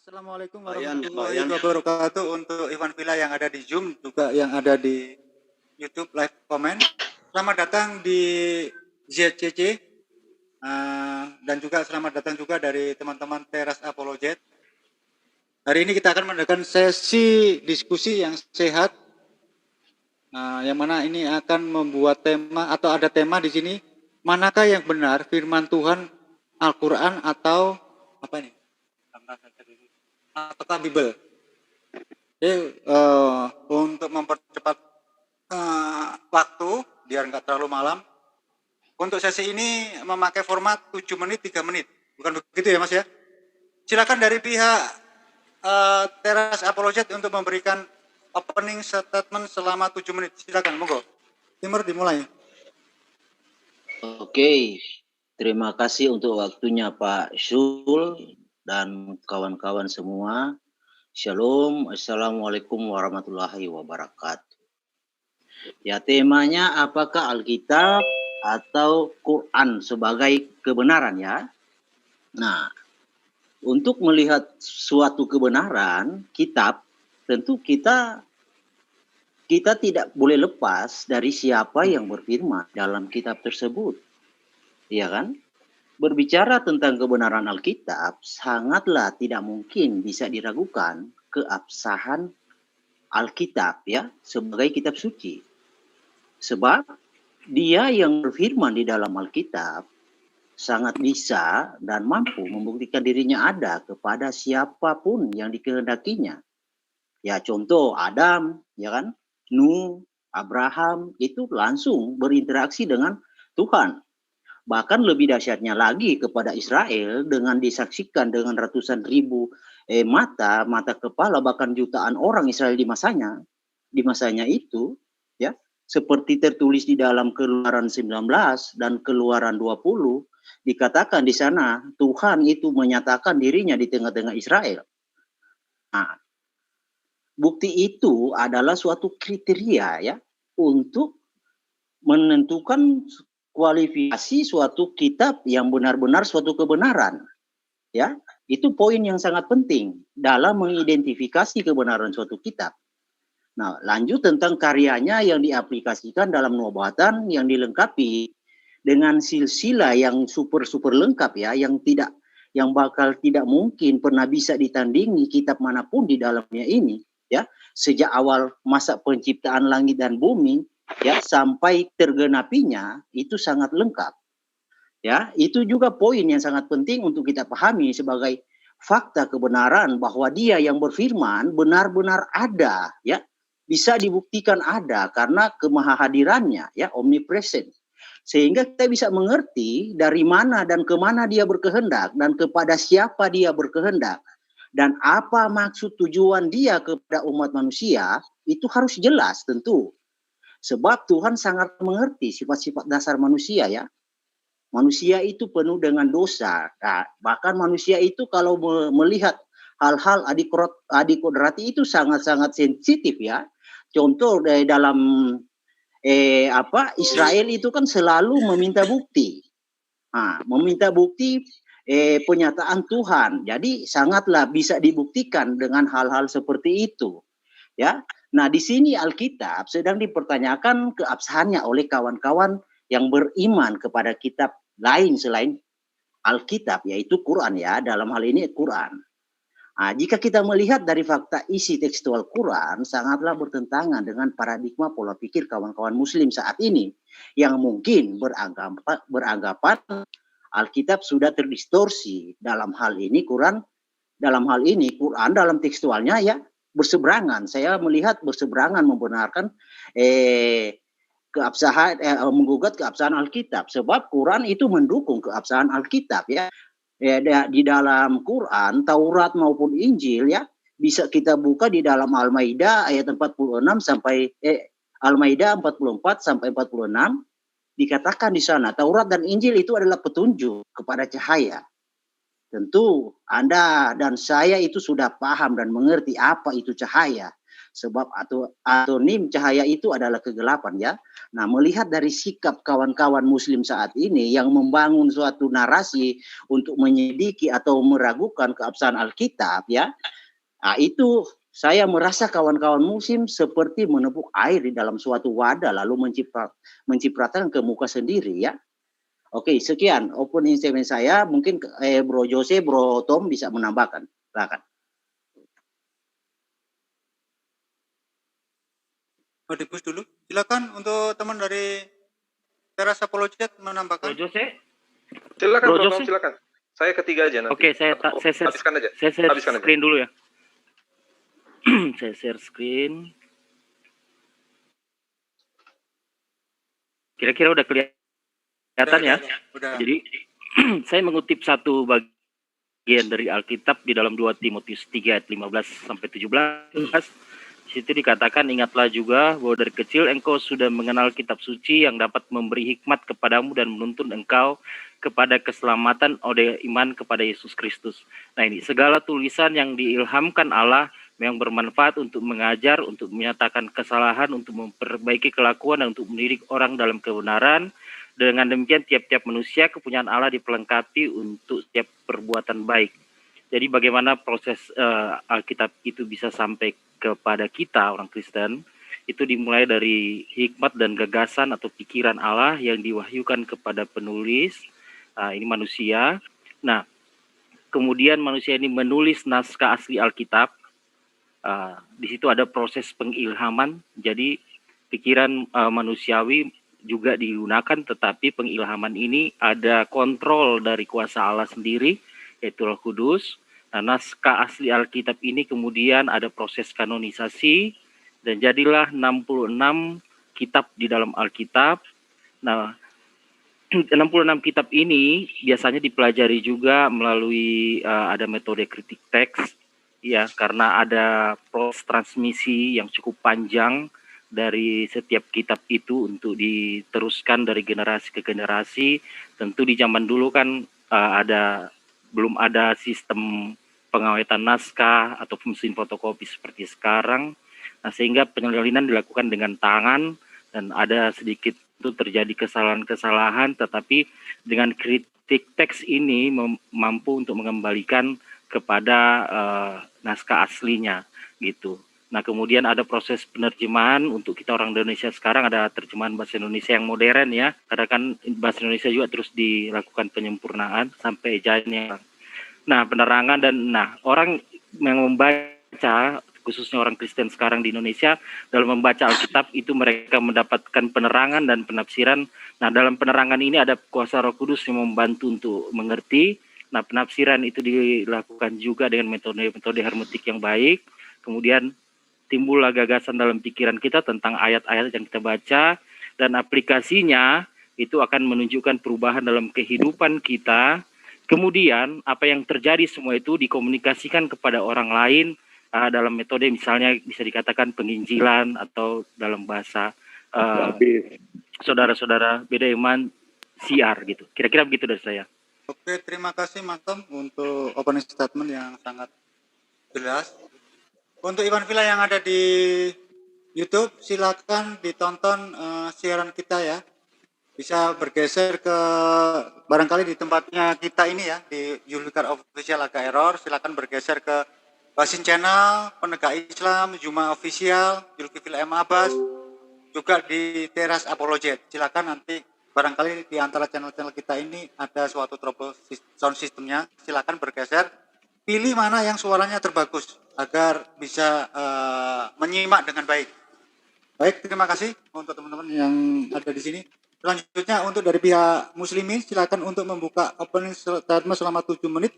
Assalamualaikum Pak Yan, Pak warahmatullahi Yan. wabarakatuh untuk Ivan Villa yang ada di Zoom, juga yang ada di YouTube live comment. Selamat datang di ZCC dan juga selamat datang juga dari teman-teman Teras Apologet. Hari ini kita akan mengadakan sesi diskusi yang sehat, yang mana ini akan membuat tema atau ada tema di sini, manakah yang benar firman Tuhan Al-Quran atau apa ini? Ataukah Bible? Jadi untuk mempercepat waktu biar nggak terlalu malam, untuk sesi ini memakai format 7 menit 3 menit, bukan begitu ya Mas ya? Silakan dari pihak Teras Apologet untuk memberikan opening statement selama 7 menit. Silakan, monggo. Timur dimulai. Oke, terima kasih untuk waktunya Pak Syul dan kawan-kawan semua. Shalom, Assalamualaikum warahmatullahi wabarakatuh. Ya, temanya apakah Alkitab atau Quran sebagai kebenaran ya? Nah, untuk melihat suatu kebenaran, kitab, tentu kita tidak boleh lepas dari siapa yang berfirman dalam kitab tersebut. Iya kan? Berbicara tentang kebenaran Alkitab, sangatlah tidak mungkin bisa diragukan keabsahan Alkitab ya sebagai kitab suci. Sebab dia yang berfirman di dalam Alkitab sangat bisa dan mampu membuktikan dirinya ada kepada siapapun yang dikehendakinya. Ya contoh Adam, ya kan? Nuh, Abraham itu langsung berinteraksi dengan Tuhan. Bahkan lebih dahsyatnya lagi kepada Israel dengan disaksikan dengan ratusan ribu mata kepala, bahkan jutaan orang Israel di masanya itu, ya seperti tertulis di dalam Keluaran 19 dan Keluaran 20, dikatakan di sana Tuhan itu menyatakan dirinya di tengah-tengah Israel. Nah, bukti itu adalah suatu kriteria ya untuk menentukan kualifikasi suatu kitab yang benar-benar suatu kebenaran. Ya, itu poin yang sangat penting dalam mengidentifikasi kebenaran suatu kitab. Nah, lanjut tentang karyanya yang diaplikasikan dalam nubuatan yang dilengkapi dengan silsilah yang super lengkap ya, yang bakal tidak mungkin pernah bisa ditandingi kitab manapun di dalamnya ini ya, sejak awal masa penciptaan langit dan bumi ya sampai tergenapinya itu sangat lengkap. Ya, itu juga poin yang sangat penting untuk kita pahami sebagai fakta kebenaran bahwa dia yang berfirman benar-benar ada ya, bisa dibuktikan ada karena kemahahadirannya ya, omnipresent. Sehingga kita bisa mengerti dari mana dan kemana dia berkehendak dan kepada siapa dia berkehendak dan apa maksud tujuan dia kepada umat manusia, itu harus jelas tentu. Sebab Tuhan sangat mengerti sifat-sifat dasar manusia ya. Manusia itu penuh dengan dosa. Nah, bahkan manusia itu kalau melihat hal-hal adikodrati itu sangat-sangat sensitif ya. Contoh dari dalam Israel itu kan selalu meminta bukti. Nah, meminta bukti penyataan Tuhan. Jadi sangatlah bisa dibuktikan dengan hal-hal seperti itu. Ya. Nah, di sini Alkitab sedang dipertanyakan keabsahannya oleh kawan-kawan yang beriman kepada kitab lain selain Alkitab, yaitu Quran ya, dalam hal ini Quran. Nah, jika kita melihat dari fakta isi tekstual Quran, sangatlah bertentangan dengan paradigma pola pikir kawan-kawan muslim saat ini, yang mungkin beranggapan Alkitab sudah terdistorsi. Dalam hal ini Quran dalam tekstualnya ya berseberangan. Saya melihat berseberangan membenarkan menggugat keabsahan Alkitab, sebab Quran itu mendukung keabsahan Alkitab ya. Di dalam Quran, Taurat maupun Injil ya, bisa kita buka di dalam Al-Maidah ayat 46 sampai Al-Maidah 44 sampai 46, dikatakan di sana Taurat dan Injil itu adalah petunjuk kepada cahaya. Tentu Anda dan saya itu sudah paham dan mengerti apa itu cahaya. sebab anonim cahaya itu adalah kegelapan ya. Nah, melihat dari sikap kawan-kawan muslim saat ini yang membangun suatu narasi untuk menyelidiki atau meragukan keabsahan Alkitab ya, nah, itu saya merasa kawan-kawan muslim seperti menepuk air di dalam suatu wadah lalu mencipratkan ke muka sendiri ya. Oke, sekian opening statement saya. Mungkin Bro Jose, Bro Tom bisa menambahkan. Silakan. Dibus dulu. Silakan untuk teman dari Teras Apologet menambahkan. Bro Jose? Silakan Bro Bro Tom, Jose? silakan. Saya ketiga aja nanti. Oke, saya share, habiskan aja. saya share Habiskan screen dulu ya. Saya share screen. Kira-kira udah kelihatan ya? Udah. Jadi saya mengutip satu bagian dari Alkitab di dalam 2 Timotius 3 ayat 15 sampai 17. Di situ dikatakan, ingatlah juga bahwa dari kecil engkau sudah mengenal kitab suci yang dapat memberi hikmat kepadamu dan menuntun engkau kepada keselamatan oleh iman kepada Yesus Kristus. Nah ini segala tulisan yang diilhamkan Allah yang bermanfaat untuk mengajar, untuk menyatakan kesalahan, untuk memperbaiki kelakuan dan untuk mendidik orang dalam kebenaran. Dengan demikian tiap-tiap manusia kepunyaan Allah dipelengkapi untuk setiap perbuatan baik. Jadi bagaimana proses Alkitab itu bisa sampai kepada kita orang Kristen, itu dimulai dari hikmat dan gagasan atau pikiran Allah yang diwahyukan kepada penulis, ini manusia. Nah, kemudian manusia ini menulis naskah asli Alkitab. Di situ ada proses pengilhaman, jadi pikiran manusiawi juga digunakan, tetapi pengilhaman ini ada kontrol dari kuasa Allah sendiri, yaitu Roh Kudus. Nah, naskah asli Alkitab ini kemudian ada proses kanonisasi dan jadilah 66 kitab di dalam Alkitab. Nah, 66 kitab ini biasanya dipelajari juga melalui ada metode kritik teks, ya, karena ada proses transmisi yang cukup panjang dari setiap kitab itu untuk diteruskan dari generasi ke generasi. Tentu di zaman dulu kan belum ada sistem pengawetan naskah atau mesin fotokopi seperti sekarang. Nah, sehingga penyalinan dilakukan dengan tangan dan ada sedikit itu terjadi kesalahan-kesalahan, tetapi dengan kritik teks ini mampu untuk mengembalikan kepada naskah aslinya gitu. Nah, kemudian ada proses penerjemahan untuk kita orang Indonesia sekarang, ada terjemahan bahasa Indonesia yang modern ya, karena kan bahasa Indonesia juga terus dilakukan penyempurnaan sampai ejanya. Nah, penerangan dan orang yang membaca, khususnya orang Kristen sekarang di Indonesia, dalam membaca Alkitab itu mereka mendapatkan penerangan dan penafsiran. Nah, dalam penerangan ini ada kuasa Roh Kudus yang membantu untuk mengerti. Nah, penafsiran itu dilakukan juga dengan metode hermeneutik yang baik. Kemudian timbullah gagasan dalam pikiran kita tentang ayat-ayat yang kita baca, dan aplikasinya itu akan menunjukkan perubahan dalam kehidupan kita. Kemudian apa yang terjadi semua itu dikomunikasikan kepada orang lain dalam metode misalnya bisa dikatakan penginjilan atau dalam bahasa saudara-saudara beda iman siar gitu. Kira-kira begitu dari saya. Oke, terima kasih Mas Tom untuk opening statement yang sangat jelas. Untuk Iwan Villa yang ada di YouTube, silakan ditonton siaran kita ya. Bisa bergeser ke barangkali di tempatnya kita ini ya, di Julfikar Official agak error, silakan bergeser ke Basin Channel, Penegak Islam, Juma Official, Julkifil M. Abbas, juga di Teras Apologet. Silakan nanti barangkali di antara channel-channel kita ini ada suatu trouble sound systemnya, silakan bergeser, pilih mana yang suaranya terbagus agar bisa menyimak dengan baik. Baik, terima kasih untuk teman-teman yang ada di sini. Selanjutnya untuk dari pihak muslimin silakan untuk membuka opening statement selama 7 menit,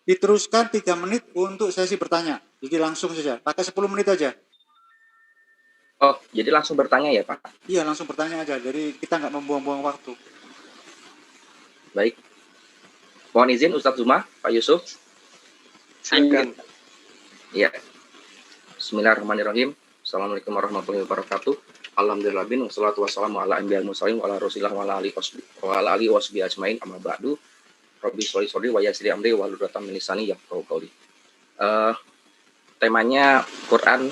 diteruskan 3 menit untuk sesi bertanya. Jadi langsung saja, pakai 10 menit aja. Oh, jadi langsung bertanya ya Pak? Iya, langsung bertanya aja, jadi kita nggak membuang-buang waktu. Baik. Mohon izin Ustadz Zuma, Pak Yusuf. Silakan. Iya. Bismillahirrahmanirrahim. Assalamualaikum warahmatullahi wabarakatuh. Alhamdulillah bin wassalatu wassalamu ala anbiya'il mursalin wa ala rasulillah wa ala alihi wasbihi ajmain amma ba'du. Rabbi sholli sholli wa yassir amri wa hlul 'uqdatam min lisani yafqahu qawli. Temanya Quran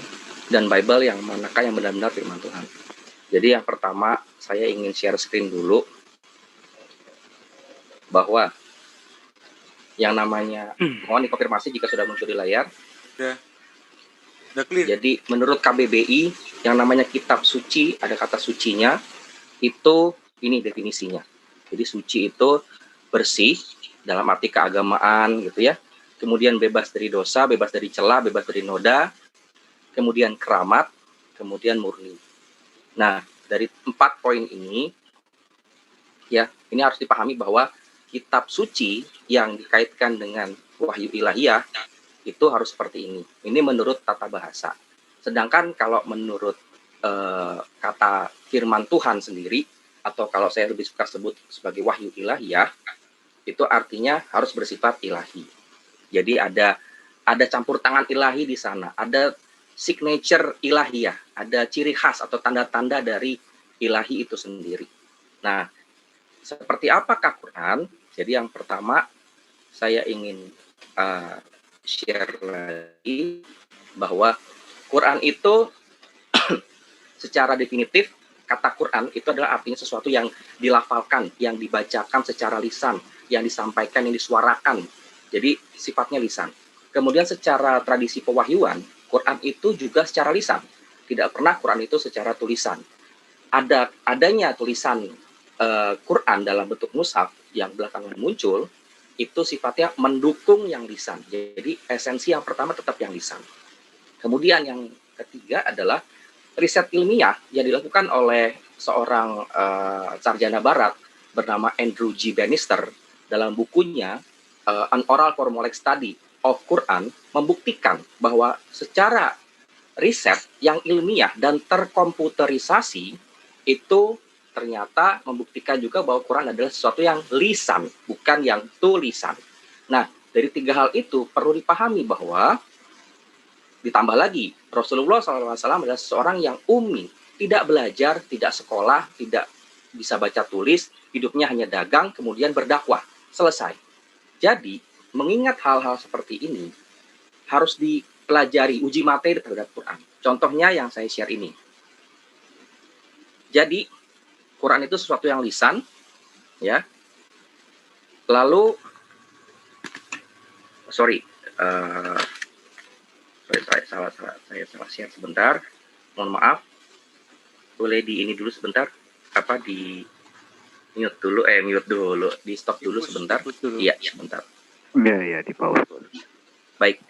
dan Bible yang manakah yang benar-benar firman Tuhan. Jadi yang pertama saya ingin share screen dulu bahwa yang namanya, mohon dikonfirmasi jika sudah muncul di layar. Udah clear. Jadi menurut KBBI yang namanya kitab suci, ada kata sucinya, itu ini definisinya. Jadi suci itu bersih dalam arti keagamaan gitu ya. Kemudian bebas dari dosa, bebas dari celah, bebas dari noda, kemudian keramat, kemudian murni. Nah, dari 4 poin ini ya, ini harus dipahami bahwa kitab suci yang dikaitkan dengan wahyu ilahiyah itu harus seperti ini. Ini menurut tata bahasa. Sedangkan kalau menurut kata firman Tuhan sendiri, atau kalau saya lebih suka sebut sebagai wahyu ilahiyah, itu artinya harus bersifat ilahi. Jadi ada campur tangan ilahi di sana, ada signature ilahiyah, ada ciri khas atau tanda-tanda dari ilahi itu sendiri. Nah, seperti apakah Quran? Jadi yang pertama saya ingin share lagi bahwa Quran itu secara definitif, kata Quran itu adalah artinya sesuatu yang dilafalkan, yang dibacakan secara lisan, yang disampaikan, yang disuarakan. Jadi sifatnya lisan. Kemudian secara tradisi pewahyuan, Quran itu juga secara lisan. Tidak pernah Quran itu secara tulisan. Adanya tulisan Quran dalam bentuk mushaf yang belakangan muncul, itu sifatnya mendukung yang lisan. Jadi esensi yang pertama tetap yang lisan. Kemudian yang ketiga adalah riset ilmiah yang dilakukan oleh seorang sarjana barat bernama Andrew G. Bannister dalam bukunya An Oral Formulaic Study of Quran membuktikan bahwa secara riset yang ilmiah dan terkomputerisasi itu ternyata membuktikan juga bahwa Quran adalah sesuatu yang lisan, bukan yang tulisan. Nah, dari 3 hal itu perlu dipahami bahwa ditambah lagi, Rasulullah SAW adalah seorang yang ummi, tidak belajar, tidak sekolah, tidak bisa baca tulis, hidupnya hanya dagang, kemudian berdakwah. Selesai. Jadi, mengingat hal-hal seperti ini, harus dipelajari, uji materi terhadap Quran. Contohnya yang saya share ini. Jadi, Quran itu sesuatu yang lisan, ya. Lalu, saya salah share sebentar. Mohon maaf. Boleh di ini dulu sebentar. Di mute dulu, di stop dulu sebentar. Iya, sebentar. Iya, di pause. Baik.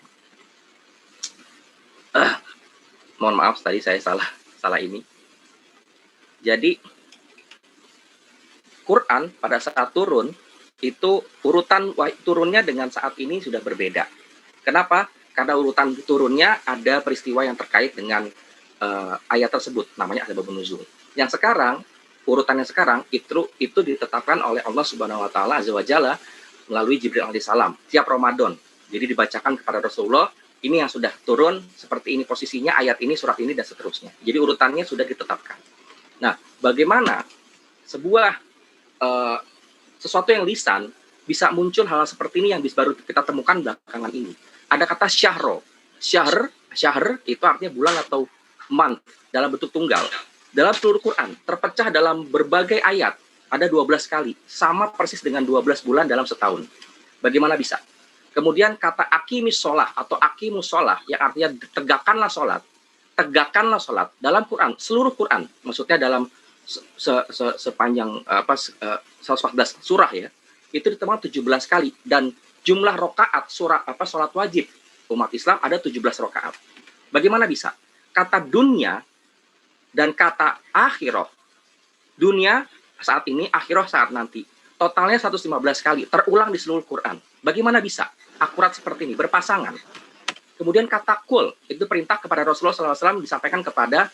Mohon maaf tadi saya salah ini. Jadi Quran pada saat turun itu urutan turunnya dengan saat ini sudah berbeda. Kenapa? Karena urutan turunnya ada peristiwa yang terkait dengan ayat tersebut, namanya asbabun nuzul. Yang sekarang, urutannya sekarang itu ditetapkan oleh Allah Subhanahu wa taala azza wa jalla melalui Jibril alaihissalam tiap Ramadan. Jadi dibacakan kepada Rasulullah, ini yang sudah turun seperti ini posisinya, ayat ini, surat ini dan seterusnya. Jadi urutannya sudah ditetapkan. Nah, bagaimana sebuah sesuatu yang lisan bisa muncul hal seperti ini yang baru kita temukan belakangan ini. Ada kata syahro. Syahr itu artinya bulan atau month dalam bentuk tunggal. Dalam seluruh Quran terpecah dalam berbagai ayat, ada 12 kali, sama persis dengan 12 bulan dalam setahun. Bagaimana bisa? Kemudian kata akimis sholah atau akimus sholah yang artinya tegakkanlah sholat dalam Quran, seluruh Quran, maksudnya dalam sepanjang 114 surah ya, itu ditemukan 17 kali, dan jumlah rokaat sholat wajib umat Islam ada 17 rokaat. Bagaimana bisa? Kata dunia dan kata akhirah, dunia saat ini, akhirah saat nanti, totalnya 115 kali terulang di seluruh Quran. Bagaimana bisa? Akurat seperti ini, berpasangan. Kemudian kata kul, itu perintah kepada Rasulullah SAW disampaikan kepada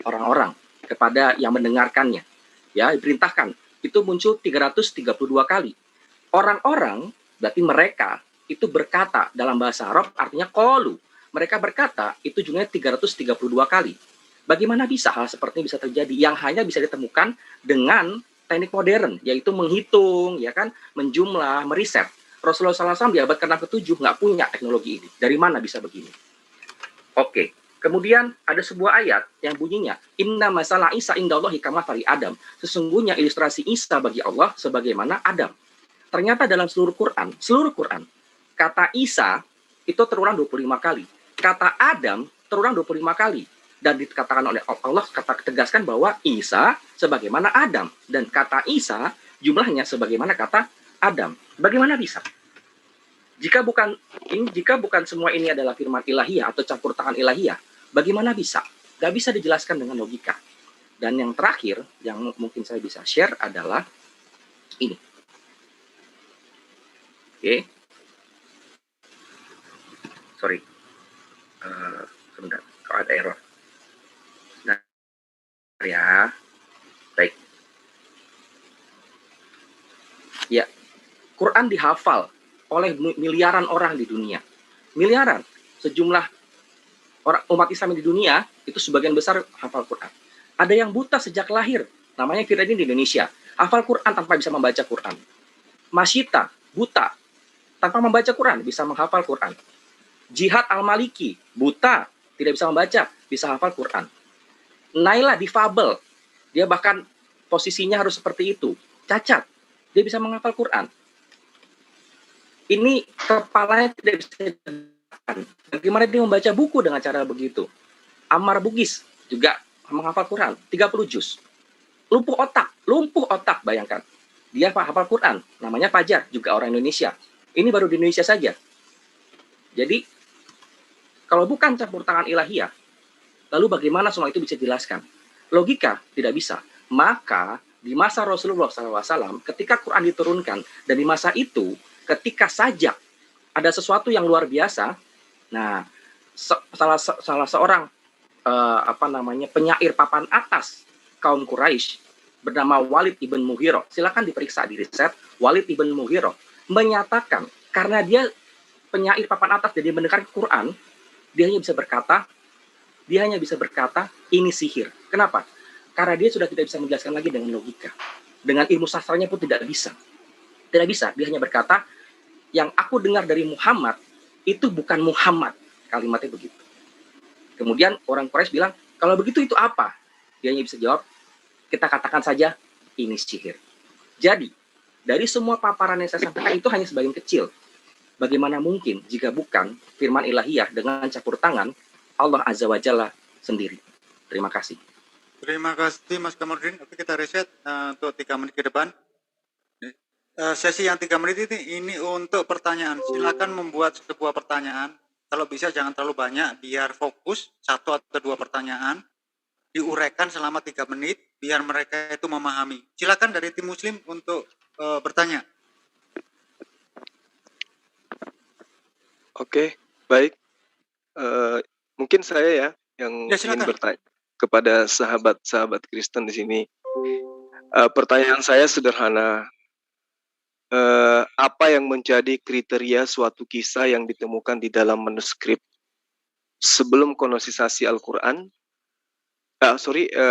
orang-orang, kepada yang mendengarkannya, ya, diperintahkan. Itu muncul 332 kali. Orang-orang, berarti mereka itu berkata dalam bahasa Arab artinya qalu. Mereka berkata itu jumlahnya 332 kali. Bagaimana bisa hal seperti ini bisa terjadi yang hanya bisa ditemukan dengan teknik modern, yaitu menghitung, ya kan, menjumlah, meriset. Rasulullah SAW di abad ke-6 ke-7 nggak punya teknologi ini. Dari mana bisa begini? Oke, Kemudian ada sebuah ayat yang bunyinya, Inna masalah Isa indallahi kamathali Adam. Sesungguhnya ilustrasi Isa bagi Allah sebagaimana Adam. Ternyata dalam seluruh Quran, kata Isa itu terulang 25 kali. Kata Adam terulang 25 kali. Dan dikatakan oleh Allah, tegaskan bahwa Isa sebagaimana Adam. Dan kata Isa jumlahnya sebagaimana kata Adam. Bagaimana bisa? Jika bukan semua ini adalah firman ilahiyah atau campur tangan ilahiyah, bagaimana bisa? Gak bisa dijelaskan dengan logika. Dan yang terakhir, yang mungkin saya bisa share adalah ini. Oke. Sorry. Sebentar, kalau ada error. Nah, ya. Baik. Ya, Quran dihafal oleh miliaran orang di dunia. Miliaran. Sejumlah orang umat Islam di dunia itu sebagian besar hafal Quran. Ada yang buta sejak lahir, namanya Firdin di Indonesia, hafal Quran tanpa bisa membaca Quran. Masyita buta tanpa membaca Quran bisa menghafal Quran. Jihad Al-Maliki buta, tidak bisa membaca, bisa hafal Quran. Naila difabel, dia bahkan posisinya harus seperti itu, cacat, dia bisa menghafal Quran. Ini kepalanya tidak bisa digerakkan. Bagaimana dia membaca buku dengan cara begitu? Ammar Bugis juga menghafal Quran 30 juz. Lumpuh otak, bayangkan. Dia hafal Quran, namanya Fajar, juga orang Indonesia. Ini baru di Indonesia saja. Jadi, kalau bukan campur tangan ilahiyah, lalu bagaimana semua itu bisa dijelaskan? Logika tidak bisa. Maka, di masa Rasulullah SAW, ketika Quran diturunkan, dan di masa itu, ketika sajak ada sesuatu yang luar biasa, nah salah seorang penyair papan atas kaum Quraisy bernama Walid ibn Mughirah, silakan diperiksa di riset. Walid ibn Mughirah menyatakan karena dia penyair papan atas jadi mendengar Quran, dia hanya bisa berkata ini sihir. Kenapa? Karena dia sudah tidak bisa menjelaskan lagi dengan logika, dengan ilmu sastranya pun tidak bisa. Dia hanya berkata, yang aku dengar dari Muhammad itu bukan Muhammad. Kalimatnya begitu. Kemudian orang Quraisy bilang, kalau begitu itu apa? Dia hanya bisa jawab, kita katakan saja ini sihir. Jadi, dari semua paparan yang saya sampaikan itu hanya sebagian kecil. Bagaimana mungkin jika bukan firman ilahiyah dengan campur tangan Allah Azza wa Jalla sendiri. Terima kasih. Terima kasih Mas Kamarudin. Oke, kita reset untuk 3 menit ke depan. Sesi yang 3 menit ini untuk pertanyaan. Silakan membuat sebuah pertanyaan. Kalau bisa jangan terlalu banyak, biar fokus 1 atau 2 pertanyaan. Diuraikan selama 3 menit, biar mereka itu memahami. Silakan dari tim Muslim untuk bertanya. Oke, baik. Mungkin saya ya yang ingin bertanya kepada sahabat-sahabat Kristen di sini. Pertanyaan saya sederhana. Apa yang menjadi kriteria suatu kisah yang ditemukan di dalam manuskrip sebelum kanonisasi Al-Quran,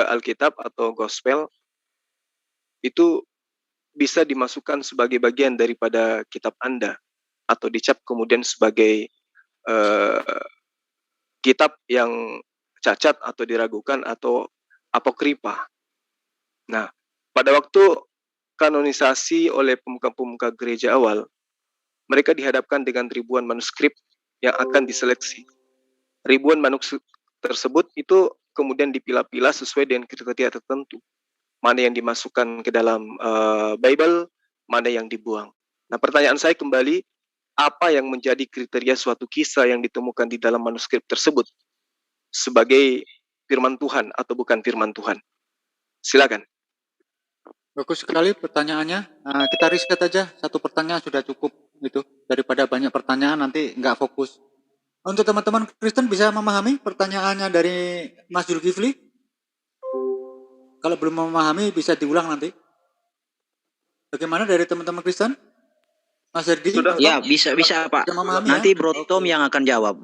Alkitab atau Gospel itu bisa dimasukkan sebagai bagian daripada kitab Anda atau dicap kemudian sebagai kitab yang cacat atau diragukan atau apokrifa. Nah, pada waktu kanonisasi oleh pemuka-pemuka gereja awal, mereka dihadapkan dengan ribuan manuskrip yang akan diseleksi. Ribuan manuskrip tersebut itu kemudian dipilah-pilah sesuai dengan kriteria tertentu. Mana yang dimasukkan ke dalam Bible, mana yang dibuang. Nah, pertanyaan saya kembali, apa yang menjadi kriteria suatu kisah yang ditemukan di dalam manuskrip tersebut sebagai firman Tuhan atau bukan firman Tuhan? Silakan. Bagus sekali pertanyaannya. Kita riset aja, 1 pertanyaan sudah cukup gitu. Daripada banyak pertanyaan nanti nggak fokus. Untuk teman-teman Kristen bisa memahami pertanyaannya dari Mas Zulkifli? Kalau belum memahami bisa diulang nanti. Bagaimana dari teman-teman Kristen? Mas Herdi? Ya, bisa Pak. Nanti Bro Tom yang akan jawab.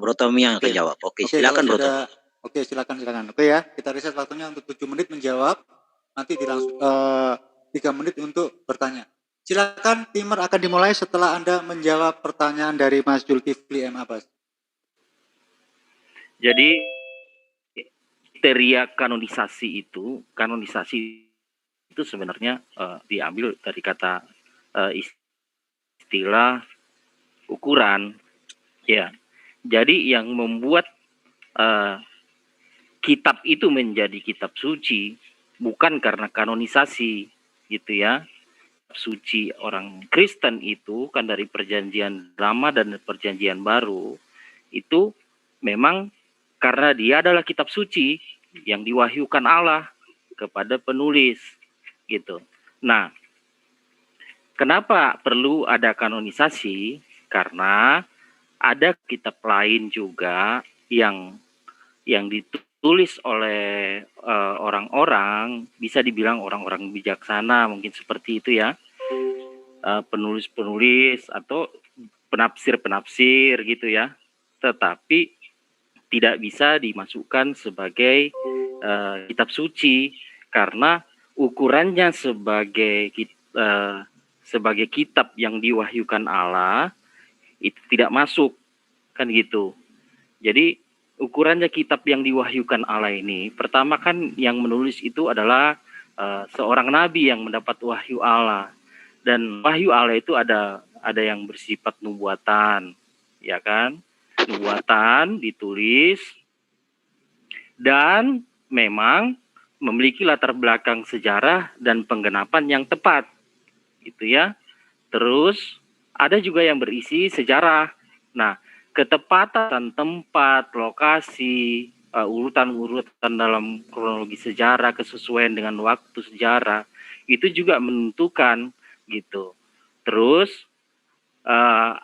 Oke, silakan Bro Tom. Oke, silakan. Oke ya, kita riset waktunya untuk 7 menit menjawab. Nanti dilangsung 3 menit untuk bertanya. Silakan, timer akan dimulai setelah Anda menjawab pertanyaan dari Mas Zulkifli M. Abbas. Jadi kriteria kanonisasi itu sebenarnya diambil dari kata istilah ukuran, ya. Jadi yang membuat kitab itu menjadi kitab suci bukan karena kanonisasi, gitu ya. Suci orang Kristen itu kan dari perjanjian lama dan perjanjian baru itu memang karena dia adalah kitab suci yang diwahyukan Allah kepada penulis, gitu. Nah, kenapa perlu ada kanonisasi? Karena ada kitab lain juga yang ditulis oleh orang-orang, bisa dibilang orang-orang bijaksana, mungkin seperti itu ya, penulis-penulis atau penafsir-penafsir gitu ya, tetapi tidak bisa dimasukkan sebagai kitab suci karena ukurannya sebagai kitab yang diwahyukan Allah itu tidak masuk, kan gitu. Jadi ukurannya kitab yang diwahyukan Allah ini, pertama kan yang menulis itu adalah seorang nabi yang mendapat wahyu Allah, dan wahyu Allah itu ada yang bersifat nubuatan, ya kan? Nubuatan ditulis dan memang memiliki latar belakang sejarah dan penggenapan yang tepat, gitu ya. Terus ada juga yang berisi sejarah. Nah, ketepatan tempat, lokasi, urutan-urutan dalam kronologi sejarah, kesesuaian dengan waktu sejarah itu juga menentukan, gitu. Terus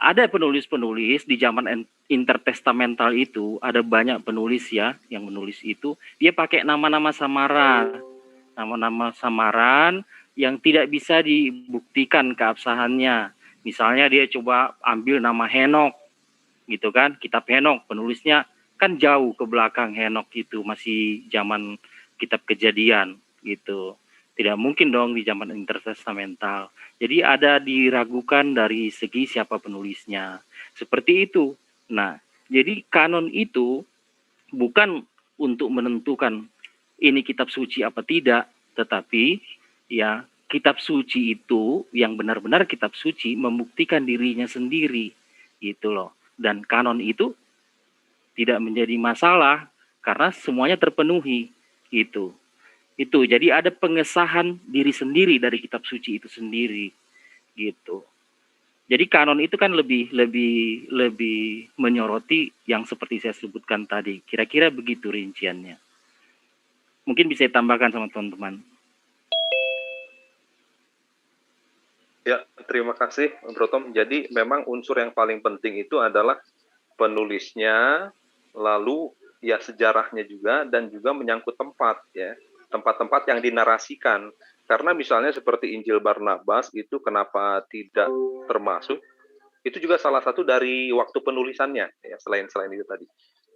ada penulis-penulis di zaman intertestamental itu, ada banyak penulis ya yang menulis itu, dia pakai nama-nama samaran yang tidak bisa dibuktikan keabsahannya. Misalnya dia coba ambil nama Henok, gitu kan, kitab Henok, penulisnya kan jauh ke belakang, Henok itu masih zaman kitab Kejadian, gitu. Tidak mungkin dong di zaman intertestamental. Jadi ada diragukan dari segi siapa penulisnya. Seperti itu. Nah, jadi kanon itu bukan untuk menentukan ini kitab suci apa tidak, tetapi ya kitab suci itu yang benar-benar kitab suci membuktikan dirinya sendiri, gitu loh. Dan kanon itu tidak menjadi masalah karena semuanya terpenuhi, gitu. Itu jadi ada pengesahan diri sendiri dari kitab suci itu sendiri, gitu. Jadi kanon itu kan lebih menyoroti yang seperti saya sebutkan tadi. Kira-kira begitu rinciannya. Mungkin bisa ditambahkan sama teman-teman. Ya, terima kasih, Bro Tom. Jadi memang unsur yang paling penting itu adalah penulisnya, lalu ya sejarahnya juga, dan juga menyangkut tempat ya, tempat-tempat yang dinarasikan. Karena misalnya seperti Injil Barnabas itu kenapa tidak termasuk? Itu juga salah satu dari waktu penulisannya ya, selain itu tadi.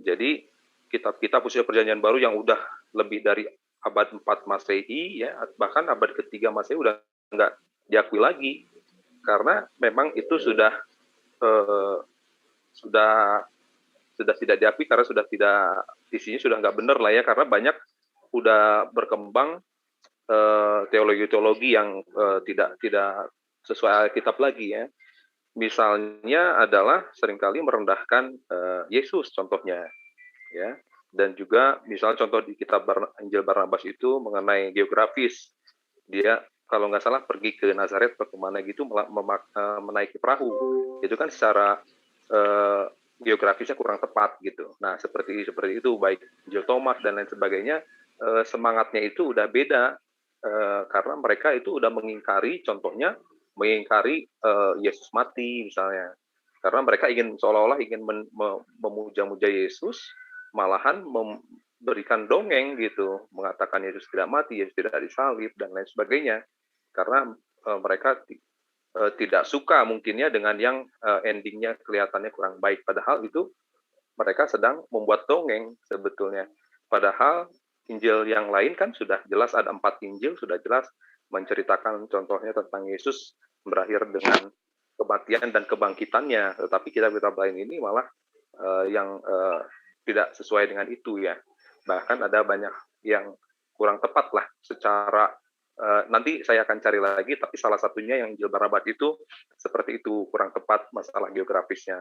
Jadi kitab-kitab usia perjanjian baru yang udah lebih dari abad 4 Masehi ya, bahkan abad ketiga Masehi udah nggak diakui lagi karena memang itu sudah tidak diakui karena sudah tidak, isinya sudah nggak benar lah ya, karena banyak udah berkembang teologi-teologi yang tidak sesuai Alkitab lagi ya. Misalnya adalah seringkali merendahkan Yesus contohnya ya, dan juga misal contoh di kitab Injil Barnabas itu mengenai geografis, dia kalau nggak salah pergi ke Nazaret atau kemana gitu menaiki perahu, itu kan secara geografisnya kurang tepat gitu. Nah seperti itu baik Injil Thomas dan lain sebagainya, semangatnya itu udah beda karena mereka itu udah mengingkari, contohnya mengingkari Yesus mati misalnya, karena mereka ingin seolah-olah ingin memuja-muja Yesus, malahan memberikan dongeng gitu, mengatakan Yesus tidak mati, Yesus tidak disalib dan lain sebagainya, karena mereka tidak suka mungkinnya dengan yang endingnya kelihatannya kurang baik, padahal itu mereka sedang membuat dongeng sebetulnya. Padahal Injil yang lain kan sudah jelas, ada 4 Injil sudah jelas menceritakan contohnya tentang Yesus berakhir dengan kematian dan kebangkitannya, tetapi kitab-kitab lain ini malah yang tidak sesuai dengan itu ya. bahkan ada banyak yang kurang tepat lah secara nanti saya akan cari lagi, tapi salah satunya yang Jilbarabat itu seperti itu, kurang tepat masalah geografisnya.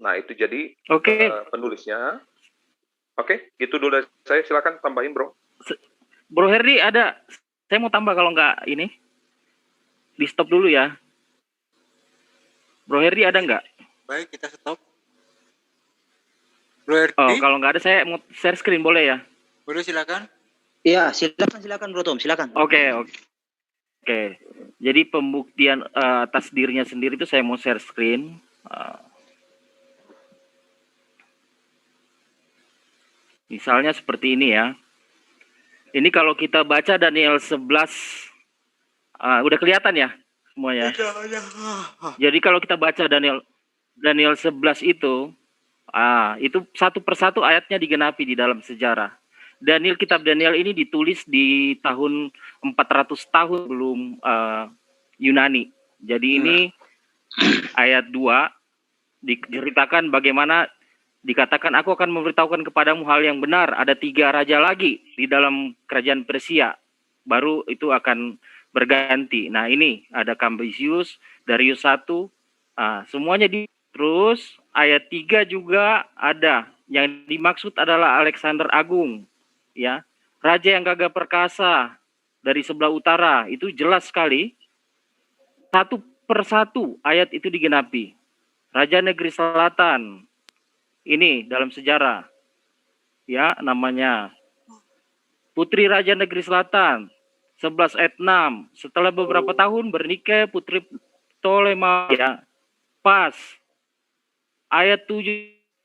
Nah itu jadi penulisnya. Oke, itu dulu dari saya, silakan tambahin bro. Bro Herdi ada, saya mau tambah kalau nggak ini, di stop dulu ya. Bro Herdi ada nggak? Baik, kita stop. Bro Herdi? Oh, kalau nggak ada saya mau share screen, boleh ya? Boleh, silakan. Iya, silakan Bro Tom, silakan. Oke. Jadi pembuktian atas dirinya sendiri itu saya mau share screen. Misalnya seperti ini ya. Ini kalau kita baca Daniel 11, udah kelihatan ya semuanya. Jadi kalau kita baca Daniel 11 itu satu persatu ayatnya digenapi di dalam sejarah. Kitab Daniel ini ditulis di tahun 400 tahun sebelum Yunani. Jadi ini ayat 2 diceritakan bagaimana dikatakan, aku akan memberitahukan kepadamu hal yang benar. Ada 3 raja lagi di dalam kerajaan Persia. Baru itu akan berganti. Nah ini ada Kambizius, Darius I. Semuanya terus ayat 3 juga ada. Yang dimaksud adalah Alexander Agung. Ya, raja yang gagah perkasa dari sebelah utara, itu jelas sekali satu persatu ayat itu digenapi. Raja negeri selatan ini dalam sejarah ya, namanya putri raja negeri selatan 11 ayat 6, setelah beberapa tahun bernikah putri Ptolemaios ya, pas ayat 7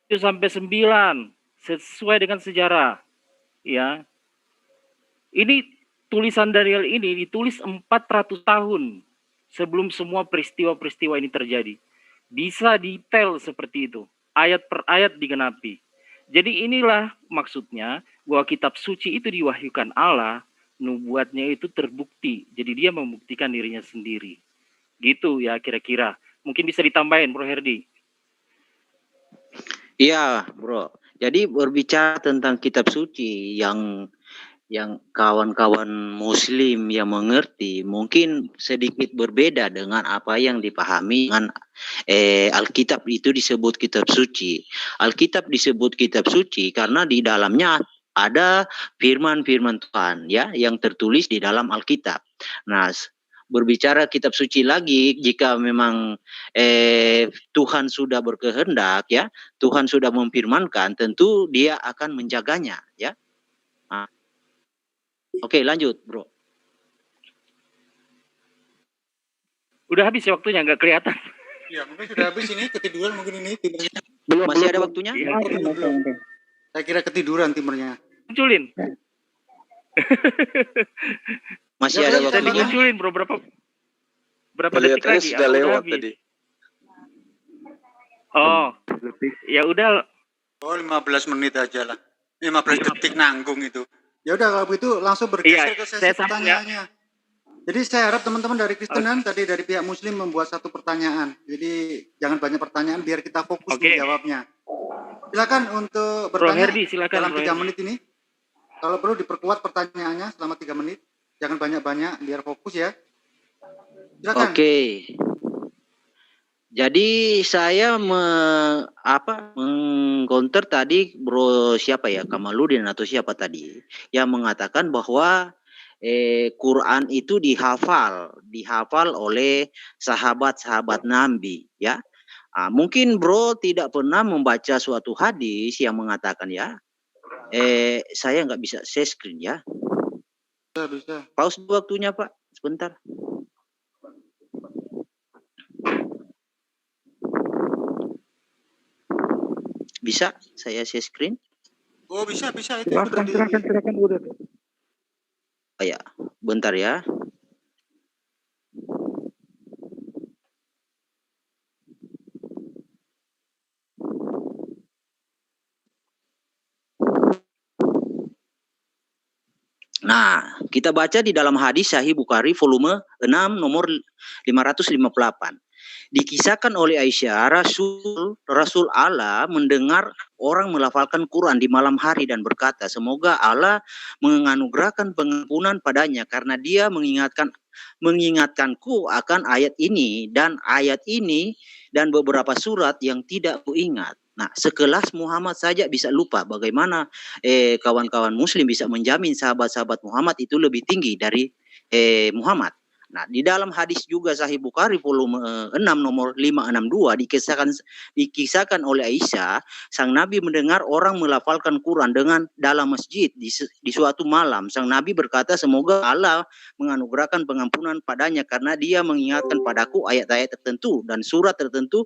sampai 9 sesuai dengan sejarah. Ya, ini tulisan Daniel ini ditulis 400 tahun sebelum semua peristiwa-peristiwa ini terjadi. Bisa detail seperti itu, ayat per ayat digenapi. Jadi inilah maksudnya bahwa kitab suci itu diwahyukan Allah, nubuatnya itu terbukti. Jadi dia membuktikan dirinya sendiri. Gitu ya kira-kira. Mungkin bisa ditambahin Bro Herdi. Iya, Bro. Jadi berbicara tentang kitab suci yang kawan-kawan muslim yang mengerti mungkin sedikit berbeda dengan apa yang dipahami dengan Alkitab itu disebut kitab suci. Alkitab disebut kitab suci karena di dalamnya ada firman-firman Tuhan ya yang tertulis di dalam Alkitab. Nah, berbicara kitab suci lagi, jika memang Tuhan sudah berkehendak ya, Tuhan sudah memfirmankan, tentu dia akan menjaganya ya. Nah, oke, lanjut Bro. Udah habis ya waktunya, nggak kelihatan. Ya, mungkin sudah habis ini, ketiduran mungkin ini timernya. Masih ada waktunya? Ya. Belum. Saya kira ketiduran timernya. Munculin. Masih Ya, ada Saya waktunya? dimunculin Bro, berapa detik Kelihatannya lagi? sudah Aku lewat habis. tadi. Oh, ya udah. Oh, 15 menit aja lah. 15 detik nanggung itu. Ya udah kalau begitu langsung bergeser Iya, ke sesi saya sambung ya. pertanyaannya. Jadi saya harap teman-teman dari Kristenan tadi dari pihak Muslim membuat satu pertanyaan. Jadi jangan banyak pertanyaan biar kita fokus Oke. menjawabnya. Silakan untuk Bro bertanya Herdi, silakan dalam Bro 3 Herdi. menit ini. Kalau perlu diperkuat pertanyaannya selama 3 menit. Jangan banyak-banyak biar fokus ya. Silakan. Oke. Jadi saya mengcounter tadi Bro siapa ya, Kamaludin atau siapa tadi yang mengatakan bahwa Quran itu dihafal oleh sahabat-sahabat Nabi ya. Mungkin Bro tidak pernah membaca suatu hadis yang mengatakan ya, saya nggak bisa share screen ya. Bisa. Pause waktunya Pak, sebentar. Bisa saya share screen? Oh, bisa itu sudah Silakan udah. Oh ya, bentar ya. Nah, kita baca di dalam hadis Sahih Bukhari volume 6 nomor 558. Dikisahkan oleh Aisyah, Rasul Allah mendengar orang melafalkan Quran di malam hari dan berkata, semoga Allah menganugerahkan pengampunan padanya karena dia mengingatkanku akan ayat ini dan beberapa surat yang tidak kuingat. Nah, sekelas Muhammad saja bisa lupa. Bagaimana kawan-kawan Muslim bisa menjamin sahabat-sahabat Muhammad itu lebih tinggi dari Muhammad? Nah, di dalam hadis juga Sahih Bukhari volume 6 nomor 562 dikisahkan oleh Aisyah, sang Nabi mendengar orang melafalkan Quran dalam masjid di suatu malam. Sang Nabi berkata, semoga Allah menganugerahkan pengampunan padanya karena dia mengingatkan padaku ayat-ayat tertentu dan surat tertentu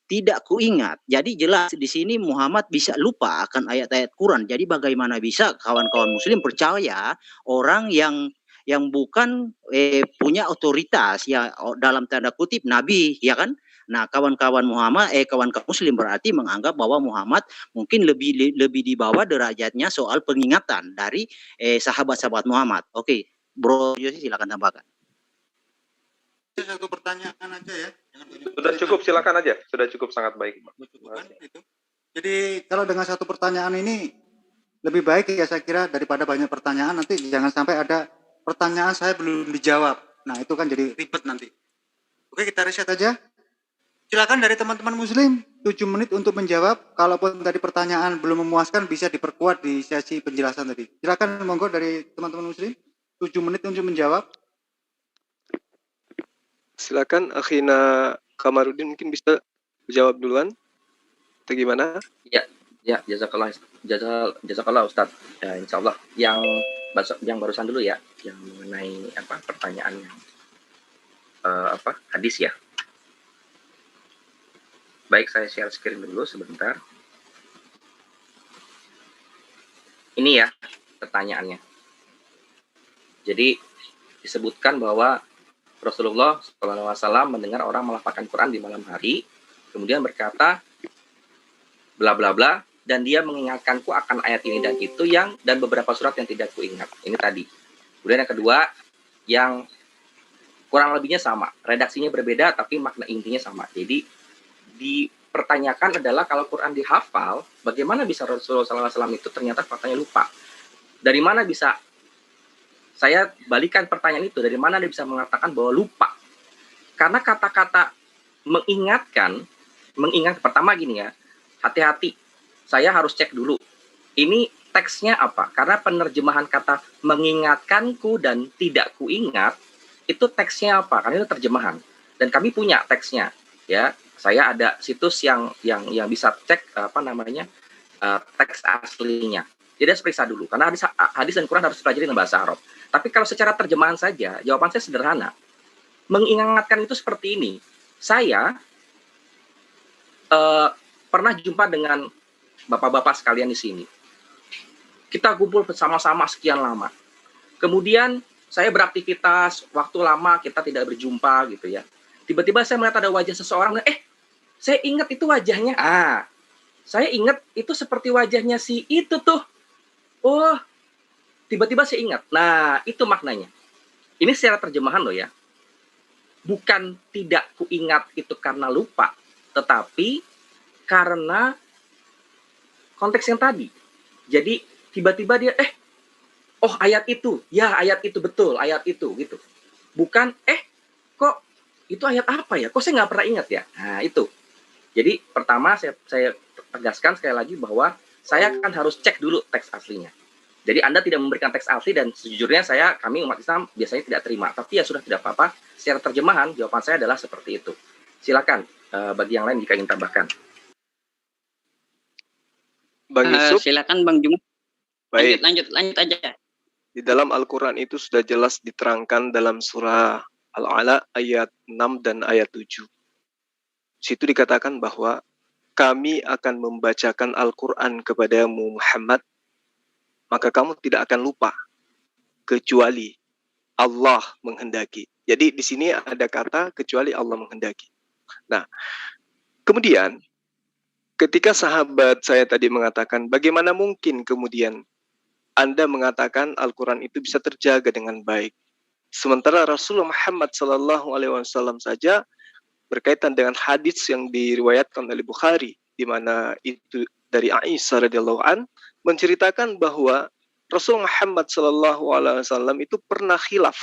tidak kuingat. Jadi jelas di sini Muhammad bisa lupa akan ayat-ayat Quran. Jadi bagaimana bisa kawan-kawan Muslim percaya orang yang bukan punya otoritas ya dalam tanda kutip Nabi, ya kan? Nah, kawan-kawan Muslim berarti menganggap bahwa Muhammad mungkin lebih di bawah derajatnya soal pengingatan dari sahabat-sahabat Muhammad. Oke, Bro Yosi silakan tambahkan. Satu pertanyaan aja ya. Sudah cukup, silakan aja. Sudah cukup, sangat baik. Itu. Jadi kalau dengan satu pertanyaan ini lebih baik ya saya kira daripada banyak pertanyaan, nanti jangan sampai ada pertanyaan saya belum dijawab. Nah itu kan jadi ribet nanti. Oke, kita reset aja. Silakan dari teman-teman Muslim 7 menit untuk menjawab. Kalaupun tadi pertanyaan belum memuaskan bisa diperkuat di sesi penjelasan tadi. Silakan monggo dari teman-teman Muslim 7 menit untuk menjawab. Silakan Akhina Kamarudin mungkin bisa jawab duluan. Atau gimana? Ya, jazakallah Ustaz. Ya, insya Allah yang barusan dulu ya, yang mengenai pertanyaannya hadis ya. Baik, saya share screen dulu sebentar. Ini ya pertanyaannya. Jadi disebutkan bahwa Rasulullah SAW mendengar orang melafalkan Quran di malam hari, kemudian berkata, bla bla bla, dan dia mengingatkanku akan ayat ini dan itu dan beberapa surat yang tidak kuingat. Ini tadi. Kemudian yang kedua, yang kurang lebihnya sama, redaksinya berbeda tapi makna intinya sama. Jadi dipertanyakan adalah kalau Quran dihafal, bagaimana bisa Rasulullah SAW itu ternyata faktanya lupa? Dari mana bisa? Saya balikan pertanyaan itu, dari mana dia bisa mengatakan bahwa lupa? Karena kata-kata mengingat pertama gini ya, hati-hati, saya harus cek dulu. Ini teksnya apa? Karena penerjemahan kata mengingatkanku dan tidak kuingat, itu teksnya apa? Karena itu terjemahan. Dan kami punya teksnya, ya. Saya ada situs yang bisa cek teks aslinya. Jadi harus periksa dulu, karena hadis dan Quran harus dipelajari dalam bahasa Arab. Tapi kalau secara terjemahan saja, jawaban saya sederhana. Mengingatkan itu seperti ini. Saya pernah jumpa dengan bapak-bapak sekalian di sini. Kita kumpul bersama-sama sekian lama. Kemudian saya beraktivitas, waktu lama kita tidak berjumpa gitu ya. Tiba-tiba saya melihat ada wajah seseorang, saya ingat itu wajahnya. Saya ingat itu seperti wajahnya si itu tuh. Oh, tiba-tiba saya ingat. Nah, itu maknanya. Ini secara terjemahan loh ya. Bukan tidak kuingat itu karena lupa, tetapi karena konteks yang tadi. Jadi tiba-tiba dia, oh ayat itu, ya ayat itu betul, ayat itu gitu. Bukan, kok itu ayat apa ya? Kok saya nggak pernah ingat ya? Nah itu. Jadi pertama saya tegaskan sekali lagi bahwa saya kan harus cek dulu teks aslinya. Jadi Anda tidak memberikan teks asli dan sejujurnya kami umat Islam biasanya tidak terima. Tapi ya sudah tidak apa-apa. Secara terjemahan jawaban saya adalah seperti itu. Silakan bagi yang lain jika ingin tambahkan. Bang Yusuf. Silakan Bang Jum. Baik. Lanjut aja. Di dalam Al-Quran itu sudah jelas diterangkan dalam surah Al-Alaq ayat 6 dan ayat 7. Situ dikatakan bahwa kami akan membacakan Al-Quran kepadamu Muhammad, maka kamu tidak akan lupa kecuali Allah menghendaki. Jadi di sini ada kata kecuali Allah menghendaki. Nah, kemudian ketika sahabat saya tadi mengatakan bagaimana mungkin kemudian Anda mengatakan Al-Quran itu bisa terjaga dengan baik, sementara Rasulullah Muhammad SAW saja berkaitan dengan hadis yang diriwayatkan oleh Bukhari, di mana itu dari Aisyah radhiyallahu an menceritakan bahwa Rasul Muhammad Shallallahu Alaihi Wasallam itu pernah khilaf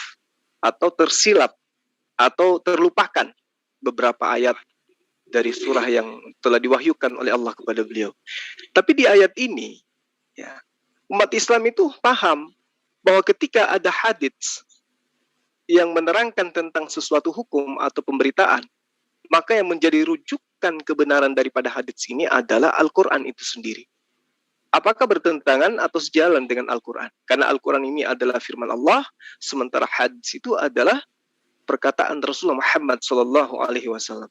atau tersilap atau terlupakan beberapa ayat dari surah yang telah diwahyukan oleh Allah kepada beliau. Tapi di ayat ini, ya, umat Islam itu paham bahwa ketika ada hadits yang menerangkan tentang sesuatu hukum atau pemberitaan, maka yang menjadi rujukan kebenaran daripada hadits ini adalah Al-Quran itu sendiri. Apakah bertentangan atau sejalan dengan Al-Quran? Karena Al-Quran ini adalah firman Allah, sementara hadits itu adalah perkataan Rasulullah Muhammad Sallallahu Alaihi Wasallam.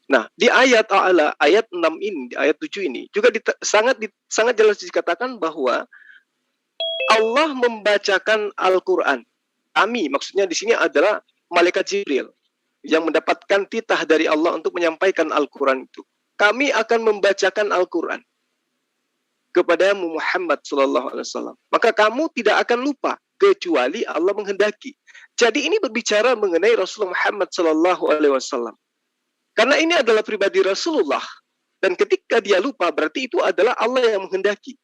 Nah, di ayat A'la, ayat 6 ini, di ayat 7 ini, juga sangat jelas dikatakan bahwa Allah membacakan Al-Quran. Kami, maksudnya di sini adalah malaikat Jibril yang mendapatkan titah dari Allah untuk menyampaikan Al-Quran itu. Kami akan membacakan Al-Quran kepadamu Muhammad Sallallahu Alaihi Wasallam. Maka kamu tidak akan lupa kecuali Allah menghendaki. Jadi ini berbicara mengenai Rasulullah Muhammad Sallallahu Alaihi Wasallam. Karena ini adalah pribadi Rasulullah, dan ketika dia lupa berarti itu adalah Allah yang menghendaki.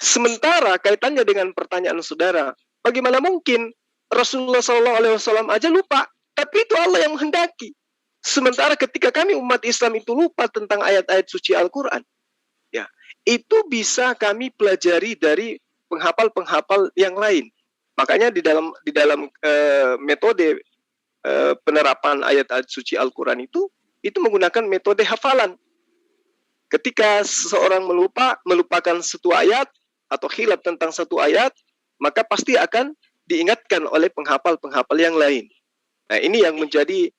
Sementara kaitannya dengan pertanyaan saudara, bagaimana mungkin Rasulullah Sallallahu Alaihi Wasallam aja lupa, tapi itu Allah yang menghendaki. Sementara ketika kami umat Islam itu lupa tentang ayat-ayat suci Al-Quran, ya, itu bisa kami pelajari dari penghafal-penghafal yang lain. Makanya di dalam metode penerapan ayat-ayat suci Al-Quran itu menggunakan metode hafalan. Ketika seseorang melupakan satu ayat atau khilaf tentang satu ayat, maka pasti akan diingatkan oleh penghafal-penghafal yang lain. Nah, ini yang menjadi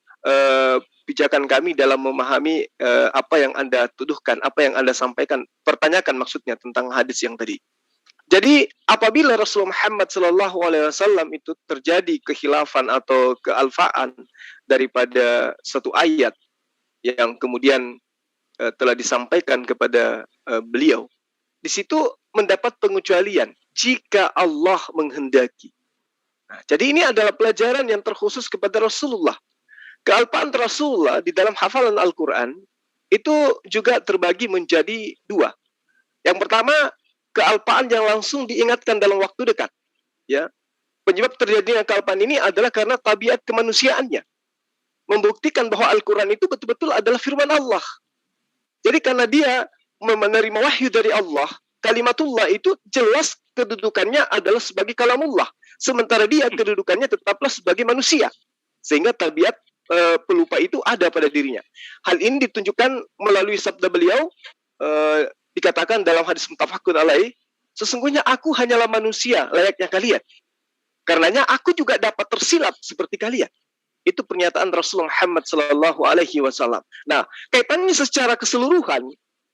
pijakan kami dalam memahami apa yang Anda tuduhkan, apa yang Anda sampaikan, pertanyakan maksudnya tentang hadis yang tadi. Jadi apabila Rasulullah Muhammad Sallallahu Alaihi Wasallam itu terjadi kekhilafan atau kealfaan daripada satu ayat yang kemudian telah disampaikan kepada beliau, di situ mendapat pengecualian jika Allah menghendaki. Nah, jadi ini adalah pelajaran yang terkhusus kepada Rasulullah. Kealpaan Rasulullah di dalam hafalan Al-Quran itu juga terbagi menjadi dua. Yang pertama, kealpaan yang langsung diingatkan dalam waktu dekat. Ya, penyebab terjadinya kealpaan ini adalah karena tabiat kemanusiaannya, membuktikan bahwa Al-Quran itu betul-betul adalah firman Allah. Jadi karena dia menerima wahyu dari Allah, kalimatullah itu jelas kedudukannya adalah sebagai kalamullah, sementara dia kedudukannya tetaplah sebagai manusia, sehingga tabiat pelupa itu ada pada dirinya. Hal ini ditunjukkan melalui sabda beliau, dikatakan dalam hadis muttafaqun alaih, sesungguhnya aku hanyalah manusia layaknya kalian. Karenanya aku juga dapat tersilap seperti kalian. Itu pernyataan Rasulullah Muhammad Sallallahu Alaihi Wasallam. Nah, kaitannya secara keseluruhan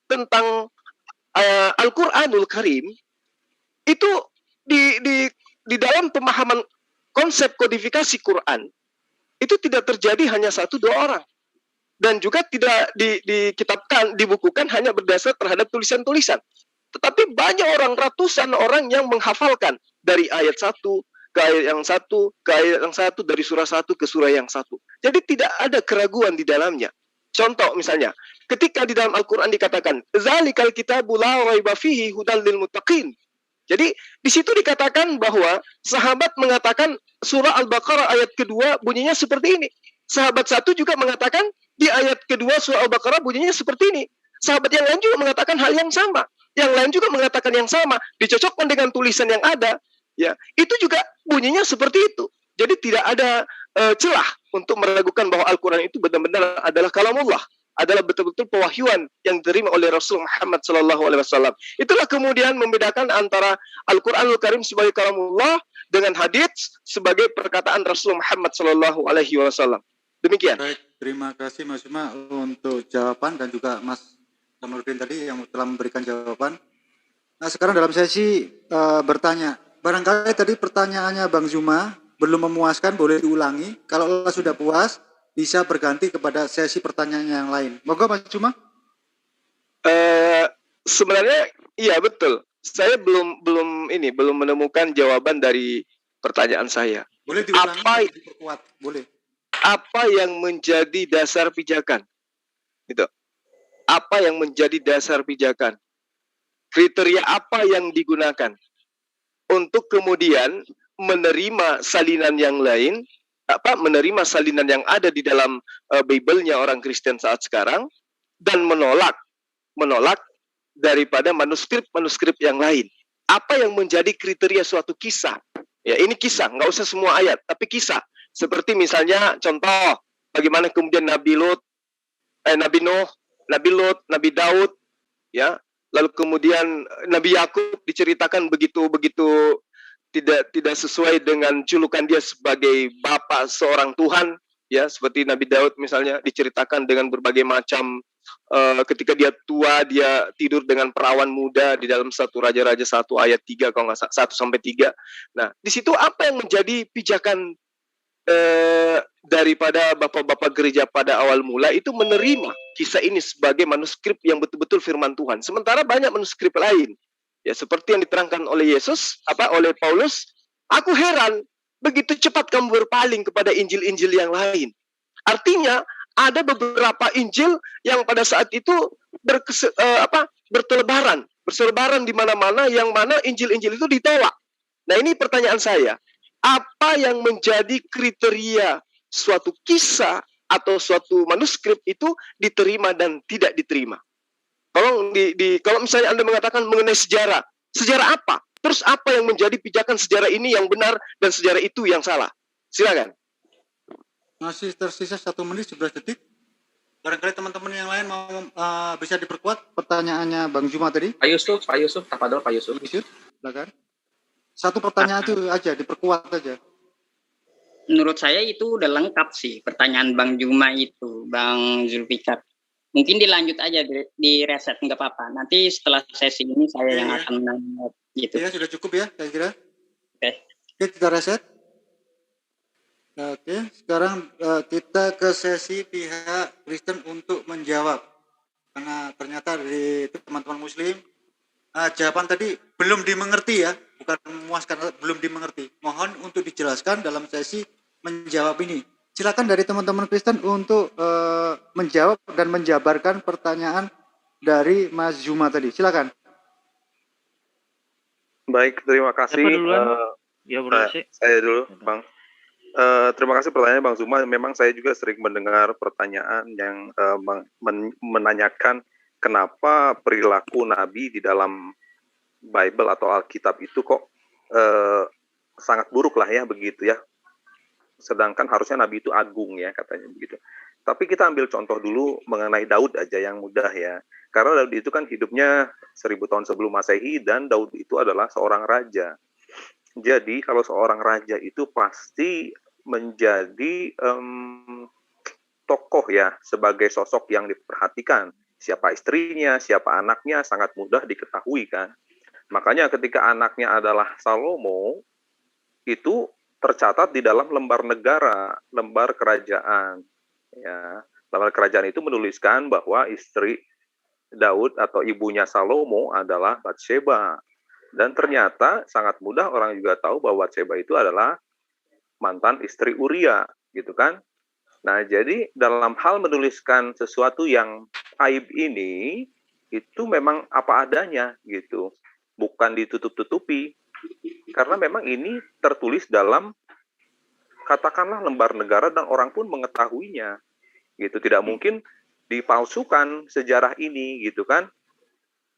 tentang Al-Quranul Karim itu di dalam pemahaman konsep kodifikasi Quran itu tidak terjadi hanya 1-2 orang. Dan juga tidak dikitabkan, dibukukan hanya berdasar terhadap tulisan-tulisan. Tetapi banyak orang, ratusan orang yang menghafalkan dari ayat 1 ke ayat yang 1 ke ayat yang 1, dari surah 1 ke surah yang 1. Jadi tidak ada keraguan di dalamnya. Contoh misalnya, ketika di dalam Al-Quran dikatakan, "Zalikal kitabu la raiba fihi hudal lil muttaqin." Jadi di situ dikatakan bahwa sahabat mengatakan surah Al-Baqarah ayat kedua bunyinya seperti ini. Sahabat satu juga mengatakan di ayat kedua surah Al-Baqarah bunyinya seperti ini. Sahabat yang lain juga mengatakan hal yang sama. Yang lain juga mengatakan yang sama. Dicocokkan dengan tulisan yang ada, ya, itu juga bunyinya seperti itu. Jadi tidak ada celah untuk meragukan bahwa Al-Quran itu benar-benar adalah kalamullah, adalah betul-betul pewahyuan yang diterima oleh Rasul Muhammad Sallallahu Alaihi Wasallam. Itulah kemudian membedakan antara Al-Quranul Karim sebagai kalamullah dengan hadits sebagai perkataan Rasul Muhammad Sallallahu Alaihi Wasallam. Demikian. Baik, terima kasih Mas Yuma untuk jawaban dan juga Mas Kamarudin tadi yang telah memberikan jawaban. Nah, sekarang dalam sesi bertanya. Barangkali tadi pertanyaannya Bang Zuma belum memuaskan, boleh diulangi. Kalau Allah sudah puas, bisa berganti kepada sesi pertanyaan yang lain. Moga Mas Zuma. Sebenarnya iya betul. Saya belum menemukan jawaban dari pertanyaan saya. Boleh diulangi, diperkuat, boleh. apa yang menjadi dasar pijakan? Gitu. Apa yang menjadi dasar pijakan? Kriteria apa yang digunakan untuk kemudian menerima salinan yang lain, menerima salinan yang ada di dalam Bible-nya orang Kristen saat sekarang, dan menolak daripada manuskrip yang lain. Apa yang menjadi kriteria suatu kisah? Ya, ini kisah, nggak usah semua ayat, tapi kisah. Seperti misalnya contoh bagaimana kemudian Nabi Nuh, Nabi Lot, Nabi Daud, ya. Lalu kemudian Nabi Yakub diceritakan begitu tidak sesuai dengan julukan dia sebagai bapa seorang Tuhan, ya, seperti Nabi Daud misalnya diceritakan dengan berbagai macam ketika dia tua dia tidur dengan perawan muda di dalam 1 Raja-Raja 1 ayat 3 kalau nggak 1-3. Nah, di situ apa yang menjadi pijakan daripada bapak-bapak gereja pada awal mula itu menerima kisah ini sebagai manuskrip yang betul-betul firman Tuhan. Sementara banyak manuskrip lain, ya seperti yang diterangkan oleh oleh Paulus, aku heran begitu cepat kamu berpaling kepada Injil-Injil yang lain. Artinya ada beberapa Injil yang pada saat itu berselebaran di mana-mana, yang mana Injil-Injil itu ditolak. Nah, ini pertanyaan saya. Apa yang menjadi kriteria suatu kisah atau suatu manuskrip itu diterima dan tidak diterima? Tolong kalau misalnya Anda mengatakan mengenai sejarah apa? Terus apa yang menjadi pijakan sejarah ini yang benar dan sejarah itu yang salah? Silakan. Masih tersisa 1 menit 11 detik. Barangkali teman-teman yang lain mau bisa diperkuat pertanyaannya Bang Juma tadi. Pak Yusuf, Pak Yusuf. Silakan. Satu pertanyaan itu aja, diperkuat aja. Menurut saya itu udah lengkap sih pertanyaan Bang Juma itu, Bang Zulfikar. Mungkin dilanjut aja di reset, nggak apa-apa. Nanti setelah sesi ini saya yang akan menanya gitu. Ya, sudah cukup ya, saya kira. Oke. Oke, kita reset. Oke, sekarang kita ke sesi pihak Kristen untuk menjawab. Karena ternyata dari teman-teman Muslim, jawaban tadi belum dimengerti ya, bukan memuaskan, belum dimengerti. Mohon untuk dijelaskan dalam sesi menjawab ini. Silakan dari teman-teman Kristen untuk menjawab dan menjabarkan pertanyaan dari Mas Juma tadi. Silakan. Baik, terima kasih. Saya dulu, Bang. Terima kasih pertanyaannya Bang Zuma. Memang saya juga sering mendengar pertanyaan yang menanyakan kenapa perilaku Nabi di dalam Bible atau Alkitab itu kok sangat buruk lah ya begitu ya. Sedangkan harusnya Nabi itu agung ya katanya begitu. Tapi kita ambil contoh dulu mengenai Daud aja yang mudah ya. Karena Daud itu kan hidupnya 1000 tahun sebelum Masehi dan Daud itu adalah seorang raja. Jadi kalau seorang raja itu pasti menjadi tokoh ya sebagai sosok yang diperhatikan. Siapa istrinya, siapa anaknya sangat mudah diketahui kan. Makanya ketika anaknya adalah Salomo itu tercatat di dalam lembar negara, lembar kerajaan. Ya, lembar kerajaan itu menuliskan bahwa istri Daud atau ibunya Salomo adalah Batsheba. Dan ternyata sangat mudah orang juga tahu bahwa Batsheba itu adalah mantan istri Uria, gitu kan? Nah, jadi dalam hal menuliskan sesuatu yang aib ini, itu memang apa adanya, gitu. Bukan ditutup-tutupi. Karena memang ini tertulis dalam, katakanlah lembar negara dan orang pun mengetahuinya. Gitu, tidak mungkin dipalsukan sejarah ini, gitu kan?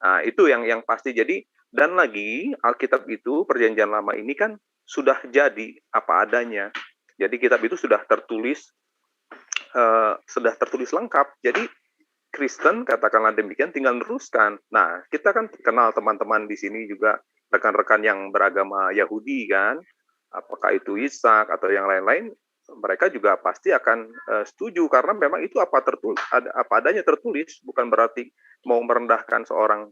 Nah, itu yang pasti. Jadi, dan lagi, Alkitab itu, Perjanjian Lama ini kan sudah jadi apa adanya. Jadi kitab itu sudah tertulis lengkap. Jadi Kristen katakanlah demikian tinggal meneruskan. Nah, kita kan kenal teman-teman di sini juga rekan-rekan yang beragama Yahudi kan, apakah itu Ishak atau yang lain-lain, mereka juga pasti akan setuju karena memang itu apa adanya tertulis, bukan berarti mau merendahkan seorang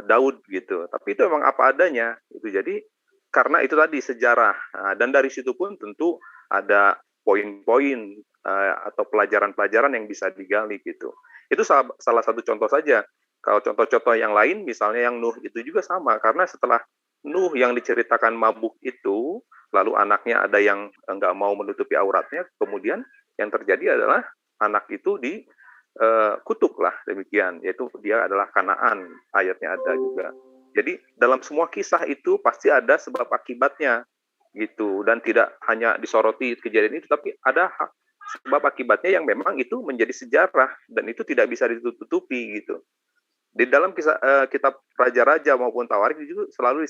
Daud gitu, tapi itu memang apa adanya. Itu jadi karena itu tadi sejarah, dan dari situ pun tentu ada poin-poin atau pelajaran-pelajaran yang bisa digali gitu. Itu salah satu contoh saja. Kalau contoh-contoh yang lain, misalnya yang Nuh itu juga sama, karena setelah Nuh yang diceritakan mabuk itu, lalu anaknya ada yang nggak mau menutupi auratnya, kemudian yang terjadi adalah anak itu kutuk lah demikian, yaitu dia adalah Kanaan, ayatnya ada juga. Jadi dalam semua kisah itu pasti ada sebab akibatnya gitu, dan tidak hanya disoroti kejadian itu, tapi ada sebab akibatnya yang memang itu menjadi sejarah dan itu tidak bisa ditutupi gitu. Di dalam kisah kitab Raja-Raja maupun Tawarik itu selalu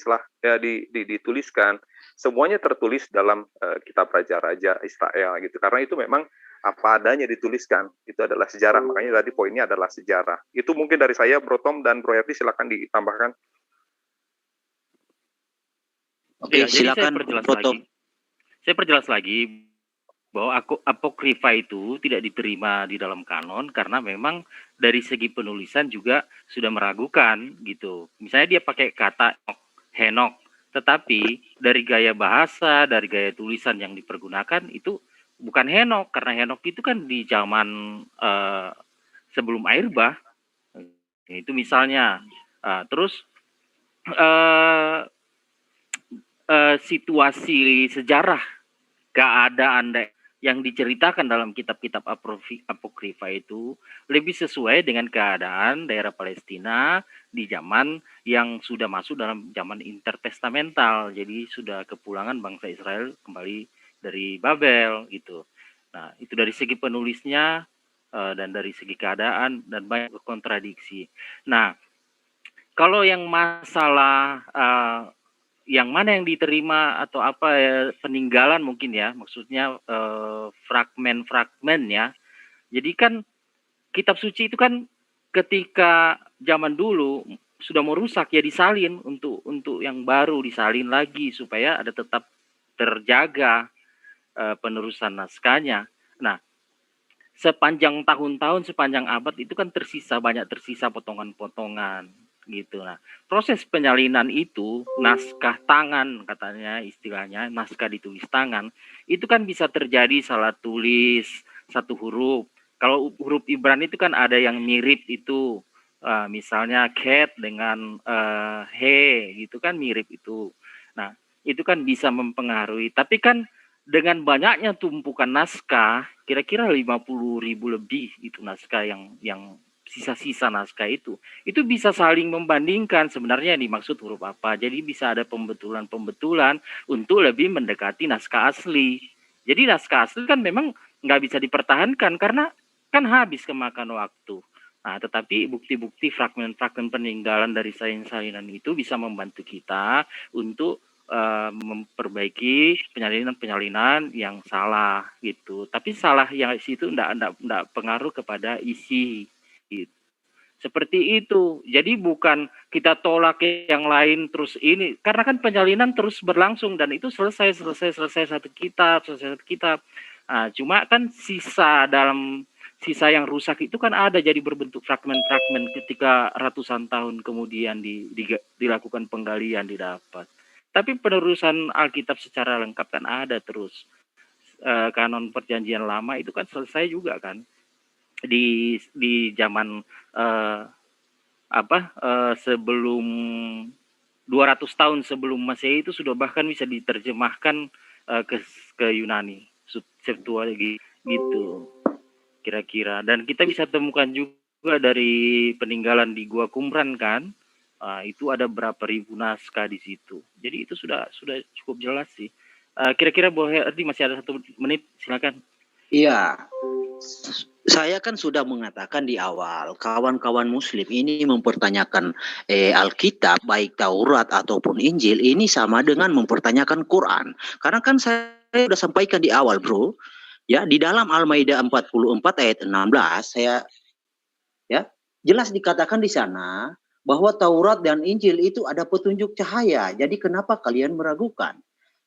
dituliskan, semuanya tertulis dalam kitab Raja-Raja Israel gitu, karena itu memang apa adanya dituliskan, itu adalah sejarah. Makanya tadi poinnya adalah sejarah. Itu mungkin dari saya, Bro Tom dan Bro Herti, silakan ditambahkan. Oke, Ya, jadi silakan Bro Tom. Saya perjelas lagi bahwa apokrifa itu tidak diterima di dalam kanon karena memang dari segi penulisan juga sudah meragukan gitu. Misalnya dia pakai kata Henok, tetapi dari gaya bahasa, dari gaya tulisan yang dipergunakan itu bukan Henok, karena Henok itu kan di zaman sebelum air bah. Itu misalnya. Terus situasi sejarah keadaan yang diceritakan dalam kitab-kitab apokrifa itu lebih sesuai dengan keadaan daerah Palestina di zaman yang sudah masuk dalam zaman intertestamental. Jadi sudah kepulangan bangsa Israel kembali dari Babel gitu. Nah, itu dari segi penulisnya dan dari segi keadaan dan banyak kontradiksi. Nah, kalau yang masalah yang mana yang diterima atau apa ya, peninggalan mungkin ya, maksudnya fragmen-fragmen ya. Jadi kan kitab suci itu kan ketika zaman dulu sudah mau rusak ya disalin untuk yang baru, disalin lagi supaya ada tetap terjaga penerusan naskahnya. Nah, sepanjang tahun-tahun, sepanjang abad itu kan banyak tersisa potongan-potongan gitu. Nah, proses penyalinan itu, naskah tangan katanya istilahnya, naskah ditulis tangan, itu kan bisa terjadi salah tulis satu huruf. Kalau huruf Ibrani itu kan ada yang mirip itu, misalnya cat dengan he, gitu kan mirip itu. Nah, itu kan bisa mempengaruhi. Tapi kan dengan banyaknya tumpukan naskah, kira-kira 50.000 lebih itu naskah yang sisa-sisa naskah itu bisa saling membandingkan sebenarnya yang dimaksud huruf apa. Jadi bisa ada pembetulan-pembetulan untuk lebih mendekati naskah asli. Jadi naskah asli kan memang nggak bisa dipertahankan karena kan habis kemakan waktu. Nah, tetapi bukti-bukti fragmen-fragmen peninggalan dari salinan itu bisa membantu kita untuk memperbaiki penyalinan yang salah gitu. Tapi salah yang situ enggak pengaruh kepada isi gitu. Seperti itu. Jadi bukan kita tolak yang lain terus ini, karena kan penyalinan terus berlangsung dan itu selesai satu kitab. Nah, cuma kan sisa yang rusak itu kan ada jadi berbentuk fragmen-fragmen ketika ratusan tahun kemudian dilakukan penggalian didapat. Tapi penerusan Alkitab secara lengkap kan ada terus. Kanon Perjanjian Lama itu kan selesai juga kan di zaman sebelum 200 tahun sebelum Masehi itu sudah bahkan bisa diterjemahkan ke Yunani, Septuaginta gitu kira-kira. Dan kita bisa temukan juga dari peninggalan di Gua Qumran kan. Itu ada berapa ribu naskah di situ. Jadi itu sudah cukup jelas sih. Kira-kira Bu Herdi masih ada 1 menit, silakan. Iya, saya kan sudah mengatakan di awal, kawan-kawan Muslim ini mempertanyakan Alkitab, baik Taurat ataupun Injil, ini sama dengan mempertanyakan Quran. Karena kan saya sudah sampaikan di awal, bro, ya di dalam Al-Maidah 44 ayat 16, saya ya jelas dikatakan di sana bahwa Taurat dan Injil itu ada petunjuk cahaya. Jadi kenapa kalian meragukan?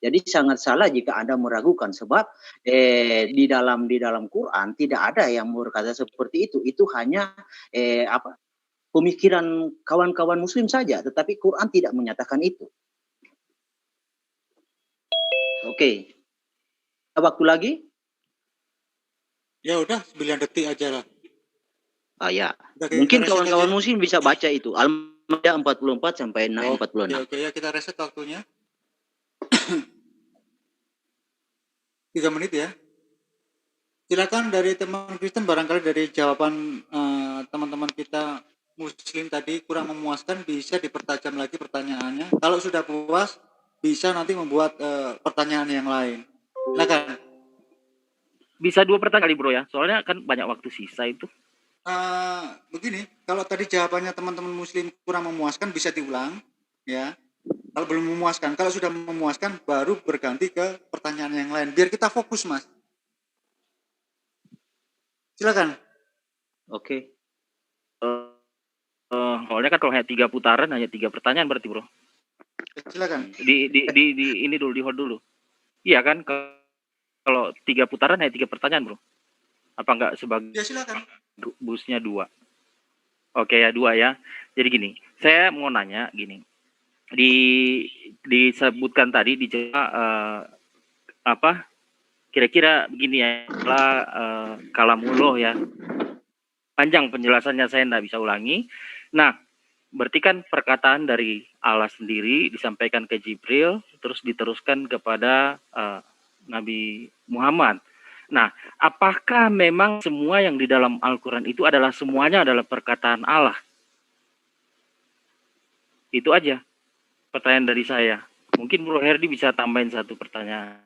Jadi sangat salah jika Anda meragukan, sebab di dalam Quran tidak ada yang berkata seperti itu. Itu hanya pemikiran kawan-kawan Muslim saja, tetapi Quran tidak menyatakan itu. Oke. Waktu lagi? Ya udah 9 detik aja lah. Ya. Mungkin kawan-kawan Muslim bisa baca itu. Al-Maidah 44 sampai 46. Oke, ya kita reset waktunya. 3 menit ya. Silakan dari teman Kristen, barangkali dari jawaban teman-teman kita Muslim tadi kurang memuaskan, bisa dipertajam lagi pertanyaannya. Kalau sudah puas, bisa nanti membuat pertanyaan yang lain. Silakan. Bisa 2 pertanyaan kali bro ya, soalnya kan banyak waktu sisa itu. Begini, kalau tadi jawabannya teman-teman Muslim kurang memuaskan, bisa diulang, ya. Kalau belum memuaskan, kalau sudah memuaskan, baru berganti ke pertanyaan yang lain. Biar kita fokus, Mas. Silakan. Oke. Soalnya kan kalau hanya 3 putaran, hanya 3 pertanyaan berarti bro. Silakan. Di ini dulu, di hold dulu. Iya kan, kalau 3 putaran hanya 3 pertanyaan bro. Apa enggak sebagai? Ya silakan. Busnya 2. Oke ya, 2 ya. Jadi gini, saya mau nanya gini. Disebutkan tadi di apa? Kira-kira begini ya, kalamullah ya. Panjang penjelasannya, saya enggak bisa ulangi. Nah, berarti kan perkataan dari Allah sendiri disampaikan ke Jibril, terus diteruskan kepada Nabi Muhammad. Nah, apakah memang semua yang di dalam Al-Quran itu semuanya adalah perkataan Allah? Itu aja pertanyaan dari saya. Mungkin Bro Herdi bisa tambahin 1 pertanyaan.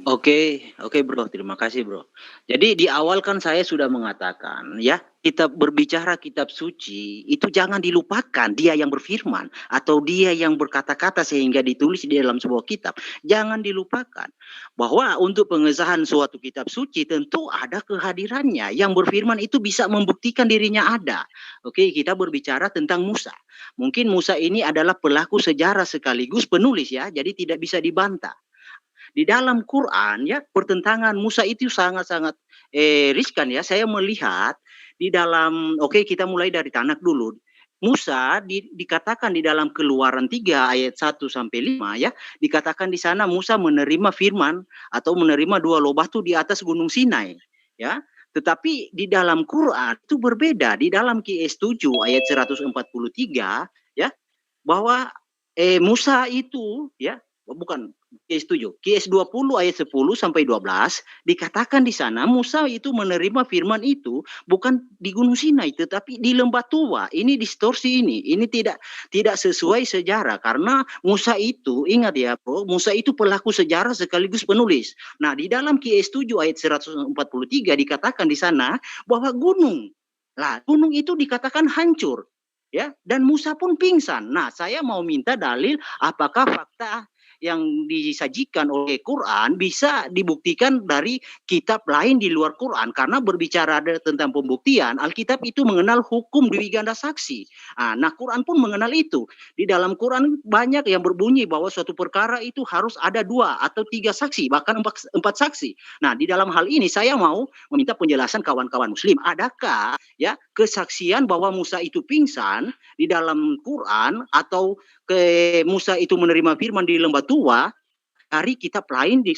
Oke, bro, terima kasih bro. Jadi di awal kan saya sudah mengatakan ya, kita berbicara kitab suci itu jangan dilupakan dia yang berfirman atau dia yang berkata-kata sehingga ditulis di dalam sebuah kitab. Jangan dilupakan bahwa untuk pengesahan suatu kitab suci tentu ada kehadirannya. Yang berfirman itu bisa membuktikan dirinya ada. Oke, kita berbicara tentang Musa. Mungkin Musa ini adalah pelaku sejarah sekaligus penulis ya, jadi tidak bisa dibantah. Di dalam Quran ya, pertentangan Musa itu sangat-sangat riskan ya. Saya melihat di dalam, kita mulai dari Tanak dulu. Musa dikatakan di dalam Keluaran 3 ayat 1 sampai 5 ya, dikatakan di sana Musa menerima firman atau menerima 2 loh batu di atas Gunung Sinai ya. Tetapi di dalam Quran itu berbeda. Di dalam QS 7 ayat 143 ya, bahwa Musa itu ya, bukan QS 7, QS 20 ayat 10 sampai 12 dikatakan di sana Musa itu menerima firman itu bukan di Gunung Sinai tetapi di Lembah Tua. Ini distorsi ini tidak sesuai sejarah karena Musa itu, ingat ya bro, Musa itu pelaku sejarah sekaligus penulis. Nah, di dalam QS 7 ayat 143 dikatakan di sana bahwa gunung itu dikatakan hancur ya, dan Musa pun pingsan. Nah, saya mau minta dalil apakah fakta yang disajikan oleh Quran bisa dibuktikan dari kitab lain di luar Quran, karena berbicara tentang pembuktian, Alkitab itu mengenal hukum dui ganda saksi. Nah, Quran pun mengenal itu. Di dalam Quran banyak yang berbunyi bahwa suatu perkara itu harus ada 2 atau 3 saksi, bahkan 4 saksi. Nah, di dalam hal ini saya mau meminta penjelasan kawan-kawan Muslim, adakah ya kesaksian bahwa Musa itu pingsan di dalam Quran atau Musa itu menerima firman di Lembah Tua dari kitab lain di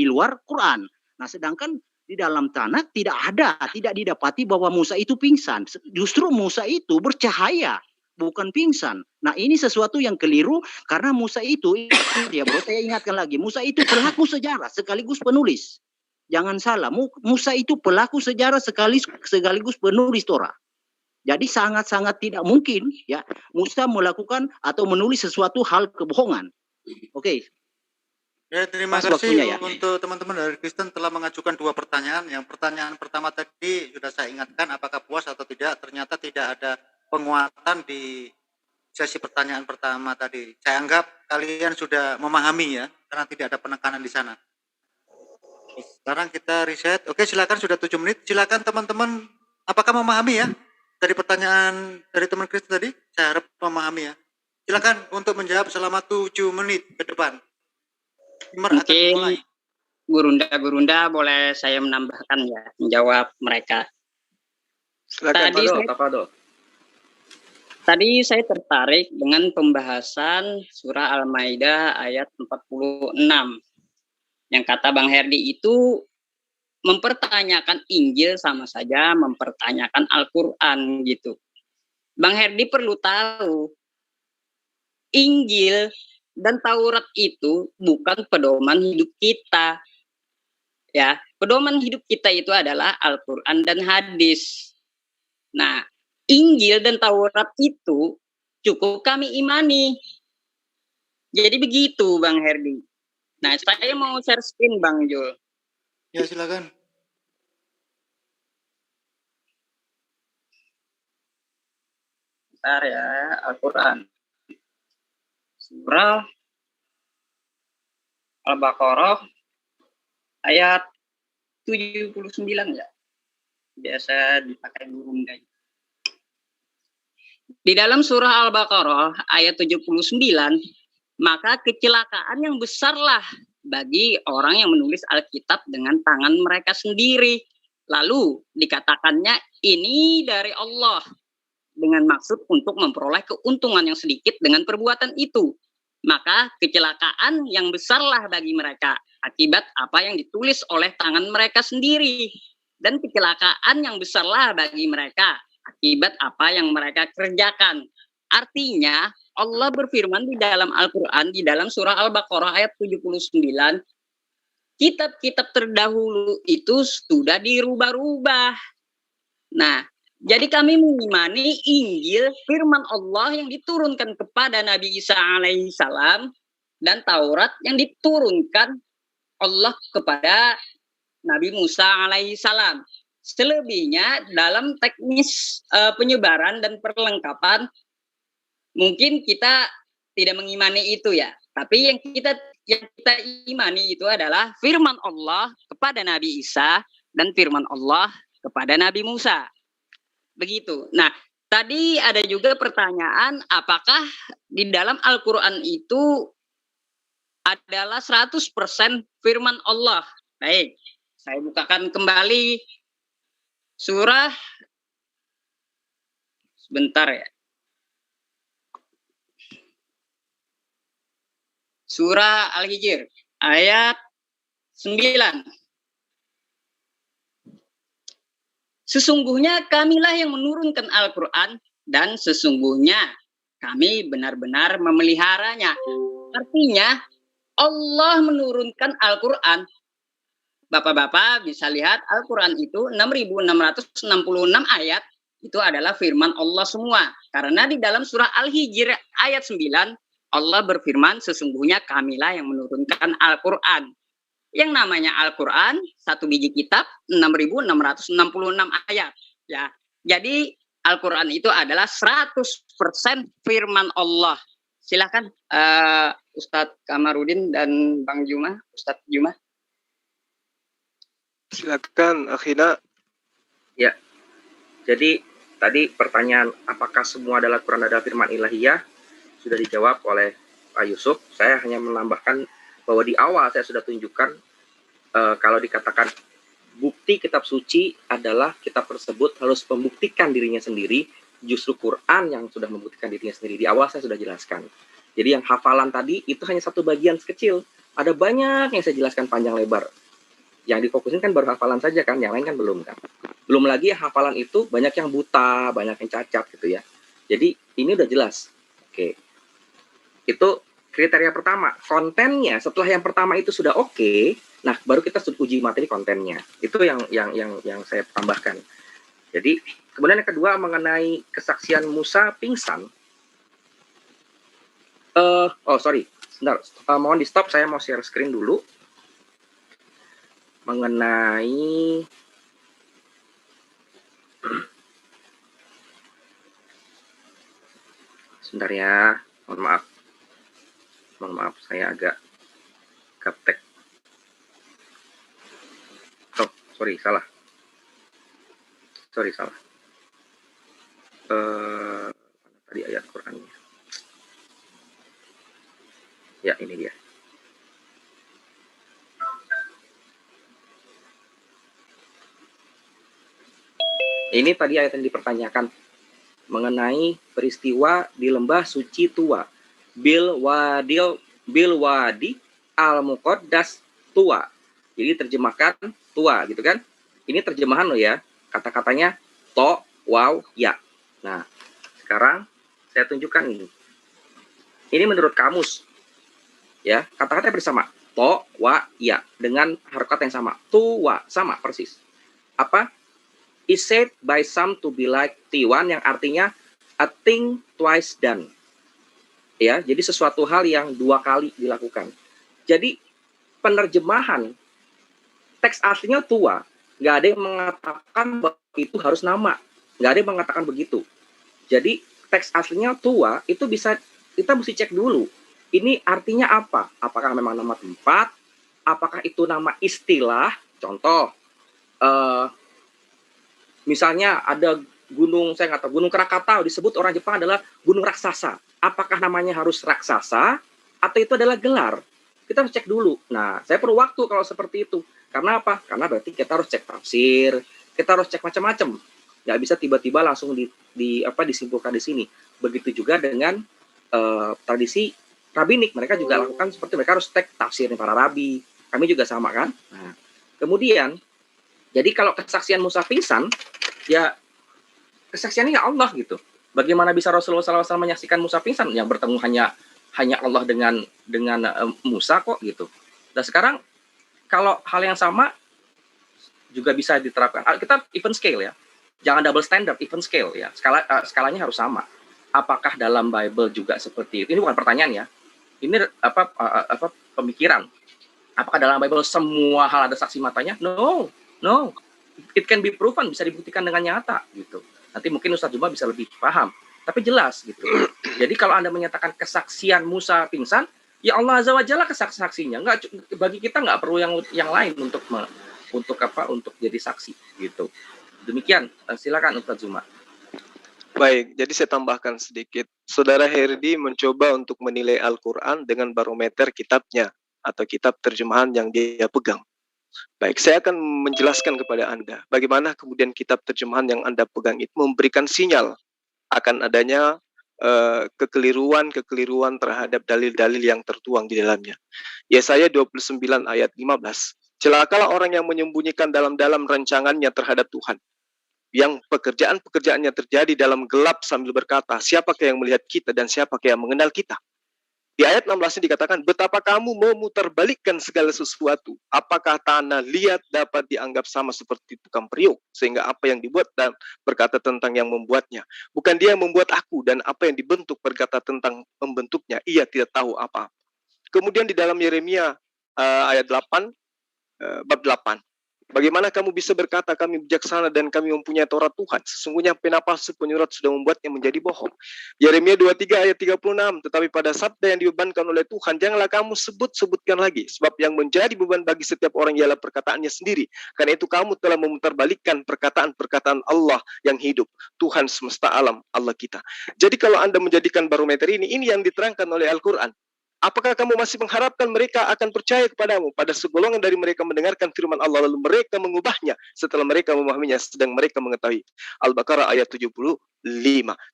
luar Quran. Nah, sedangkan di dalam Tanak tidak didapati bahwa Musa itu pingsan. Justru Musa itu bercahaya, bukan pingsan. Nah, ini sesuatu yang keliru karena Musa itu ya bro, saya ingatkan lagi, Musa itu pelaku sejarah sekaligus penulis. Jangan salah, Musa itu pelaku sejarah sekaligus penulis Torah. Jadi sangat-sangat tidak mungkin ya Musa melakukan atau menulis sesuatu hal kebohongan. Oke. Ya, terima kasih ya untuk teman-teman dari Kristen telah mengajukan 2 pertanyaan. Yang pertanyaan pertama tadi sudah saya ingatkan apakah puas atau tidak. Ternyata tidak ada penguatan di sesi pertanyaan pertama tadi. Saya anggap kalian sudah memahami ya, karena tidak ada penekanan di sana. Sekarang kita riset. Oke, silakan, sudah 7 menit. Silakan teman-teman, apakah memahami ya? Dari pertanyaan dari teman Kristen tadi, saya harap memahami ya. Silakan untuk menjawab selama 7 menit ke depan. Mungkin Gurunda boleh saya menambahkan ya, menjawab mereka. Silakan Pak Do. Tadi saya tertarik dengan pembahasan surah Al-Maidah ayat 46. Yang kata Bang Herdi itu mempertanyakan Injil sama saja mempertanyakan Al-Quran gitu. Bang Herdi perlu tahu, Injil dan Taurat itu bukan pedoman hidup kita. Ya, pedoman hidup kita itu adalah Al-Quran dan hadis. Nah, Injil dan Taurat itu cukup kami imani. Jadi begitu, Bang Herdi. Nah, saya mau share screen, Bang Jul. Ya, silakan. Bentar ya, Al-Quran. Surah Al-Baqarah ayat 79 ya. Biasa dipakai burung guys. Di dalam surah Al-Baqarah ayat 79, maka kecelakaan yang besarlah bagi orang yang menulis Alkitab dengan tangan mereka sendiri. Lalu dikatakannya ini dari Allah dengan maksud untuk memperoleh keuntungan yang sedikit dengan perbuatan itu. Maka kecelakaan yang besarlah bagi mereka akibat apa yang ditulis oleh tangan mereka sendiri. Dan kecelakaan yang besarlah bagi mereka akibat apa yang mereka kerjakan. Artinya Allah berfirman di dalam Al-Quran, di dalam surah Al-Baqarah ayat 79, kitab-kitab terdahulu itu sudah dirubah-rubah. Nah, jadi kami mengimani Injil, firman Allah yang diturunkan kepada Nabi Isa alaihissalam, dan Taurat yang diturunkan Allah kepada Nabi Musa alaihissalam. Selebihnya dalam teknis penyebaran dan perlengkapan, mungkin kita tidak mengimani itu ya. Tapi yang kita imani itu adalah firman Allah kepada Nabi Isa dan firman Allah kepada Nabi Musa. Begitu. Nah, tadi ada juga pertanyaan apakah di dalam Al-Quran itu adalah 100% firman Allah. Baik, saya bukakan kembali surah, sebentar ya. Surah Al-Hijr ayat 9. Sesungguhnya kamilah yang menurunkan Al-Quran dan sesungguhnya kami benar-benar memeliharanya. Artinya Allah menurunkan Al-Quran. Bapak-bapak bisa lihat Al-Quran itu 6.666 ayat itu adalah firman Allah semua. Karena di dalam surah Al-Hijr ayat 9 Allah berfirman sesungguhnya kamilah yang menurunkan Al-Quran. Yang namanya Al-Quran, satu biji kitab, 6.666 ayat. Ya, jadi Al-Quran itu adalah 100% firman Allah. Silakan Ustadz Kamarudin dan Bang Juma, Ustadz Juma. Silakan, Akhina. Ya, jadi tadi pertanyaan apakah semua adalah Quran adalah firman ilahiyah sudah dijawab oleh Pak Yusuf. Saya hanya menambahkan bahwa di awal saya sudah tunjukkan kalau dikatakan bukti kitab suci adalah kitab tersebut harus membuktikan dirinya sendiri, justru Quran yang sudah membuktikan dirinya sendiri. Di awal saya sudah jelaskan. Jadi yang hafalan tadi itu hanya satu bagian kecil. Ada banyak yang saya jelaskan panjang lebar. Yang difokusin kan baru hafalan saja kan, yang lain kan belum kan. Belum lagi hafalan itu banyak yang buta, banyak yang cacat gitu ya. Jadi ini udah jelas. Oke. Itu kriteria pertama. Kontennya setelah yang pertama itu sudah oke, nah baru kita uji materi kontennya. Itu yang saya tambahkan. Jadi kemudian yang kedua mengenai kesaksian Musa pingsan. Sebentar. Mohon di stop, saya mau share screen dulu. Mengenai sebentar ya, mohon maaf saya agak gaptek. Oh, sorry salah. Tadi ayat Qurannya. Ya, ini dia. Ini tadi ayat yang dipertanyakan mengenai peristiwa di lembah suci tua. Bil wadi al-muqaddas tua. Jadi terjemahkan tua gitu kan. Ini terjemahan loh ya. Kata-katanya to, waw, ya. Nah, sekarang saya tunjukkan ini. Ini menurut kamus. Ya, kata-katanya bersama. To, wa, ya. Dengan harokat yang sama. Tuwa, sama persis. Apa? Is said by some to be like T1 yang artinya a thing twice done. Ya, jadi sesuatu hal yang 2 kali dilakukan. Jadi penerjemahan teks aslinya tua. Nggak ada yang mengatakan bahwa itu harus nama. Nggak ada yang mengatakan begitu. Jadi teks aslinya tua itu bisa kita mesti cek dulu. Ini artinya apa? Apakah memang nama tempat? Apakah itu nama istilah? Contoh, misalnya ada gunung, saya nggak tahu, Gunung Krakatau disebut orang Jepang adalah gunung raksasa. Apakah namanya harus raksasa atau itu adalah gelar? Kita harus cek dulu. Nah, saya perlu waktu kalau seperti itu. Karena apa? Karena berarti kita harus cek tafsir, kita harus cek macam-macam. Nggak bisa tiba-tiba langsung disimpulkan di sini. Begitu juga dengan tradisi rabinik, mereka juga lakukan seperti mereka harus cek tafsirnya para rabi. Kami juga sama kan. Nah, kemudian, jadi kalau kesaksian Musa pingsan, ya kesaksiannya ya Allah gitu. Bagaimana bisa Rasulullah SAW menyaksikan Musa pingsan? Yang bertemu hanya Allah dengan Musa kok gitu. Dan sekarang kalau hal yang sama juga bisa diterapkan. Kita even scale ya. Jangan double standard, even scale ya. Skalanya harus sama. Apakah dalam Bible juga seperti itu? Ini bukan pertanyaan ya. Ini pemikiran. Apakah dalam Bible semua hal ada saksi matanya? No. It can be proven, bisa dibuktikan dengan nyata gitu. Nanti mungkin Ustaz Juma bisa lebih paham. Tapi jelas gitu. Jadi kalau Anda menyatakan kesaksian Musa pingsan, ya Allah Azza wa Jalla kesaksinya. Bagi kita nggak perlu yang lain untuk jadi saksi gitu. Demikian, silakan Ustaz Juma. Baik, jadi saya tambahkan sedikit. Saudara Herdi mencoba untuk menilai Al-Quran dengan barometer kitabnya atau kitab terjemahan yang dia pegang. Baik, saya akan menjelaskan kepada Anda bagaimana kemudian kitab terjemahan yang Anda pegang itu memberikan sinyal akan adanya kekeliruan terhadap dalil-dalil yang tertuang di dalamnya. Yesaya 29 ayat 15. Celakalah orang yang menyembunyikan dalam-dalam rancangannya terhadap Tuhan, yang pekerjaan-pekerjaannya terjadi dalam gelap sambil berkata, siapakah yang melihat kita dan siapakah yang mengenal kita? Di ayat 16 ini dikatakan, betapa kamu memutarbalikkan segala sesuatu. Apakah tanah liat dapat dianggap sama seperti tukang periuk? Sehingga apa yang dibuat dan berkata tentang yang membuatnya. Bukan dia yang membuat aku, dan apa yang dibentuk berkata tentang membentuknya. Ia tidak tahu apa. Kemudian di dalam Yeremia ayat 8, bab 8. Bagaimana kamu bisa berkata kami bijaksana dan kami mempunyai Taurat Tuhan? Sesungguhnya penapalsu penyurat sudah membuatnya menjadi bohong. Yeremia 23 ayat 36. Tetapi pada sabda yang dibebankan oleh Tuhan, janganlah kamu sebutkan lagi. Sebab yang menjadi beban bagi setiap orang ialah perkataannya sendiri. Karena itu kamu telah memutarbalikkan perkataan-perkataan Allah yang hidup. Tuhan semesta alam, Allah kita. Jadi kalau Anda menjadikan barometer ini yang diterangkan oleh Al-Quran. Apakah kamu masih mengharapkan mereka akan percaya kepadamu? Pada segolongan dari mereka mendengarkan firman Allah, lalu mereka mengubahnya setelah mereka memahaminya, sedang mereka mengetahui. Al-Baqarah ayat 75.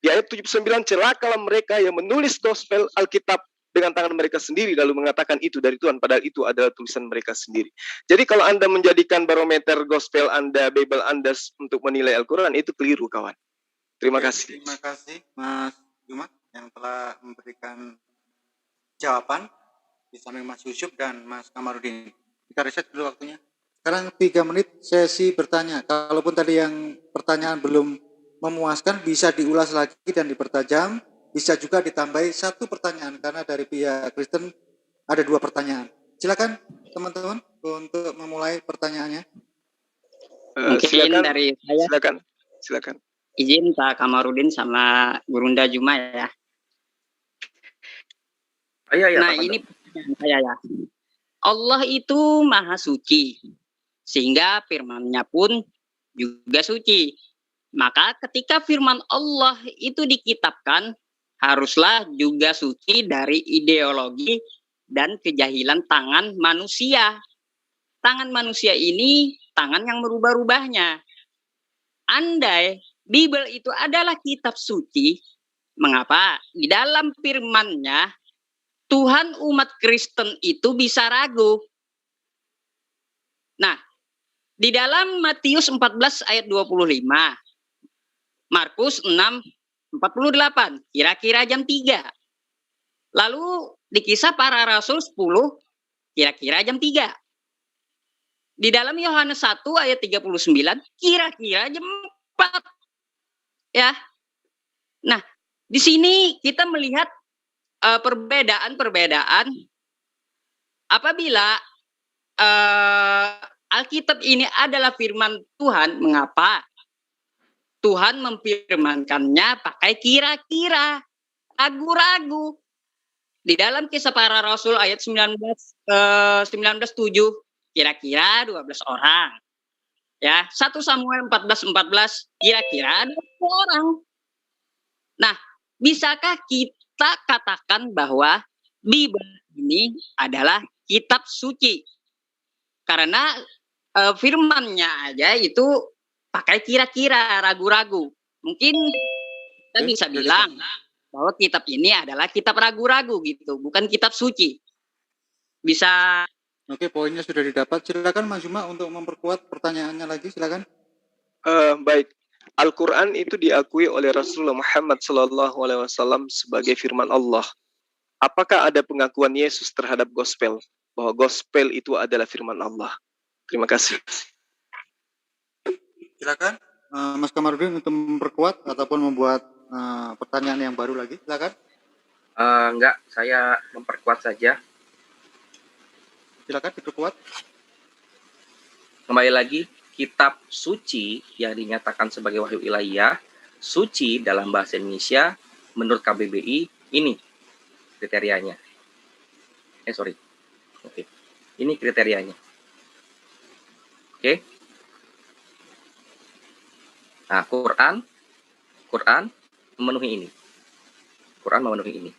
Di ayat 79, celakalah mereka yang menulis gospel Alkitab dengan tangan mereka sendiri, lalu mengatakan itu dari Tuhan, padahal itu adalah tulisan mereka sendiri. Jadi kalau Anda menjadikan barometer gospel Anda, Bible Anda untuk menilai Al-Quran, itu keliru, kawan. Terima kasih. Terima kasih Mas Jumat yang telah memberikan jawaban di samping Mas Yusuf dan Mas Kamarudin. Kita reset dulu waktunya. Sekarang 3 menit sesi bertanya. Kalaupun tadi yang pertanyaan belum memuaskan, bisa diulas lagi dan dipertajam. Bisa juga ditambahi 1 pertanyaan karena dari pihak Kristen ada 2 pertanyaan. Silakan teman-teman untuk memulai pertanyaannya. Mungkin dari saya. Silakan. Izin Pak Kamarudin sama Gurunda Juma ya. Nah, ini pertanyaan saya ya. Allah itu maha suci, sehingga firman-Nya pun juga suci. Maka ketika firman Allah itu dikitabkan, haruslah juga suci dari ideologi dan kejahilan tangan manusia. Tangan manusia ini tangan yang merubah-rubahnya. Andai Bible itu adalah kitab suci, mengapa di dalam firman-Nya Tuhan umat Kristen itu bisa ragu? Nah, di dalam Matius 14 ayat 25, Markus 6:48, kira-kira jam 3. Lalu di Kisah Para Rasul 10 kira-kira jam 3. Di dalam Yohanes 1 ayat 39, kira-kira jam 4. Ya. Nah, di sini kita melihat perbedaan-perbedaan apabila Alkitab ini adalah firman Tuhan, mengapa Tuhan memfirmankannya pakai kira-kira, ragu-ragu. Di dalam Kisah Para Rasul ayat 19:7, kira-kira 12 orang. Ya, 1 Samuel 14:14, kira-kira 20 orang. Nah, bisakah kita katakan bahwa Bible ini adalah kitab suci? Karena firman-nya aja itu pakai kira-kira, ragu-ragu. Mungkin kita bisa bilang bahwa kitab ini adalah kitab ragu-ragu gitu, bukan kitab suci. Bisa. Oke, poinnya sudah didapat. Silakan Mas Juma untuk memperkuat pertanyaannya lagi, silakan. Baik, Al-Quran itu diakui oleh Rasulullah Muhammad SAW sebagai firman Allah. Apakah ada pengakuan Yesus terhadap gospel, bahwa gospel itu adalah firman Allah? Terima kasih. Silakan Mas Kamarudin untuk memperkuat ataupun membuat pertanyaan yang baru lagi. Silakan. Enggak, saya memperkuat saja. Silakan diperkuat. Kembali lagi, kitab suci yang dinyatakan sebagai wahyu ilahiyah, suci dalam bahasa Indonesia, menurut KBBI, ini kriterianya. Oke. Ini kriterianya. Oke. Nah, Quran memenuhi ini. Quran memenuhi ini.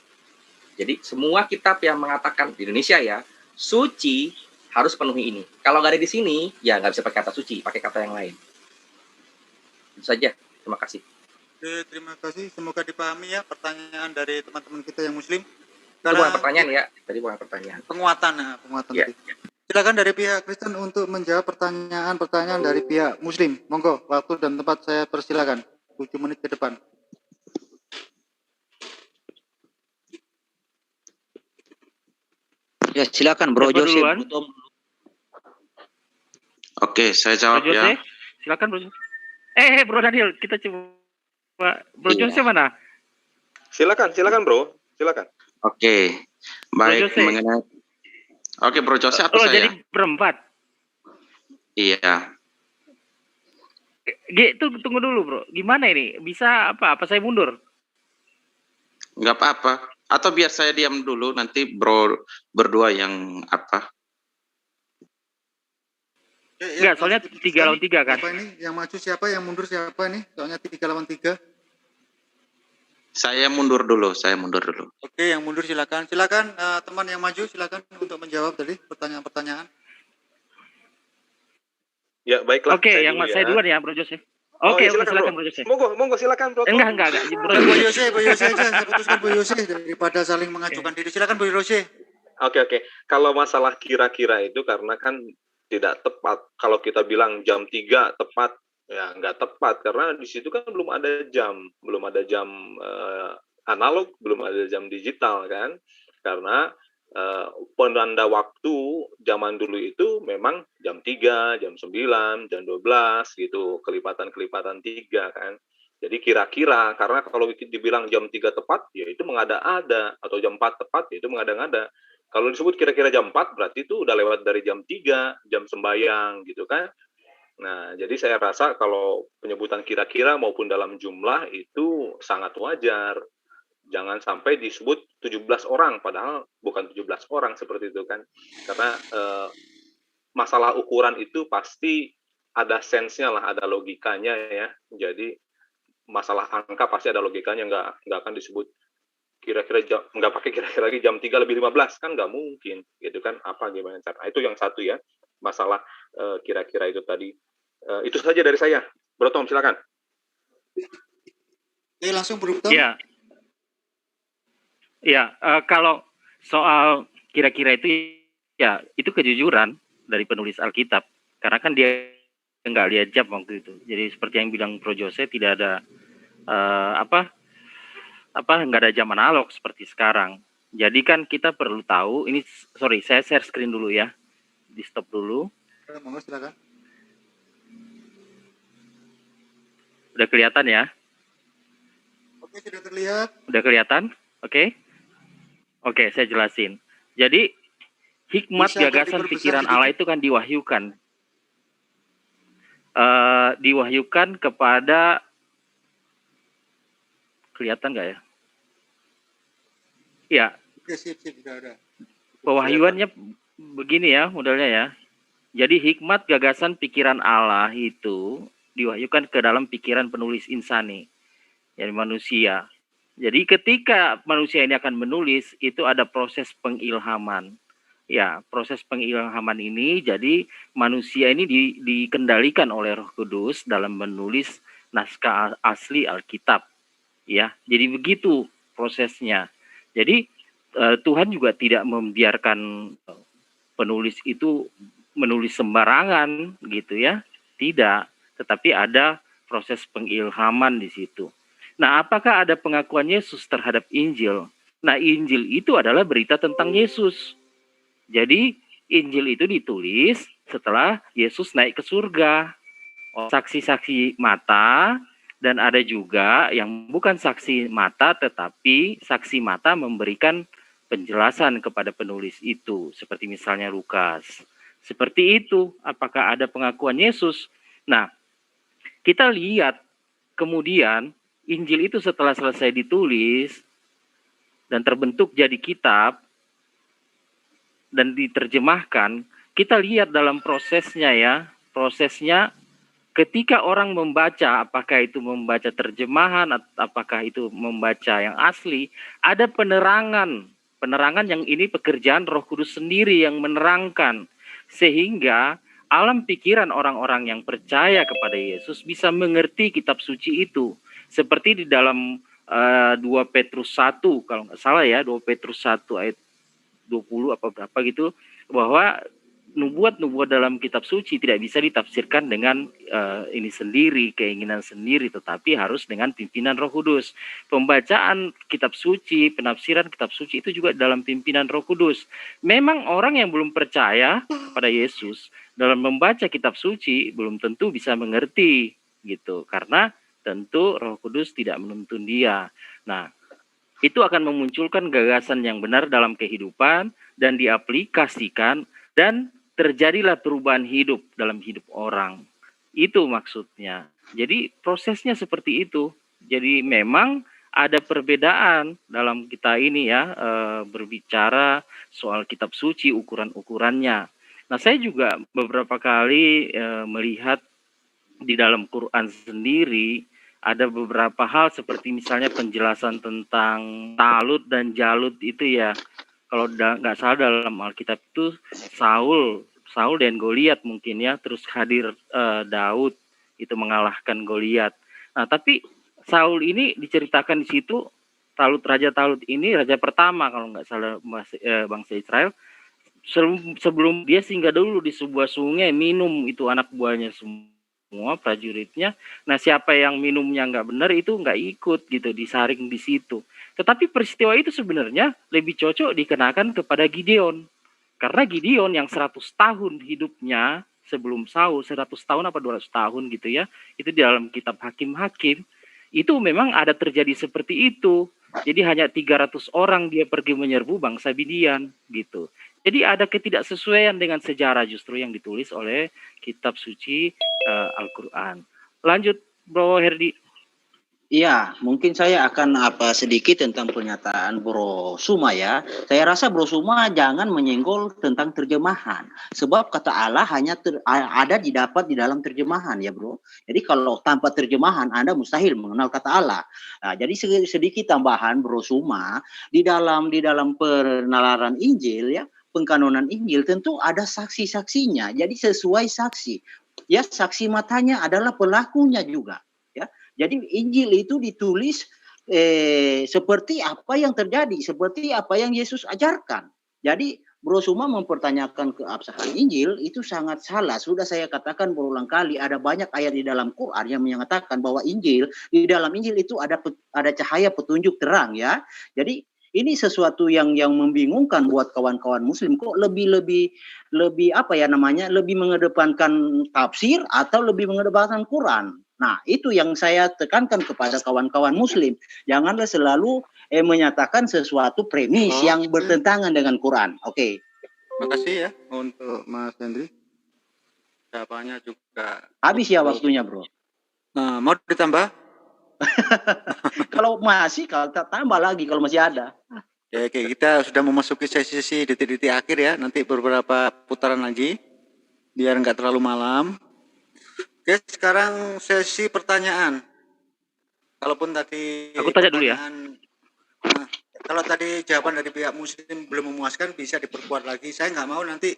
Jadi semua kitab yang mengatakan di Indonesia ya, suci harus penuhi ini. Kalau nggak ada di sini, ya nggak bisa pakai kata suci, pakai kata yang lain. Itu saja. Terima kasih. Oke, terima kasih. Semoga dipahami ya pertanyaan dari teman-teman kita yang Muslim. Itu bukan pertanyaan ya. Tadi bukan pertanyaan. Penguatan Ya. tadi. Silakan dari pihak Kristen untuk menjawab pertanyaan-pertanyaan dari pihak Muslim. Monggo, waktu dan tempat saya persilakan. 7 menit ke depan. Ya, silakan Bro Siapa Jose. duluan? Oke, saya jawab Bro Jose, ya. silakan Bro Jose. Bro Daniel, kita coba. Bro Iya. Jose mana? Silakan bro, silakan. Oke, baik Jose. mengenai. Oke, Bro Jose atau Oh, saya? jadi berempat. Iya. Tunggu dulu Bro. Gimana ini? Bisa apa? Apa saya mundur? Nggak apa-apa. Atau biar saya diam dulu, nanti Bro berdua yang apa? Enggak, soalnya 3 lawan 3 kan. Siapa ini? Yang maju siapa? Yang mundur siapa ini? Soalnya 3 lawan 3. Saya mundur dulu. Oke, yang mundur silakan. Silakan teman yang maju silakan untuk menjawab tadi pertanyaan-pertanyaan. Ya baiklah. Oke, yang saya duluan ya Bro Jose. Oke, silakan Bro Jose. Monggo silakan Bro. Enggak. Bro Yose aja, saya putuskan Bro Yose daripada saling mengajukan diri. Silakan Bro Yose. Oke. Kalau masalah kira-kira itu karena kan tidak tepat. Kalau kita bilang jam 3 tepat, ya nggak tepat karena di situ kan belum ada jam analog, belum ada jam digital kan. Karena penanda waktu zaman dulu itu memang jam 3, jam 9, jam 12 gitu, kelipatan-kelipatan 3 kan. Jadi kira-kira, karena kalau dibilang jam 3 tepat, ya itu mengada-ada, atau jam 4 tepat, ya itu mengada-ngada. Kalau disebut kira-kira jam 4, berarti itu udah lewat dari jam 3, jam sembayang gitu kan. Nah, jadi saya rasa kalau penyebutan kira-kira maupun dalam jumlah itu sangat wajar. Jangan sampai disebut 17 orang, padahal bukan 17 orang seperti itu kan. Karena masalah ukuran itu pasti ada sense-nya lah, ada logikanya ya. Jadi masalah angka pasti ada logikanya, nggak akan disebut kira-kira nggak pakai kira-kira lagi jam 3 lebih 15 kan nggak mungkin gitu kan, apa gimana cara. Nah, itu yang satu ya, masalah kira-kira itu tadi. Itu saja dari saya. Bro Tom silakan. Oke, langsung Bro Tom. Ya, kalau soal kira-kira itu, ya itu kejujuran dari penulis Alkitab, karena kan dia nggak lihat jam waktu itu. Jadi seperti yang bilang Bro Jose, tidak ada nggak ada jam analog seperti sekarang. Jadi kan kita perlu tahu, ini sorry, saya share screen dulu ya. Di stop dulu. Monggo silakan. Udah kelihatan ya? Oke, sudah terlihat. Udah kelihatan? Oke. Oke, saya jelasin. Jadi hikmat Bisa agak gagasan diperbesar pikiran sedikit? Allah itu kan diwahyukan. Diwahyukan kepada, kelihatan nggak ya? Ya, Oke, sip, sudah ada. pewahyuannya begini ya modelnya ya. Jadi hikmat gagasan pikiran Allah itu diwahyukan ke dalam pikiran penulis insani, yani manusia. Jadi ketika manusia ini akan menulis, itu ada proses pengilhaman. Ya, proses pengilhaman ini, jadi manusia ini dikendalikan oleh Roh Kudus dalam menulis naskah asli Alkitab. Ya, jadi begitu prosesnya. Jadi Tuhan juga tidak membiarkan penulis itu menulis sembarangan gitu ya. Tidak, tetapi ada proses pengilhaman di situ. Nah, apakah ada pengakuan Yesus terhadap Injil? Nah, Injil itu adalah berita tentang Yesus. Jadi, Injil itu ditulis setelah Yesus naik ke surga. Saksi-saksi mata, dan ada juga yang bukan saksi mata, tetapi saksi mata memberikan penjelasan kepada penulis itu, seperti misalnya Lukas. Seperti itu, apakah ada pengakuan Yesus? Nah, kita lihat kemudian Injil itu setelah selesai ditulis dan terbentuk jadi kitab dan diterjemahkan, kita lihat dalam prosesnya ya, prosesnya ketika orang membaca, apakah itu membaca terjemahan, apakah itu membaca yang asli, ada penerangan yang ini pekerjaan Roh Kudus sendiri yang menerangkan, sehingga alam pikiran orang-orang yang percaya kepada Yesus bisa mengerti kitab suci itu. Seperti di dalam 2 Petrus 1, kalau nggak salah ya, 2 Petrus 1 ayat 20 apa berapa gitu, bahwa nubuat-nubuat dalam kitab suci tidak bisa ditafsirkan dengan ini sendiri, keinginan sendiri, tetapi harus dengan pimpinan Roh Kudus. Pembacaan kitab suci, penafsiran kitab suci itu juga dalam pimpinan Roh Kudus. Memang orang yang belum percaya pada Yesus dalam membaca kitab suci belum tentu bisa mengerti gitu, karena tentu Roh Kudus tidak menuntun dia. Nah, itu akan memunculkan gagasan yang benar dalam kehidupan dan diaplikasikan, dan terjadilah perubahan hidup dalam hidup orang. Itu maksudnya. Jadi prosesnya seperti itu. Jadi memang ada perbedaan dalam kita ini ya, berbicara soal kitab suci, ukuran-ukurannya. Nah, saya juga beberapa kali melihat di dalam Quran sendiri ada beberapa hal seperti misalnya penjelasan tentang Talut dan Jalut itu ya. Kalau nggak salah dalam Alkitab itu Saul dan Goliat mungkin ya, terus hadir Daud itu mengalahkan Goliat. Nah, tapi Saul ini diceritakan di situ, Raja Talut ini raja pertama kalau nggak salah bangsa Israel. Sebelum dia singgah dulu di sebuah sungai, minum itu anak buahnya semua prajuritnya. Nah, siapa yang minumnya nggak benar itu nggak ikut gitu, disaring di situ. Tetapi peristiwa itu sebenarnya lebih cocok dikenakan kepada Gideon. Karena Gideon yang 100 tahun hidupnya sebelum Saul, 100 tahun apa 200 tahun gitu ya, itu di dalam kitab Hakim-Hakim, itu memang ada terjadi seperti itu. Jadi hanya 300 orang dia pergi menyerbu bangsa Midian gitu. Jadi ada ketidaksesuaian dengan sejarah justru yang ditulis oleh kitab suci Al-Quran. Lanjut, Bro Herdi. Iya, mungkin saya akan sedikit tentang pernyataan Bro Suma ya. Saya rasa Bro Suma jangan menyenggol tentang terjemahan. Sebab kata Allah hanya didapat di dalam terjemahan ya Bro. Jadi kalau tanpa terjemahan Anda mustahil mengenal kata Allah. Nah, jadi sedikit tambahan Bro Suma, di dalam penalaran Injil ya, pengkanonan Injil tentu ada saksi-saksinya. Jadi sesuai saksi. Ya, saksi matanya adalah pelakunya juga. Jadi Injil itu ditulis seperti apa yang terjadi, seperti apa yang Yesus ajarkan. Jadi Bro Suma mempertanyakan keabsahan Injil itu sangat salah. Sudah saya katakan berulang kali, ada banyak ayat di dalam Quran yang menyatakan bahwa di dalam Injil itu ada cahaya petunjuk terang ya. Jadi Ini sesuatu yang membingungkan buat kawan-kawan Muslim. Kok lebih apa ya namanya, lebih mengedepankan tafsir atau lebih mengedepankan Quran. Nah, itu yang saya tekankan kepada kawan-kawan Muslim. Janganlah selalu menyatakan sesuatu premis yang bertentangan dengan Quran. Oke. Makasih ya untuk Mas Hendri. Jawabannya juga habis ya waktunya, Bro. Nah, mau ditambah? Kalau masih, kalau tambah lagi kalau masih ada. Oke, kita sudah memasuki sesi detik-detik akhir ya. Nanti beberapa putaran lagi, biar nggak terlalu malam. Oke, sekarang sesi pertanyaan. Kalaupun tadi Aku tanya dulu ya. Nah, kalau tadi jawaban dari pihak Muslim belum memuaskan, bisa diperkuat lagi. Saya nggak mau nanti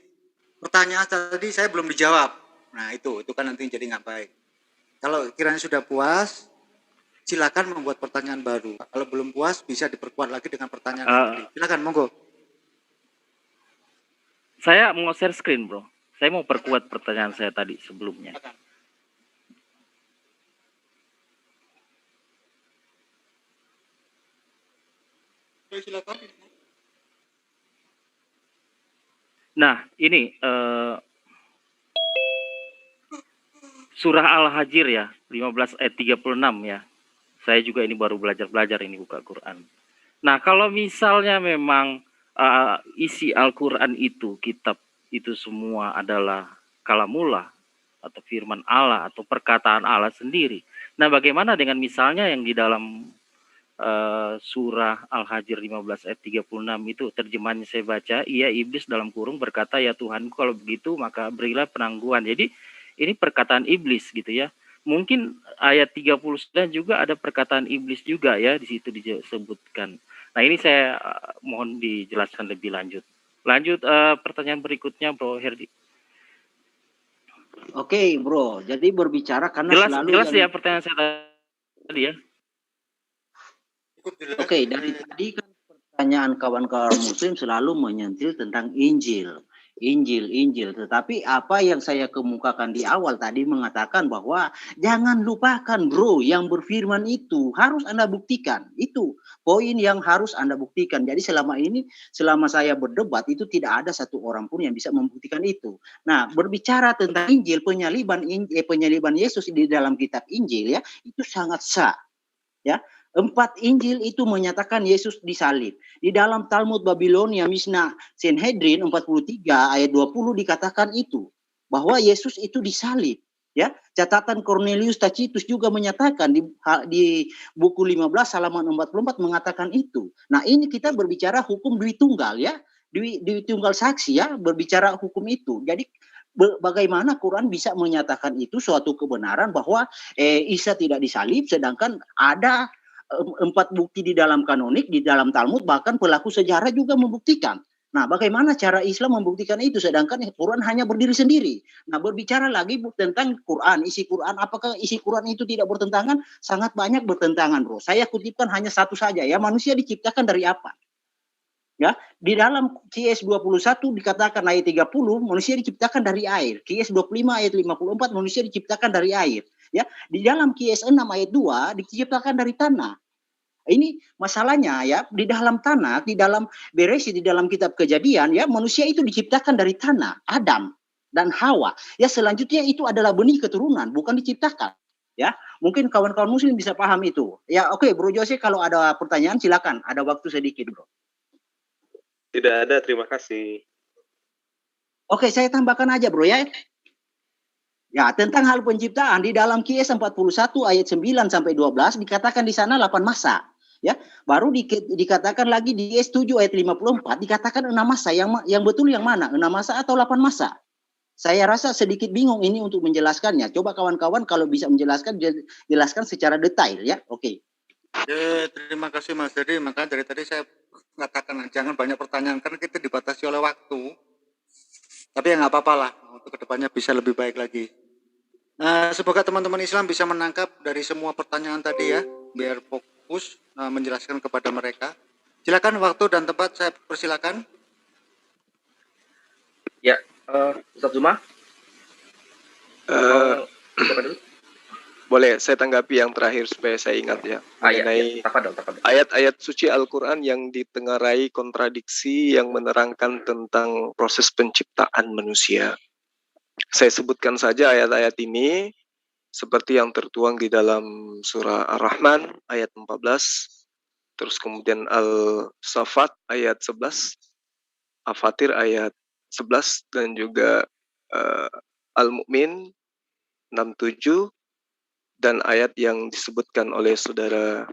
pertanyaan tadi saya belum dijawab. Nah, itu kan nanti jadi nggak baik. Kalau kiranya sudah puas, silakan membuat pertanyaan baru. Kalau belum puas, bisa diperkuat lagi dengan pertanyaan tadi. Silakan, monggo. Saya mau share screen, Bro. Saya mau perkuat pertanyaan saya tadi sebelumnya. Silakan. Nah, ini Surah Al-Hajr ya, 15 ayat 36 ya. Saya juga ini baru belajar ini buka Quran. Nah, kalau misalnya memang isi Al-Quran itu, kitab itu semua adalah kalamullah atau firman Allah atau perkataan Allah sendiri. Nah, bagaimana dengan misalnya yang di dalam surah Al-Hajr 15 ayat 36 itu terjemahannya saya baca, iya iblis dalam kurung berkata, ya Tuhanku kalau begitu maka berilah penangguhan. Jadi ini perkataan iblis gitu ya. Mungkin ayat 39 juga ada perkataan iblis juga ya, di situ disebutkan. Nah, ini saya mohon dijelaskan lebih lanjut. Lanjut pertanyaan berikutnya, Bro Herdi. Oke, Bro. Jadi berbicara karena jelas ya pertanyaan saya tadi ya. Oke, dari tadi kan pertanyaan kawan-kawan Muslim selalu menyentil tentang Injil. Tetapi apa yang saya kemukakan di awal tadi mengatakan bahwa jangan lupakan, Bro, yang berfirman itu harus Anda buktikan. Itu poin yang harus Anda buktikan. Jadi selama saya berdebat itu tidak ada satu orang pun yang bisa membuktikan itu. Nah, berbicara tentang Injil, penyaliban Yesus di dalam kitab Injil ya, itu sangat sah. Ya, 4 Injil itu menyatakan Yesus disalib. Di dalam Talmud Babilonia Mishnah Sanhedrin 43 ayat 20 dikatakan itu bahwa Yesus itu disalib. Ya, catatan Cornelius Tacitus juga menyatakan di buku 15 halaman 44 mengatakan itu. Nah, ini kita berbicara hukum dui tunggal ya, dui tunggal saksi ya, berbicara hukum itu. Jadi bagaimana Quran bisa menyatakan itu suatu kebenaran bahwa Isa tidak disalib, sedangkan ada 4 bukti di dalam kanonik, di dalam Talmud, bahkan pelaku sejarah juga membuktikan. Nah, bagaimana cara Islam membuktikan itu, sedangkan Quran hanya berdiri sendiri. Nah, berbicara lagi tentang Quran, isi Quran, apakah isi Quran itu tidak bertentangan? Sangat banyak bertentangan, Bro. Saya kutipkan hanya satu saja ya, manusia diciptakan dari apa? Ya, di dalam QS 21 dikatakan ayat 30 manusia diciptakan dari air. QS 25 ayat 54 manusia diciptakan dari air. Ya, di dalam QS 6 ayat 2 diciptakan dari tanah. Ini masalahnya ya, di dalam tanah, di dalam Bereshit, di dalam kitab Kejadian ya, manusia itu diciptakan dari tanah, Adam dan Hawa. Ya, selanjutnya itu adalah benih keturunan, bukan diciptakan. Ya, mungkin kawan-kawan Muslim bisa paham itu. Ya, oke, Bro Jose, kalau ada pertanyaan silakan, ada waktu sedikit, Bro. Tidak ada, terima kasih. Oke, saya tambahkan aja, Bro ya. Ya, tentang hal penciptaan di dalam QS 41 ayat 9 sampai 12 dikatakan di sana 8 masa. Ya, baru dikatakan lagi di QS 7 ayat 54 dikatakan 6 masa. Yang betul yang mana? 6 masa atau 8 masa? Saya rasa sedikit bingung ini untuk menjelaskannya. Coba kawan-kawan kalau bisa menjelaskan, jelaskan secara detail ya. Oke. Terima kasih Mas Dedi. Maka dari tadi saya mengatakan jangan banyak pertanyaan karena kita dibatasi oleh waktu. Tapi ya nggak apa-apa lah, untuk kedepannya bisa lebih baik lagi. Semoga teman-teman Islam bisa menangkap dari semua pertanyaan tadi ya, biar fokus menjelaskan kepada mereka. Silakan waktu dan tempat saya persilakan. Ya, Ustaz Zuma. Boleh saya tanggapi yang terakhir supaya saya ingat ya, mengenai tafadhol. ayat-ayat suci Al-Quran yang ditengarai kontradiksi yang menerangkan tentang proses penciptaan manusia. Saya sebutkan saja ayat-ayat ini seperti yang tertuang di dalam surah Ar-Rahman ayat 14, terus kemudian Al-Safat ayat 11, Al-Fatir ayat 11, dan juga Al-Mu'min 67, dan ayat yang disebutkan oleh saudara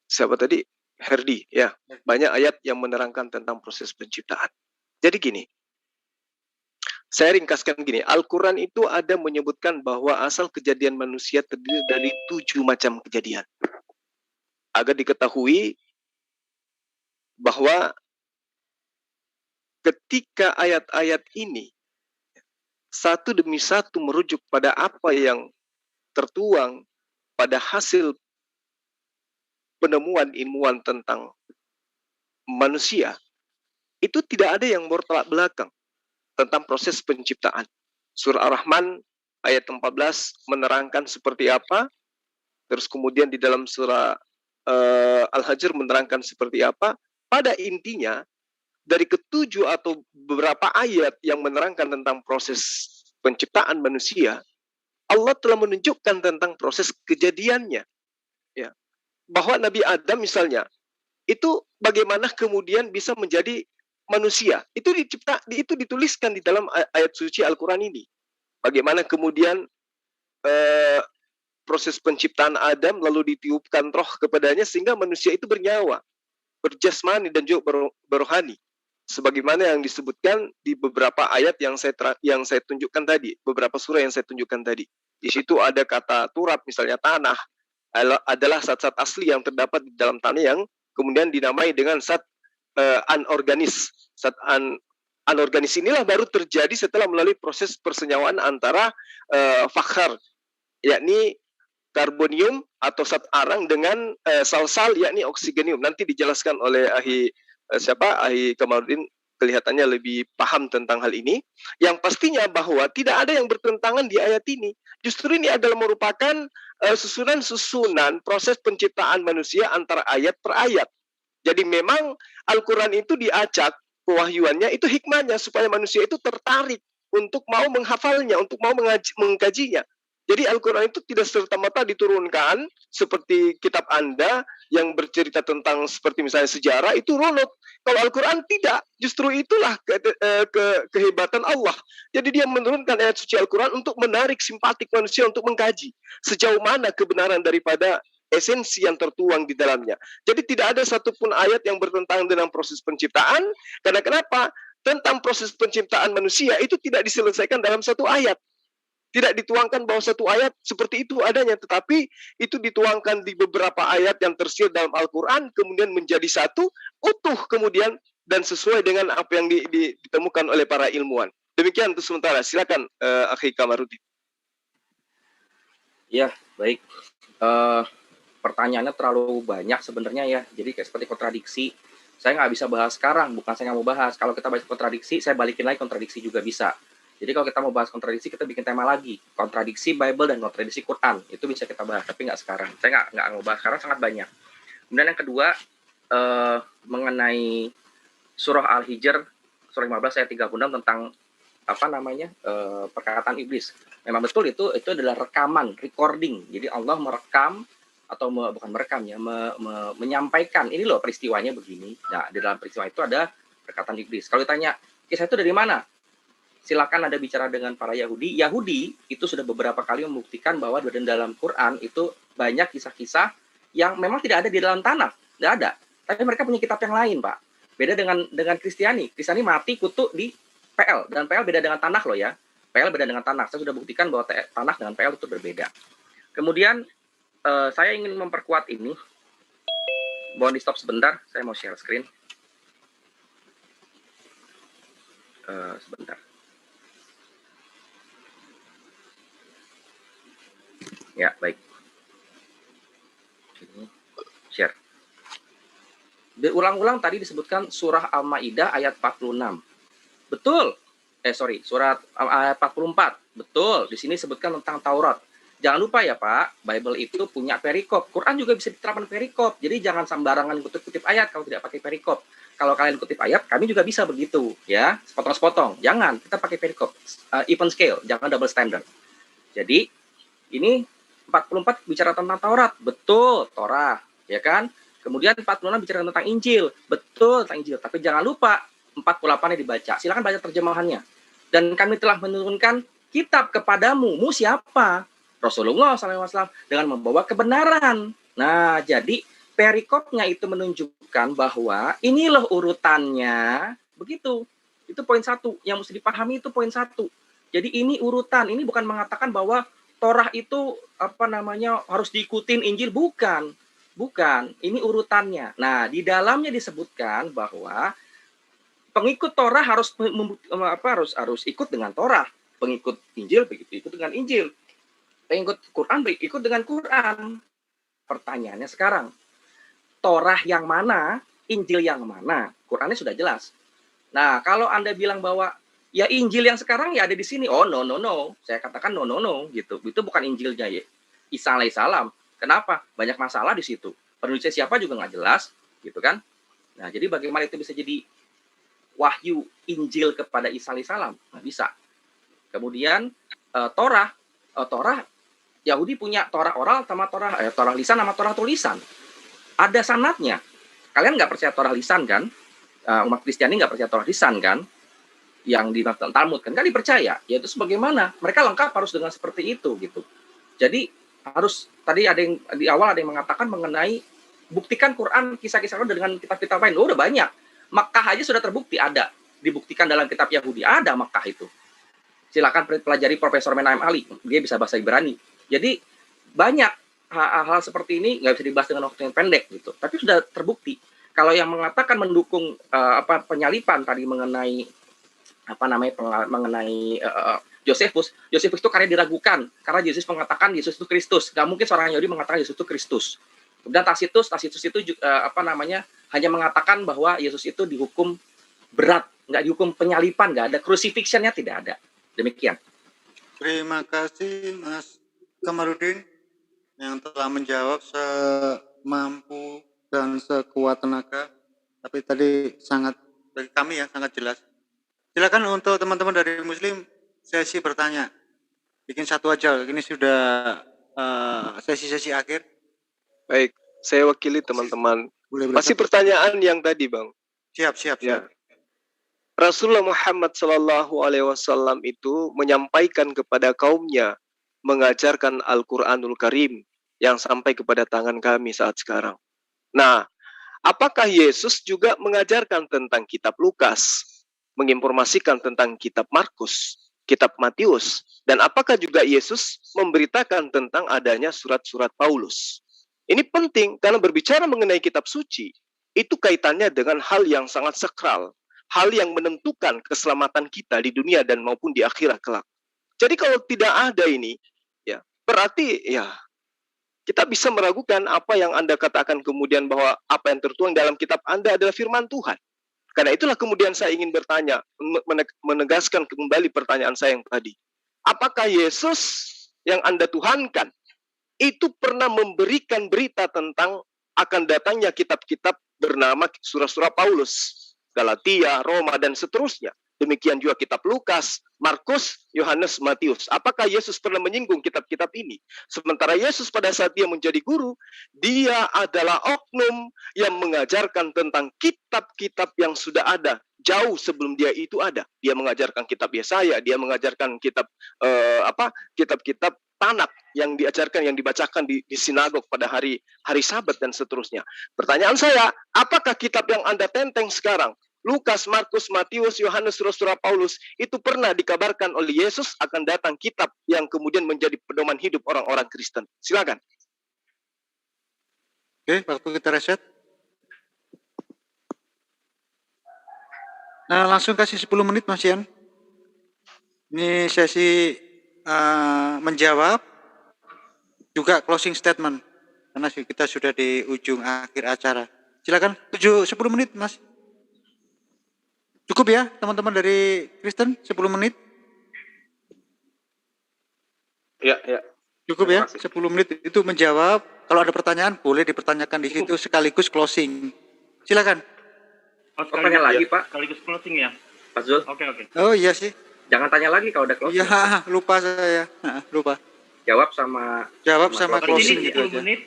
siapa tadi? Herdi, ya. Banyak ayat yang menerangkan tentang proses penciptaan. Jadi gini, saya ringkaskan gini, Al-Quran itu ada menyebutkan bahwa asal kejadian manusia terdiri dari 7 macam kejadian. Agar diketahui bahwa ketika ayat-ayat ini satu demi satu merujuk pada apa yang tertuang pada hasil penemuan ilmuwan tentang manusia, itu tidak ada yang bertolak belakang tentang proses penciptaan. Surah Ar-Rahman ayat 14 menerangkan seperti apa, terus kemudian di dalam surah Al-Hajr menerangkan seperti apa. Pada intinya, dari ketujuh atau beberapa ayat yang menerangkan tentang proses penciptaan manusia, Allah telah menunjukkan tentang proses kejadiannya, ya. Bahwa Nabi Adam misalnya, itu bagaimana kemudian bisa menjadi manusia. Itu dituliskan di dalam ayat suci Al-Quran ini. Bagaimana kemudian proses penciptaan Adam lalu ditiupkan roh kepadanya sehingga manusia itu bernyawa, berjasmani dan juga berohani. Sebagaimana yang disebutkan di beberapa ayat yang saya tunjukkan tadi, beberapa surah yang saya tunjukkan tadi. Di situ ada kata turab, misalnya tanah, adalah zat-zat asli yang terdapat di dalam tanah yang kemudian dinamai dengan zat anorganis. Zat anorganis inilah baru terjadi setelah melalui proses persenyawaan antara fakhar, yakni karbonium atau zat arang dengan sal-sal, yakni oksigenium. Nanti dijelaskan oleh ahli Kamarudin, kelihatannya lebih paham tentang hal ini. Yang pastinya bahwa tidak ada yang bertentangan di ayat ini. Justru ini adalah merupakan susunan proses penciptaan manusia antara ayat per ayat. Jadi memang Al-Quran itu diacak pewahyuannya, itu hikmahnya supaya manusia itu tertarik untuk mau menghafalnya, untuk mau mengkajinya. Jadi Al-Quran itu tidak serta-merta diturunkan seperti kitab Anda yang bercerita tentang seperti misalnya sejarah, itu runut. Kalau Al-Quran tidak, justru itulah kehebatan Allah. Jadi dia menurunkan ayat suci Al-Quran untuk menarik simpatik manusia untuk mengkaji sejauh mana kebenaran daripada esensi yang tertuang di dalamnya. Jadi tidak ada satupun ayat yang bertentangan dengan proses penciptaan. Karena kenapa? Tentang proses penciptaan manusia itu tidak diselesaikan dalam satu ayat. Tidak dituangkan bahwa satu ayat seperti itu adanya, tetapi itu dituangkan di beberapa ayat yang tersirat dalam Al-Quran, kemudian menjadi satu, utuh kemudian, dan sesuai dengan apa yang ditemukan oleh para ilmuwan. Demikian untuk sementara. Silakan Akhi Kamarudin. Ya, baik. Pertanyaannya terlalu banyak sebenarnya ya, jadi kayak seperti kontradiksi. Saya nggak bisa bahas sekarang, bukan saya nggak mau bahas. Kalau kita bahas kontradiksi, saya balikin lagi kontradiksi juga bisa. Jadi kalau kita mau bahas kontradiksi, kita bikin tema lagi. Kontradiksi Bible dan kontradiksi Quran. Itu bisa kita bahas, tapi nggak sekarang. Saya nggak mau bahas sekarang, sangat banyak. Kemudian yang kedua, mengenai surah Al-Hijr, surah 15 ayat 36 tentang perkataan iblis. Memang betul itu adalah rekaman, recording. Jadi Allah merekam atau bukan merekam ya, menyampaikan ini loh peristiwanya begini. Nah, di dalam peristiwa itu ada perkataan iblis. Kalau ditanya, kisah itu dari mana? Silakan Anda bicara dengan para Yahudi. Yahudi itu sudah beberapa kali membuktikan bahwa di dalam Quran itu banyak kisah-kisah yang memang tidak ada di dalam tanah, tidak ada. Tapi mereka punya kitab yang lain, Pak. Beda dengan Kristiani. Kristiani mati kutu di PL, dan PL beda dengan tanah loh ya. PL beda dengan tanah. Saya sudah buktikan bahwa tanah dengan PL itu berbeda. Kemudian saya ingin memperkuat ini. Mohon di stop sebentar, saya mau share screen. Sebentar. Ya, baik. Share. Berulang-ulang tadi disebutkan surah Al-Maidah ayat 46. Betul. Surat ayat 44. Betul. Di sini disebutkan tentang Taurat. Jangan lupa ya Pak, Bible itu punya perikop. Quran juga bisa diterapkan perikop. Jadi jangan sembarangan kutip-kutip ayat kalau tidak pakai perikop. Kalau kalian kutip ayat, kami juga bisa begitu, ya, sepotong-sepotong. Jangan, kita pakai perikop, even scale, jangan double standard. Jadi ini 44 bicara tentang Taurat, betul, Torah, ya kan? Kemudian 46 bicara tentang Injil, betul tentang Injil. Tapi jangan lupa 48-nya dibaca. Silakan baca terjemahannya. Dan kami telah menurunkan kitab kepadamu. Mu siapa? Rasulullah SAW dengan membawa kebenaran. Nah, jadi perikopnya itu menunjukkan bahwa ini loh urutannya. Begitu. Itu poin 1. Yang mesti dipahami itu poin 1. Jadi ini urutan. Ini bukan mengatakan bahwa Torah itu harus diikutin Injil, bukan. Bukan. Ini urutannya. Nah, di dalamnya disebutkan bahwa pengikut Torah harus ikut dengan Torah. Pengikut Injil begitu ikut dengan Injil. Pengikut Quran ikut dengan Quran. Pertanyaannya sekarang, Torah yang mana, Injil yang mana? Qurannya sudah jelas. Nah, kalau Anda bilang bahwa ya Injil yang sekarang ya ada di sini. Oh, no. Saya katakan no, gitu. Itu bukan Injilnya ya. Isa alaihissalam. Kenapa? Banyak masalah di situ. Penulisnya siapa juga nggak jelas, gitu kan? Nah, jadi bagaimana itu bisa jadi wahyu Injil kepada Isa alaihissalam? Nggak bisa. Kemudian Torah Yahudi punya Torah oral sama Torah lisan sama Torah tulisan. Ada sanadnya. Kalian nggak percaya Torah lisan kan? Umat Kristiani nggak percaya Torah lisan kan? Yang di Talmud kan dipercaya. Yaitu sebagaimana mereka lengkap harus dengan seperti itu gitu. Jadi harus tadi ada yang di awal ada yang mengatakan mengenai buktikan Quran kisah-kisah dengan kitab-kitab lain. Udah banyak. Makkah aja sudah terbukti ada. Dibuktikan dalam kitab Yahudi ada Makkah itu. Silakan pelajari Profesor Menahem Ali. Dia bisa bahasa Ibrani. Jadi banyak hal-hal seperti ini nggak bisa dibahas dengan waktu yang pendek gitu. Tapi sudah terbukti. Kalau yang mengatakan mendukung penyalipan tadi mengenai Josephus itu karena diragukan karena Yesus mengatakan Yesus itu Kristus. Nggak mungkin seorang Yahudi mengatakan Yesus itu Kristus. Kemudian Tacitus itu juga, hanya mengatakan bahwa Yesus itu dihukum berat, nggak dihukum penyalipan, nggak ada crucifixion-nya, tidak ada. Demikian. Terima kasih Mas Kamarudin yang telah menjawab semampu dan sekuat tenaga. Tapi tadi sangat bagi kami ya sangat jelas. Silakan untuk teman-teman dari Muslim sesi bertanya. Bikin satu aja. Ini sudah sesi-sesi akhir. Baik, saya wakili teman-teman. Masih pertanyaan yang tadi, Bang. Siap. Ya. Rasulullah Muhammad SAW itu menyampaikan kepada kaumnya, mengajarkan Al-Quranul Karim yang sampai kepada tangan kami saat sekarang. Nah, apakah Yesus juga mengajarkan tentang kitab Lukas, menginformasikan tentang kitab Markus, kitab Matius, dan apakah juga Yesus memberitakan tentang adanya surat-surat Paulus? Ini penting karena berbicara mengenai kitab suci, itu kaitannya dengan hal yang sangat sakral, hal yang menentukan keselamatan kita di dunia dan maupun di akhirat kelak. Jadi kalau tidak ada ini, ya berarti ya kita bisa meragukan apa yang Anda katakan kemudian bahwa apa yang tertuang dalam kitab Anda adalah firman Tuhan. Karena itulah kemudian saya ingin bertanya, menegaskan kembali pertanyaan saya yang tadi. Apakah Yesus yang Anda tuhankan itu pernah memberikan berita tentang akan datangnya kitab-kitab bernama surah-surah Paulus, Galatia, Roma, dan seterusnya. Demikian juga kitab Lukas, Markus, Yohanes, Matius. Apakah Yesus pernah menyinggung kitab-kitab ini? Sementara Yesus pada saat dia menjadi guru, dia adalah oknum yang mengajarkan tentang kitab-kitab yang sudah ada jauh sebelum dia itu ada. Dia mengajarkan kitab Yesaya, dia mengajarkan kitab-kitab Tanak yang diajarkan, yang dibacakan di sinagog pada hari Sabat dan seterusnya. Pertanyaan saya, apakah kitab yang Anda tenteng sekarang, Lukas, Markus, Matius, Yohanes, surah-surah Paulus, itu pernah dikabarkan oleh Yesus akan datang kitab yang kemudian menjadi pedoman hidup orang-orang Kristen? Silakan. Oke, waktu kita reset. Nah, langsung kasih 10 menit Mas Ian. Ini sesi menjawab, juga closing statement. Karena kita sudah di ujung akhir acara. Silakan, 10 menit Mas. Cukup ya teman-teman dari Kristen 10 menit? Ya. Cukup Terima ya, kasih. 10 menit itu menjawab. Kalau ada pertanyaan boleh dipertanyakan di situ sekaligus closing. Silakan. Oh, Tanya lagi, Pak. sekaligus closing ya. Pak Zul. Oke. Oh iya sih. Jangan tanya lagi kalau udah closing. Iya, lupa saya. Lupa. Jawab sama Jawab sama closing. closing Ini gitu 10 aja. menit.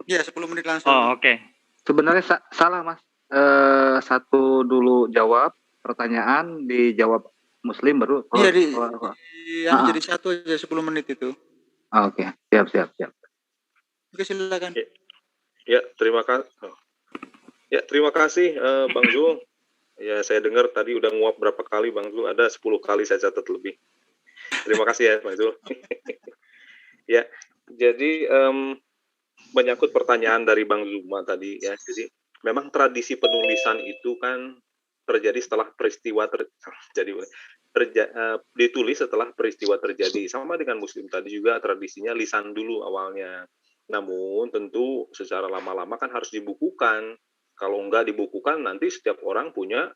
Iya, 10 menit langsung. Oh, oke. Sebenarnya salah Mas. Satu dulu jawab pertanyaan, dijawab Muslim baru. Jadi satu aja 10 menit itu. Oke, siap. Oke, silakan. Ya, terima kasih. Terima kasih Bang Zul. Ya, saya dengar tadi udah nguap berapa kali Bang Zul, ada 10 kali saya catat lebih. Terima kasih ya Bang Zul. Ya, jadi menyangkut pertanyaan dari Bang Zuma tadi ya. Jadi memang tradisi penulisan itu kan terjadi setelah peristiwa ditulis setelah peristiwa terjadi. Sama dengan Muslim tadi juga tradisinya lisan dulu awalnya. Namun tentu secara lama-lama kan harus dibukukan. Kalau nggak dibukukan nanti setiap orang punya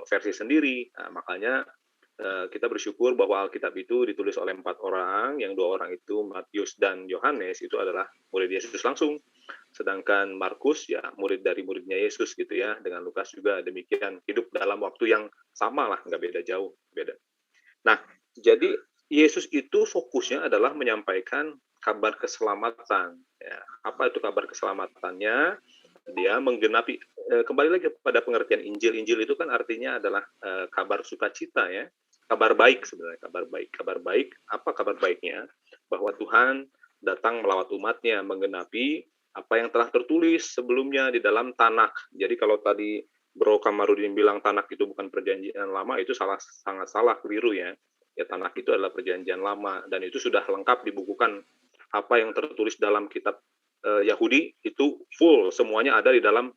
versi sendiri. Nah, makanya kita bersyukur bahwa Alkitab itu ditulis oleh 4 orang, yang 2 orang itu Matius dan Yohanes itu adalah murid Yesus langsung. Sedangkan Markus ya murid dari muridnya Yesus gitu ya. Dengan Lukas juga demikian, hidup dalam waktu yang sama lah, nggak beda jauh, beda. Nah, jadi Yesus itu fokusnya adalah menyampaikan kabar keselamatan. Ya, apa itu kabar keselamatannya? Dia menggenapi, kembali lagi pada pengertian Injil. Injil itu kan artinya adalah kabar sukacita ya, kabar baik sebenarnya, kabar baik. Apa kabar baiknya? Bahwa Tuhan datang melawat umatnya, menggenapi apa yang telah tertulis sebelumnya di dalam Tanakh. Jadi kalau tadi Bro Kamarudin bilang Tanakh itu bukan perjanjian lama, itu sangat salah, keliru ya. Ya, Tanakh itu adalah perjanjian lama dan itu sudah lengkap dibukukan. Apa yang tertulis dalam kitab Yahudi itu full, semuanya ada di dalam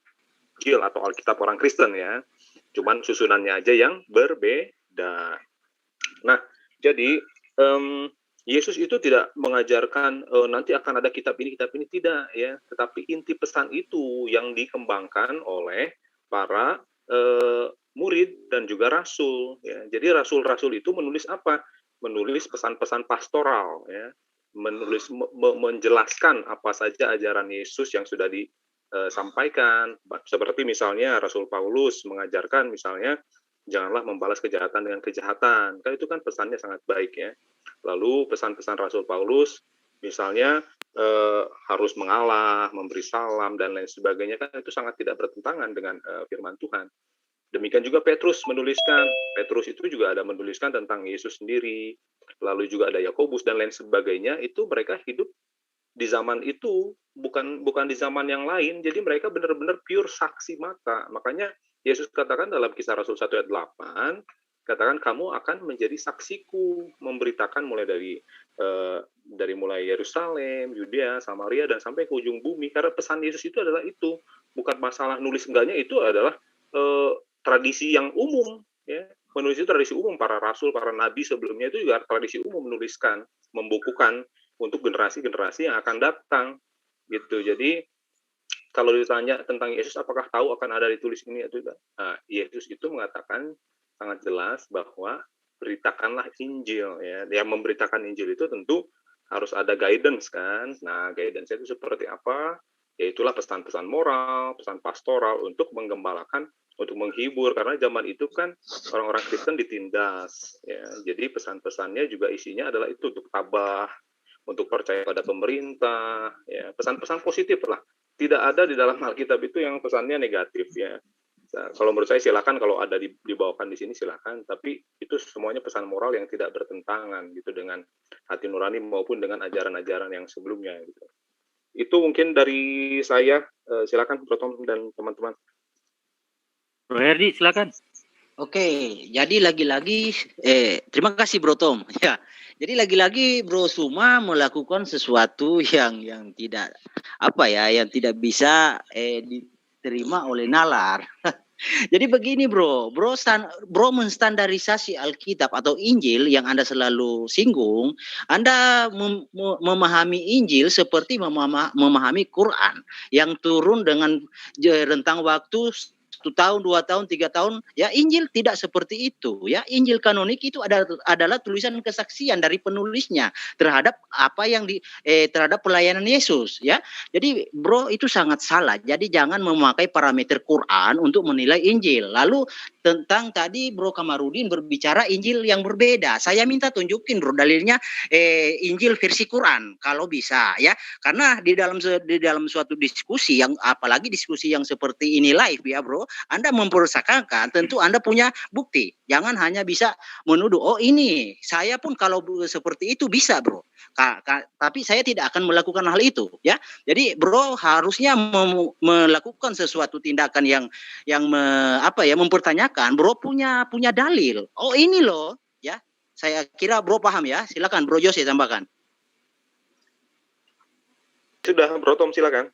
Injil atau Alkitab orang Kristen ya. Cuman susunannya aja yang berbeda. Nah, jadi Yesus itu tidak mengajarkan nanti akan ada kitab ini tidak ya, tetapi inti pesan itu yang dikembangkan oleh para murid dan juga rasul ya. Jadi rasul-rasul itu menulis apa? Menulis pesan-pesan pastoral ya. Menjelaskan apa saja ajaran Yesus yang sudah disampaikan. Seperti misalnya Rasul Paulus mengajarkan misalnya janganlah membalas kejahatan dengan kejahatan. Kan itu kan pesannya sangat baik ya. Lalu pesan-pesan Rasul Paulus misalnya harus mengalah, memberi salam dan lain sebagainya, kan itu sangat tidak bertentangan dengan firman Tuhan. Demikian juga Petrus menuliskan. Petrus itu juga ada menuliskan tentang Yesus sendiri. Lalu juga ada Yakobus dan lain sebagainya. Itu mereka hidup di zaman itu, bukan di zaman yang lain. Jadi mereka benar-benar pure saksi mata. Makanya Yesus katakan dalam Kisah Rasul 1 ayat 8, katakan kamu akan menjadi saksiku, memberitakan mulai dari mulai Yerusalem, Yudea, Samaria dan sampai ke ujung bumi. Karena pesan Yesus itu adalah itu, bukan masalah nulis enggaknya, itu adalah tradisi yang umum ya. Menulis itu tradisi umum, para rasul, para nabi sebelumnya itu juga tradisi umum menuliskan, membukukan untuk generasi-generasi yang akan datang gitu. Jadi kalau ditanya tentang Yesus apakah tahu akan ada ditulis ini atau tidak, Yesus itu mengatakan sangat jelas bahwa beritakanlah Injil ya. Yang memberitakan Injil itu tentu harus ada guidance kan. Nah, guidance itu seperti apa? Yaitulah pesan-pesan moral, pesan pastoral untuk menggembalakan, untuk menghibur, karena zaman itu kan orang-orang Kristen ditindas ya. Jadi pesan-pesannya juga isinya adalah itu, untuk tabah, untuk percaya pada pemerintah ya, pesan-pesan positif lah. Tidak ada di dalam Alkitab itu yang pesannya negatif ya. Nah, kalau menurut saya silakan, kalau ada dibawakan di sini silakan, tapi itu semuanya pesan moral yang tidak bertentangan gitu dengan hati nurani maupun dengan ajaran-ajaran yang sebelumnya gitu. Itu mungkin dari saya. Silakan Bro Tom dan teman-teman. Bro Herdi, silakan. Oke, jadi lagi-lagi terima kasih Bro Tom. Ya, jadi lagi-lagi Bro Suma melakukan sesuatu yang tidak yang tidak bisa diterima oleh nalar. Jadi begini Bro menstandarisasi Alkitab atau Injil yang Anda selalu singgung. Anda memahami Injil seperti memahami Quran yang turun dengan rentang waktu 1 tahun, 2 tahun, 3 tahun. Ya, Injil tidak seperti itu. Ya, Injil kanonik itu adalah tulisan kesaksian dari penulisnya terhadap apa yang terhadap pelayanan Yesus. Ya, jadi bro itu sangat salah. Jadi jangan memakai parameter Quran untuk menilai Injil. Lalu tentang tadi Bro Kamarudin berbicara Injil yang berbeda. Saya minta tunjukin bro dalilnya Injil versi Quran kalau bisa ya. Karena di dalam suatu diskusi yang apalagi diskusi yang seperti ini live ya bro, Anda mempersangkakan tentu Anda punya bukti. Jangan hanya bisa menuduh, oh ini saya pun kalau seperti itu bisa bro. Tapi saya tidak akan melakukan hal itu ya. Jadi bro harusnya melakukan sesuatu tindakan yang mempertanyakan. Bro punya dalil. Oh ini loh ya. Saya kira bro paham ya. Silakan bro Jose tambahkan. Sudah, Bro Tom silakan.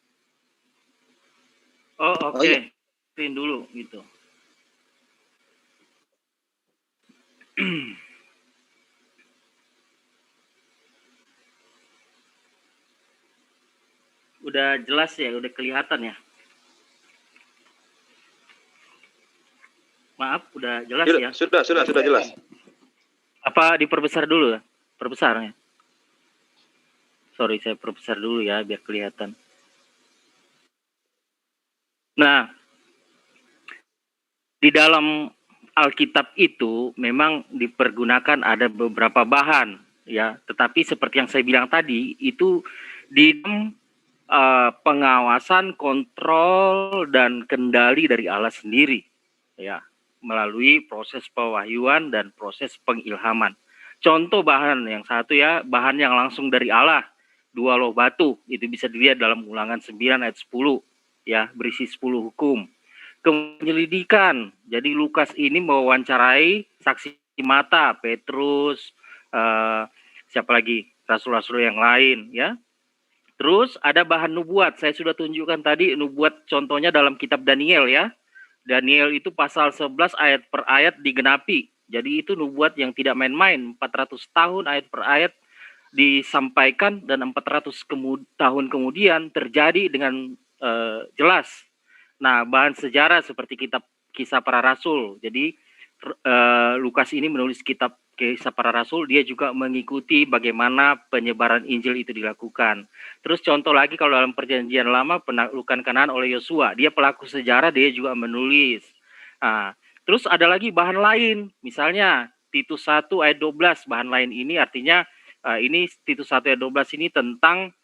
Oh oke. Oh, iya. Screen dulu gitu. Udah jelas ya, udah kelihatan ya. Maaf, udah jelas ya. Sudah jelas. Apa diperbesar dulu ya? Perbesarnya. Sorry, saya perbesar dulu ya biar kelihatan. Nah, di dalam Alkitab itu memang dipergunakan ada beberapa bahan ya, tetapi seperti yang saya bilang tadi itu di pengawasan, kontrol dan kendali dari Allah sendiri ya, melalui proses pewahyuan dan proses pengilhaman. Contoh bahan yang satu ya, bahan yang langsung dari Allah, 2 loh batu, itu bisa dilihat dalam Ulangan 9 ayat 10 ya, berisi 10 hukum. Penyelidikan, jadi Lukas ini mewawancarai saksi mata, Petrus, siapa lagi, rasul-rasul yang lain ya. Terus ada bahan nubuat, saya sudah tunjukkan tadi nubuat contohnya dalam kitab Daniel ya. Daniel itu pasal 11 ayat per ayat digenapi. Jadi itu nubuat yang tidak main-main, 400 tahun ayat per ayat disampaikan dan 400 tahun kemudian terjadi dengan jelas. Nah, bahan sejarah seperti kitab Kisah Para Rasul. Jadi Lukas ini menulis kitab Kisah Para Rasul, dia juga mengikuti bagaimana penyebaran Injil itu dilakukan. Terus contoh lagi kalau dalam Perjanjian Lama penaklukan Kanaan oleh Yosua, dia pelaku sejarah, dia juga menulis. Nah, terus ada lagi bahan lain, misalnya Titus 1 ayat 12, bahan lain ini artinya ini Titus 1 ayat 12 ini tentang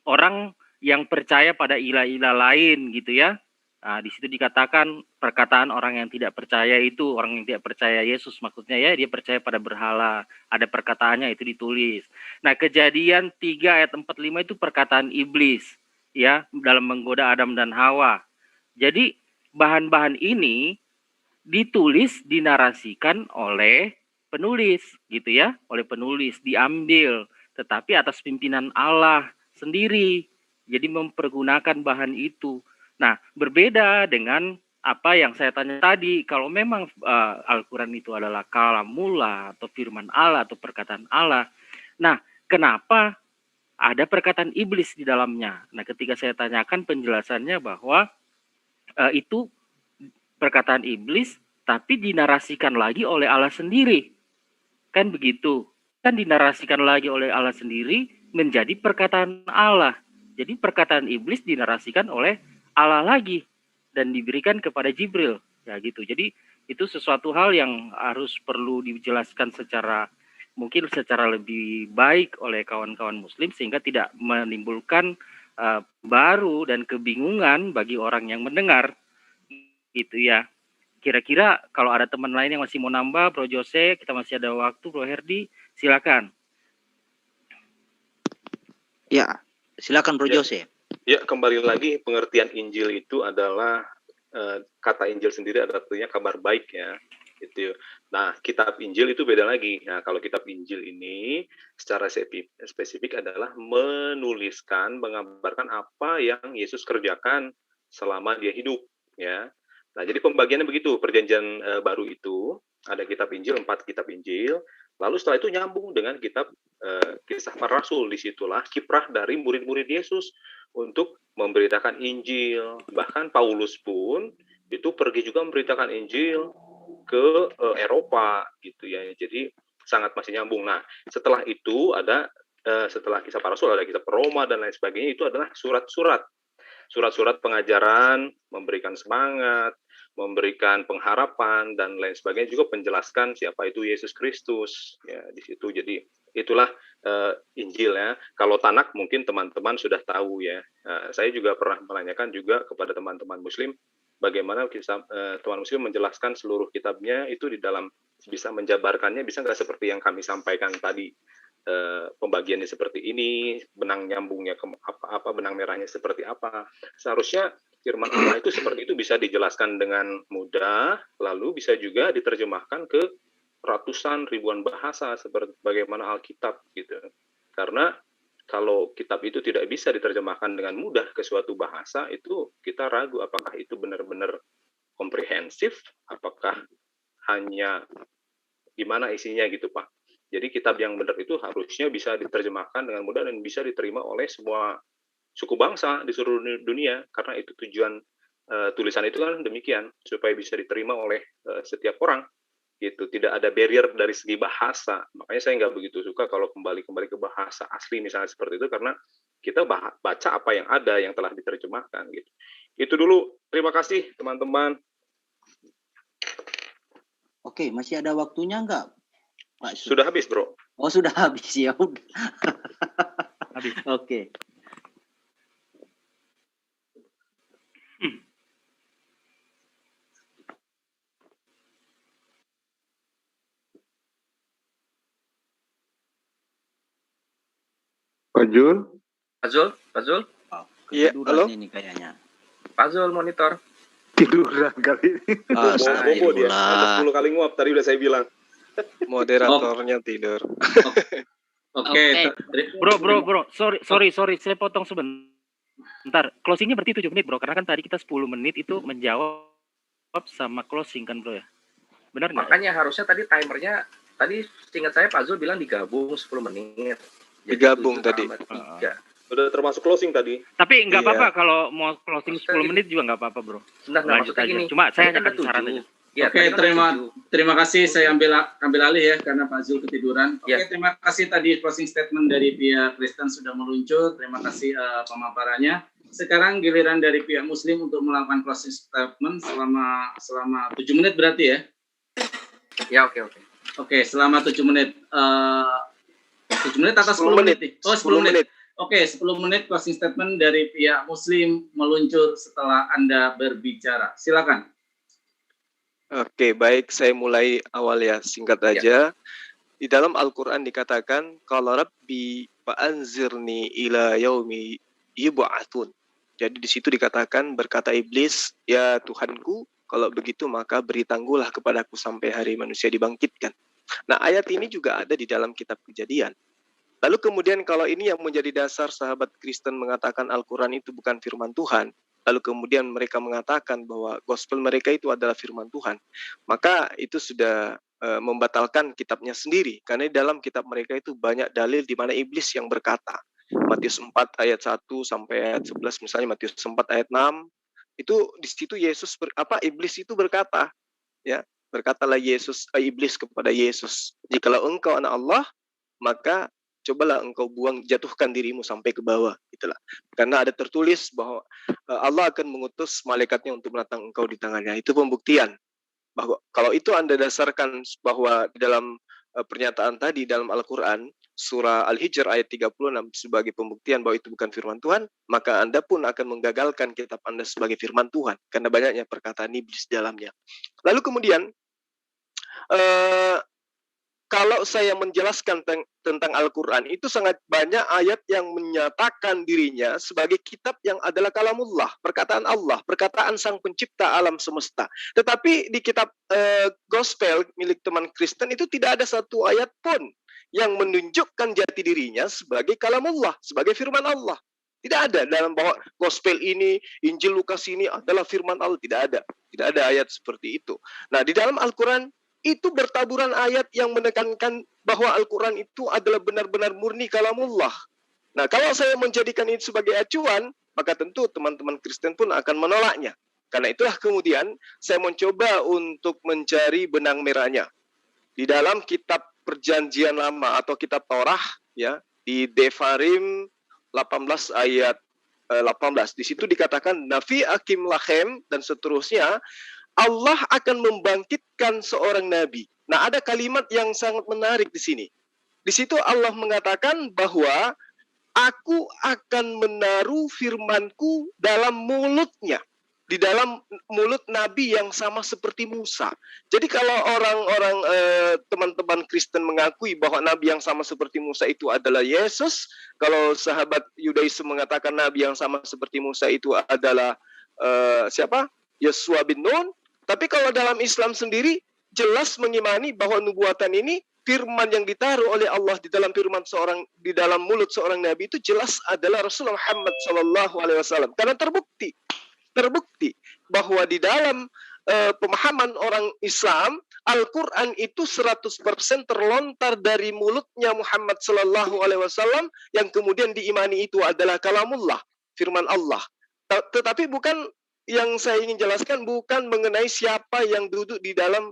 orang yang percaya pada ilah-ilah lain gitu ya. Nah, di situ dikatakan perkataan orang yang tidak percaya itu, orang yang tidak percaya Yesus maksudnya ya, dia percaya pada berhala. Ada perkataannya itu ditulis. Nah, Kejadian 3 ayat 45 itu perkataan iblis ya, dalam menggoda Adam dan Hawa. Jadi bahan-bahan ini ditulis, dinarasikan oleh penulis gitu ya, oleh penulis diambil, tetapi atas pimpinan Allah sendiri. Jadi mempergunakan bahan itu. Nah, berbeda dengan apa yang saya tanya tadi, kalau memang Al-Quran itu adalah kalamullah atau firman Allah atau perkataan Allah. Nah, kenapa ada perkataan iblis di dalamnya? Nah, ketika saya tanyakan penjelasannya bahwa itu perkataan iblis tapi dinarasikan lagi oleh Allah sendiri. Kan begitu. Kan dinarasikan lagi oleh Allah sendiri menjadi perkataan Allah. Jadi perkataan iblis dinarasikan oleh Allah lagi dan diberikan kepada Jibril. Ya gitu. Jadi itu sesuatu hal yang harus perlu dijelaskan mungkin secara lebih baik oleh kawan-kawan muslim sehingga tidak menimbulkan baru dan kebingungan bagi orang yang mendengar. Gitu ya. Kira-kira kalau ada teman lain yang masih mau nambah, Bro Jose, kita masih ada waktu, Bro Herdi, silakan. Ya, silakan Bro Jose. Ya, kembali lagi pengertian Injil itu adalah kata Injil sendiri artinya kabar baik ya. Itu. Nah, kitab Injil itu beda lagi. Nah, kalau kitab Injil ini secara spesifik adalah menuliskan, mengabarkan apa yang Yesus kerjakan selama dia hidup ya. Nah, jadi pembagiannya begitu. Perjanjian baru itu ada kitab Injil, 4 kitab Injil. Lalu setelah itu nyambung dengan kitab Kisah Para Rasul. Disitulah kiprah dari murid-murid Yesus untuk memberitakan Injil. Bahkan Paulus pun itu pergi juga memberitakan Injil ke Eropa gitu ya. Jadi sangat masih nyambung. Nah, setelah itu ada setelah Kisah Para Rasul ada Kisah Roma dan lain sebagainya, itu adalah surat-surat pengajaran, memberikan semangat, memberikan pengharapan dan lain sebagainya, juga penjelaskan siapa itu Yesus Kristus ya di situ. Jadi itulah Injil ya. Kalau Tanak mungkin teman-teman sudah tahu ya. Saya juga pernah menanyakan juga kepada teman-teman Muslim bagaimana teman Muslim menjelaskan seluruh kitabnya itu di dalam, bisa menjabarkannya, bisa nggak seperti yang kami sampaikan tadi, pembagiannya seperti ini, benang nyambungnya ke apa, benang merahnya seperti apa. Seharusnya firman Allah itu seperti itu bisa dijelaskan dengan mudah, lalu bisa juga diterjemahkan ke ratusan ribuan bahasa seperti bagaimana Alkitab gitu. Karena kalau kitab itu tidak bisa diterjemahkan dengan mudah ke suatu bahasa, itu kita ragu apakah itu benar-benar komprehensif, apakah hanya gimana isinya gitu Pak. Jadi kitab yang benar itu harusnya bisa diterjemahkan dengan mudah dan bisa diterima oleh semua suku bangsa di seluruh dunia, karena itu tujuan tulisan itu kan demikian, supaya bisa diterima oleh setiap orang gitu. Tidak ada barrier dari segi bahasa. Makanya saya nggak begitu suka kalau kembali ke bahasa asli misalnya seperti itu, karena kita baca apa yang ada yang telah diterjemahkan gitu. Itu dulu. Terima kasih teman-teman. Oke, masih ada waktunya nggak, Pak? Sudah habis, Bro. Oh, sudah habis ya udah. Habis. Oke. Pak Jul? Pak Zul, Iya, halo? Ini kayaknya. Pak Zul monitor. Tiduran kali ini. Bobo dia. Ada 10 kali nguap, tadi udah saya bilang. Moderatornya tidur. Oke. Bro, sorry, saya potong sebentar. Closingnya berarti 7 menit, Bro, karena kan tadi kita 10 menit itu menjawab sama closing kan, Bro ya? Benar nggak? Makanya harusnya tadi timernya, tadi seingat saya Pak Zul bilang digabung 10 menit. Jadi Digabung 7 tadi. tambah 3. Udah termasuk closing tadi. Tapi nggak Iya. apa-apa kalau mau closing Maksudnya 10 menit juga nggak apa-apa, Bro. Nah, Lanjut maksudnya aja. gini. Cuma saya tadi hanya kasih saran 7. aja. Ya, Oke, tadi kan 7. terima kasih. Saya ambil alih ya karena Pak Zul ketiduran. Oke, Ya. terima kasih tadi closing statement dari pihak Kristen sudah meluncur. Terima kasih pemaparannya. Sekarang giliran dari pihak Muslim untuk melakukan closing statement selama 7 menit berarti ya. Ya, oke. Oke, selama 7 menit. 7 menit atau 10 menit nih? Oh, 10 menit. Oke, 10 menit closing statement dari pihak Muslim meluncur setelah Anda berbicara. Silakan. Oke, baik. Saya mulai awal ya, singkat aja. Di dalam Al-Quran dikatakan, Qala Rabbi fa'anzirni ila yaumi yub'atsun. Jadi di situ dikatakan, berkata iblis, ya Tuhanku, kalau begitu maka beri tangguhlah kepadaku sampai hari manusia dibangkitkan. Nah, ayat ini juga ada di dalam kitab Kejadian. Lalu kemudian kalau ini yang menjadi dasar sahabat Kristen mengatakan Al-Quran itu bukan firman Tuhan, lalu kemudian mereka mengatakan bahwa gospel mereka itu adalah firman Tuhan, maka itu sudah membatalkan kitabnya sendiri. Karena di dalam kitab mereka itu banyak dalil di mana iblis yang berkata. Matius 4 ayat 1 sampai ayat 11, misalnya Matius 4 ayat 6, itu di situ iblis itu berkata, ya, berkatalah iblis kepada Yesus, jikalau engkau anak Allah, maka cobalah engkau jatuhkan dirimu sampai ke bawah, itulah. Karena ada tertulis bahwa Allah akan mengutus malaikatnya untuk menatang engkau di tangannya. Itu pembuktian bahwa kalau itu Anda dasarkan bahwa di dalam pernyataan tadi dalam Al-Quran surah Al-Hijr ayat 36 sebagai pembuktian bahwa itu bukan firman Tuhan, maka Anda pun akan menggagalkan kitab Anda sebagai firman Tuhan karena banyaknya perkataan iblis di dalamnya. Lalu kemudian kalau saya menjelaskan tentang Al-Quran, itu sangat banyak ayat yang menyatakan dirinya sebagai kitab yang adalah kalamullah, perkataan Allah, perkataan sang pencipta alam semesta. Tetapi di kitab gospel milik teman Kristen itu tidak ada satu ayat pun yang menunjukkan jati dirinya sebagai kalamullah, sebagai firman Allah. Tidak ada dalam bahwa gospel ini, Injil Lukas ini adalah firman Allah. Tidak ada. Tidak ada ayat seperti itu. Nah, di dalam Al-Quran, itu bertaburan ayat yang menekankan bahwa Al-Quran itu adalah benar-benar murni kalamullah. Nah, kalau saya menjadikan itu sebagai acuan, maka tentu teman-teman Kristen pun akan menolaknya. Karena itulah kemudian saya mencoba untuk mencari benang merahnya. Di dalam kitab Perjanjian Lama atau kitab Torah, ya, di Devarim 18 ayat 18. Di situ dikatakan Nafi Akim Lachem dan seterusnya, Allah akan membangkitkan seorang nabi. Nah, ada kalimat yang sangat menarik di sini. Di situ Allah mengatakan bahwa aku akan menaruh firmanku dalam mulutnya, di dalam mulut nabi yang sama seperti Musa. Jadi kalau orang-orang teman-teman Kristen mengakui bahwa nabi yang sama seperti Musa itu adalah Yesus, kalau sahabat Yudaisme mengatakan nabi yang sama seperti Musa itu adalah siapa? Yosua bin Nun. Tapi kalau dalam Islam sendiri jelas mengimani bahwa nubuatan ini firman yang ditaruh oleh Allah di dalam di dalam mulut seorang nabi itu jelas adalah Rasulullah Muhammad SAW. Karena terbukti bahwa di dalam pemahaman orang Islam, Al-Quran itu 100% terlontar dari mulutnya Muhammad SAW yang kemudian diimani itu adalah kalamullah, firman Allah. Tetapi bukan yang saya ingin jelaskan bukan mengenai siapa yang duduk di dalam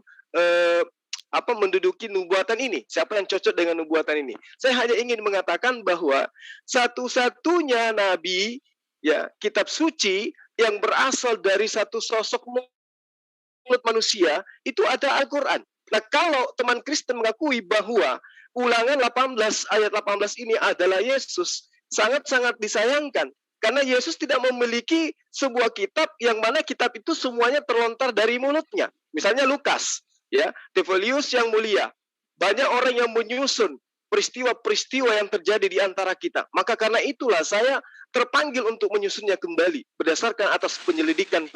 menduduki nubuatan ini, siapa yang cocok dengan nubuatan ini. Saya hanya ingin mengatakan bahwa satu-satunya nabi, ya, kitab suci yang berasal dari satu sosok mulut manusia itu ada Al-Quran. Nah, kalau teman Kristen mengakui bahwa Ulangan 18 ayat 18 ini adalah Yesus, sangat-sangat disayangkan karena Yesus tidak memiliki sebuah kitab yang mana kitab itu semuanya terlontar dari mulutnya. Misalnya Lukas, ya, Tevelius yang mulia, banyak orang yang menyusun peristiwa-peristiwa yang terjadi di antara kita. Maka karena itulah saya terpanggil untuk menyusunnya kembali berdasarkan atas penyelidikan.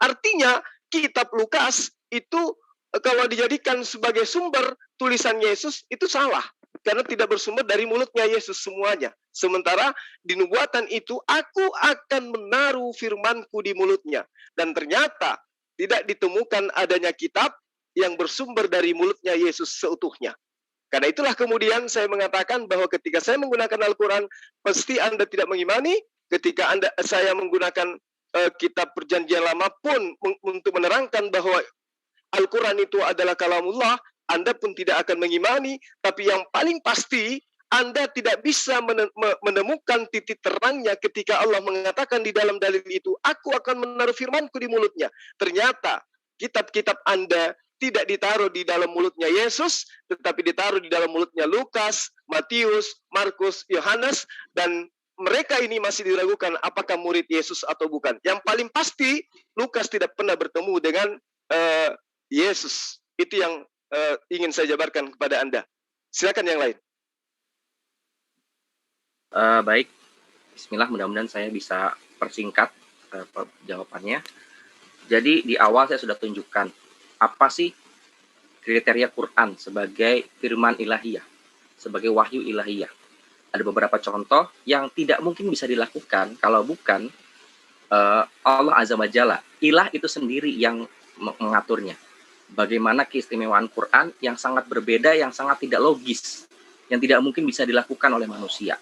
Artinya kitab Lukas itu kalau dijadikan sebagai sumber tulisan Yesus itu salah karena tidak bersumber dari mulutnya Yesus semuanya. Sementara di nubuatan itu aku akan menaruh firmanku di mulutnya, dan ternyata tidak ditemukan adanya kitab yang bersumber dari mulutnya Yesus seutuhnya. Karena itulah kemudian saya mengatakan bahwa ketika saya menggunakan Al-Quran, pasti Anda tidak mengimani. Ketika saya menggunakan kitab Perjanjian Lama pun untuk menerangkan bahwa Al-Quran itu adalah kalamullah, Anda pun tidak akan mengimani. Tapi yang paling pasti, Anda tidak bisa menemukan titik terangnya ketika Allah mengatakan di dalam dalil itu, aku akan menaruh firmanku di mulutnya. Ternyata kitab-kitab Anda tidak ditaruh di dalam mulutnya Yesus, tetapi ditaruh di dalam mulutnya Lukas, Matius, Markus, Yohanes, dan mereka ini masih diragukan apakah murid Yesus atau bukan. Yang paling pasti, Lukas tidak pernah bertemu dengan Yesus. Itu yang ingin saya jabarkan kepada Anda. Silakan yang lain. Baik, Bismillah, mudah-mudahan saya bisa persingkat jawabannya. Jadi di awal saya sudah tunjukkan apa sih kriteria Quran sebagai firman ilahiyah, sebagai wahyu ilahiyah. Ada beberapa contoh yang tidak mungkin bisa dilakukan kalau bukan Allah Azza wa Jalla. Ilah itu sendiri yang mengaturnya. Bagaimana keistimewaan Quran yang sangat berbeda, yang sangat tidak logis, yang tidak mungkin bisa dilakukan oleh manusia.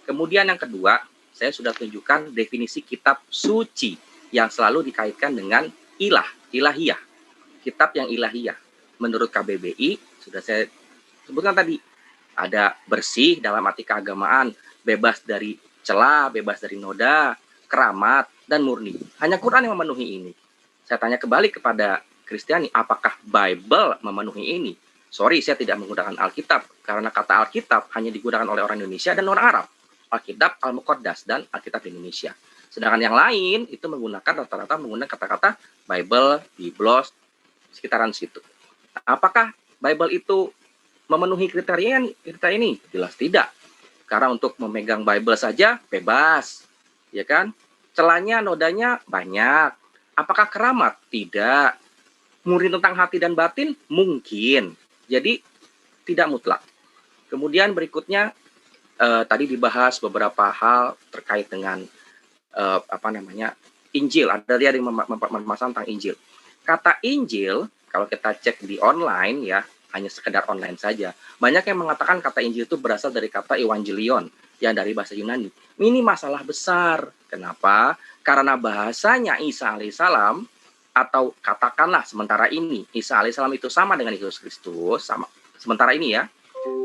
Kemudian yang kedua, saya sudah tunjukkan definisi kitab suci yang selalu dikaitkan dengan ilahiyah. Kitab yang ilahiyah. Menurut KBBI, sudah saya sebutkan tadi, ada bersih dalam arti keagamaan, bebas dari celah, bebas dari noda, keramat, dan murni. Hanya Quran yang memenuhi ini. Saya tanya kembali kepada Kristiani, apakah Bible memenuhi ini? Sorry, saya tidak menggunakan Alkitab, karena kata Alkitab hanya digunakan oleh orang Indonesia dan orang Arab. Alkitab, Al-Muqaddas, dan Alkitab Indonesia. Sedangkan yang lain itu rata-rata menggunakan kata-kata Bible, Biblos, sekitaran situ. Nah, apakah Bible itu memenuhi kriteria ini? Jelas tidak. Karena untuk memegang Bible saja bebas, ya kan? Celahnya, nodanya banyak. Apakah keramat? Tidak. Murid tentang hati dan batin? Mungkin. Jadi tidak mutlak. Kemudian berikutnya tadi dibahas beberapa hal terkait dengan Injil. Ada dia yang memasak tentang Injil. Kata Injil, kalau kita cek di online ya, hanya sekedar online saja. Banyak yang mengatakan kata Injil itu berasal dari kata Evangelion. yang dari bahasa Yunani. Ini masalah besar. Kenapa? Karena bahasanya Isa alaihissalam, atau katakanlah sementara ini Isa alaihissalam itu sama dengan Yesus Kristus, sama sementara ini ya,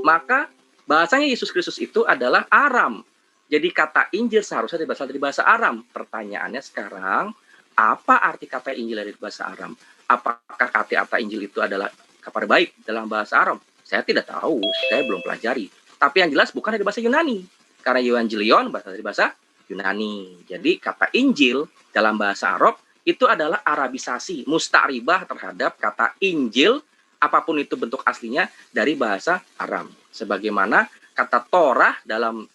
maka bahasanya Yesus Kristus itu adalah Aram. Jadi kata Injil seharusnya berasal dari bahasa Aram. Pertanyaannya sekarang, apa arti kata Injil dari bahasa Aram? Apakah kata Injil itu adalah kabar baik dalam bahasa Aram? Saya tidak tahu, saya belum pelajari. Tapi yang jelas bukan dari bahasa Yunani. Karena Evangelion berasal dari bahasa Yunani. Jadi kata Injil dalam bahasa Arab itu adalah Arabisasi, musta'ribah terhadap kata Injil, apapun itu bentuk aslinya, dari bahasa Aram. Sebagaimana kata Torah dalam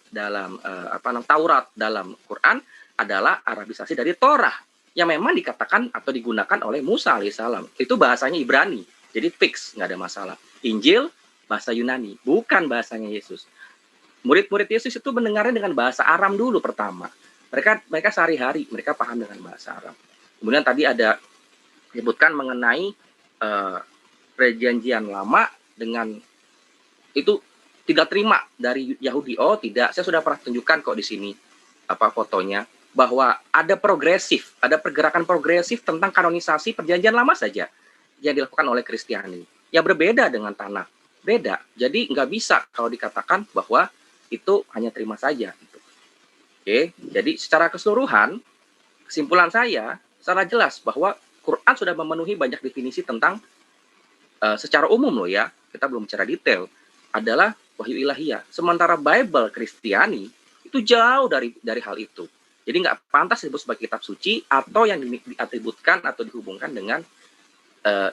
Taurat dalam Quran adalah Arabisasi dari Torah, yang memang dikatakan atau digunakan oleh Musa alaihissalam. Itu bahasanya Ibrani, jadi fix, nggak ada masalah. Injil bahasa Yunani, bukan bahasanya Yesus. Murid-murid Yesus itu mendengarnya dengan bahasa Aram dulu pertama. Mereka sehari-hari mereka paham dengan bahasa Aram. Kemudian tadi ada disebutkan mengenai perjanjian lama dengan itu tidak terima dari Yahudi. Oh tidak, saya sudah pernah tunjukkan kok di sini fotonya, bahwa ada pergerakan progresif tentang kanonisasi perjanjian lama saja yang dilakukan oleh Kristiani. Yang berbeda dengan Tanakh, beda. Jadi nggak bisa kalau dikatakan bahwa itu hanya terima saja. Gitu. Oke, jadi secara keseluruhan kesimpulan saya secara jelas bahwa Quran sudah memenuhi banyak definisi tentang secara umum loh ya, kita belum bicara detail, adalah wahyu ilahiyah. Sementara Bible Kristiani itu jauh dari hal itu. Jadi nggak pantas disebut sebagai kitab suci atau yang diatributkan atau dihubungkan dengan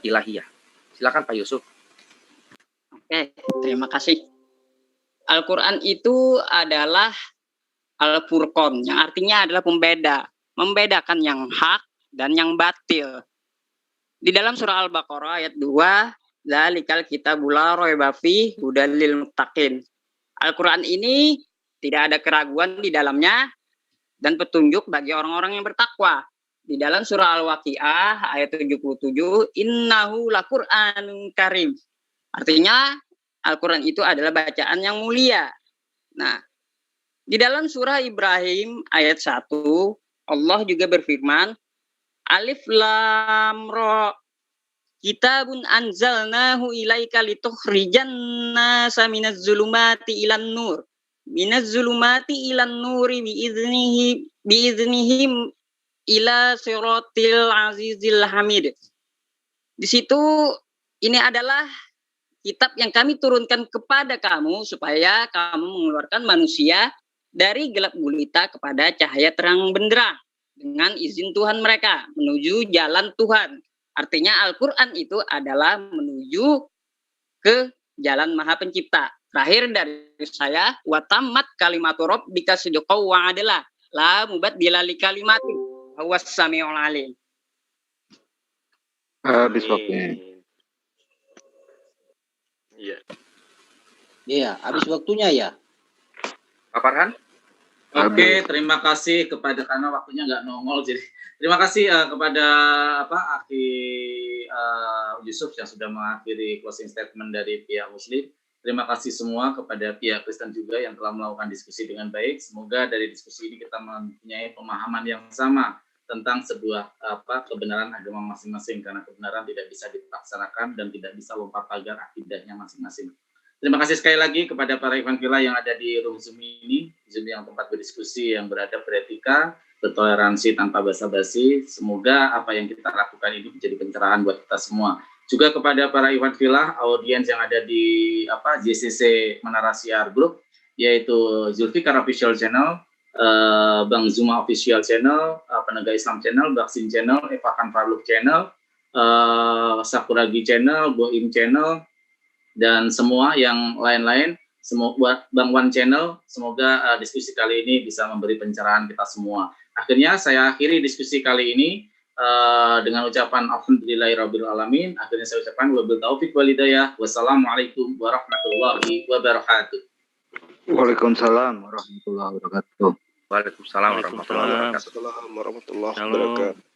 ilahiyah. Silakan Pak Yusuf. Oke, terima kasih. Al-Quran itu adalah Al-Furqan, yang artinya adalah membedakan yang hak dan yang batil. Di dalam surah Al-Baqarah ayat 2, Dzalikal kitabul la raiba fihi hudal lil muttaqin. Al-Quran ini tidak ada keraguan di dalamnya dan petunjuk bagi orang-orang yang bertakwa. Di dalam surah Al-Waqiah ayat 77, innahu laqur'anun karim. Artinya Al-Quran itu adalah bacaan yang mulia. Nah, di dalam surah Ibrahim ayat 1, Allah juga berfirman, Alif Lam Ra, kitabun anzalnahu ilaika litukhrijan nasa minaz zulumati ilan nur. Minaz zulumati ilan nuri biiznihim ila siratil azizil hamid. Di situ ini adalah kitab yang kami turunkan kepada kamu supaya kamu mengeluarkan manusia dari gelap gulita kepada cahaya terang benderang dengan izin Tuhan mereka menuju jalan Tuhan. Artinya Al-Quran itu adalah menuju ke jalan Maha Pencipta. Terakhir dari saya, wa tammat kalimatu rabbika sidqan wa adla la mubaddila li kalimati huwas samiul alim. Habis waktunya. Iya. Iya, habis waktunya ya. Pak Farhan? Oke, terima kasih kepada, karena waktunya nggak nongol, jadi terima kasih kepada Akhi Yusuf yang sudah mengakhiri closing statement dari pihak Muslim. Terima kasih semua kepada pihak Kristen juga yang telah melakukan diskusi dengan baik. Semoga dari diskusi ini kita mempunyai pemahaman yang sama tentang sebuah kebenaran agama masing-masing, karena kebenaran tidak bisa dilaksanakan dan tidak bisa lompat pagar akidahnya masing-masing. Terima kasih sekali lagi kepada para Ikhwan Fillah yang ada di room Zoom ini, Zoom yang tempat berdiskusi yang beradab, beretika, bertoleransi tanpa basa-basi. Semoga apa yang kita lakukan ini menjadi pencerahan buat kita semua. Juga kepada para Ikhwan Fillah, audiens yang ada di JCC Menara Siar Group, yaitu Zulfikar Official Channel, Bang Zuma Official Channel, Penegak Islam Channel, Baksin Channel, Evakan Farluk Channel, Sakuragi Channel, Boim Channel, dan semua yang lain-lain, semua buat Bang Wan Channel. Semoga diskusi kali ini bisa memberi pencerahan kita semua. Akhirnya saya akhiri diskusi kali ini dengan ucapan alhamdulillahirabbil alamin. Akhirnya saya ucapkan wabil taufik wal hidayah. Wassalamualaikum warahmatullahi wabarakatuh. Waalaikumsalam warahmatullahi wabarakatuh. Waalaikumsalam warahmatullahi wabarakatuh. Assalamualaikum warahmatullahi wabarakatuh.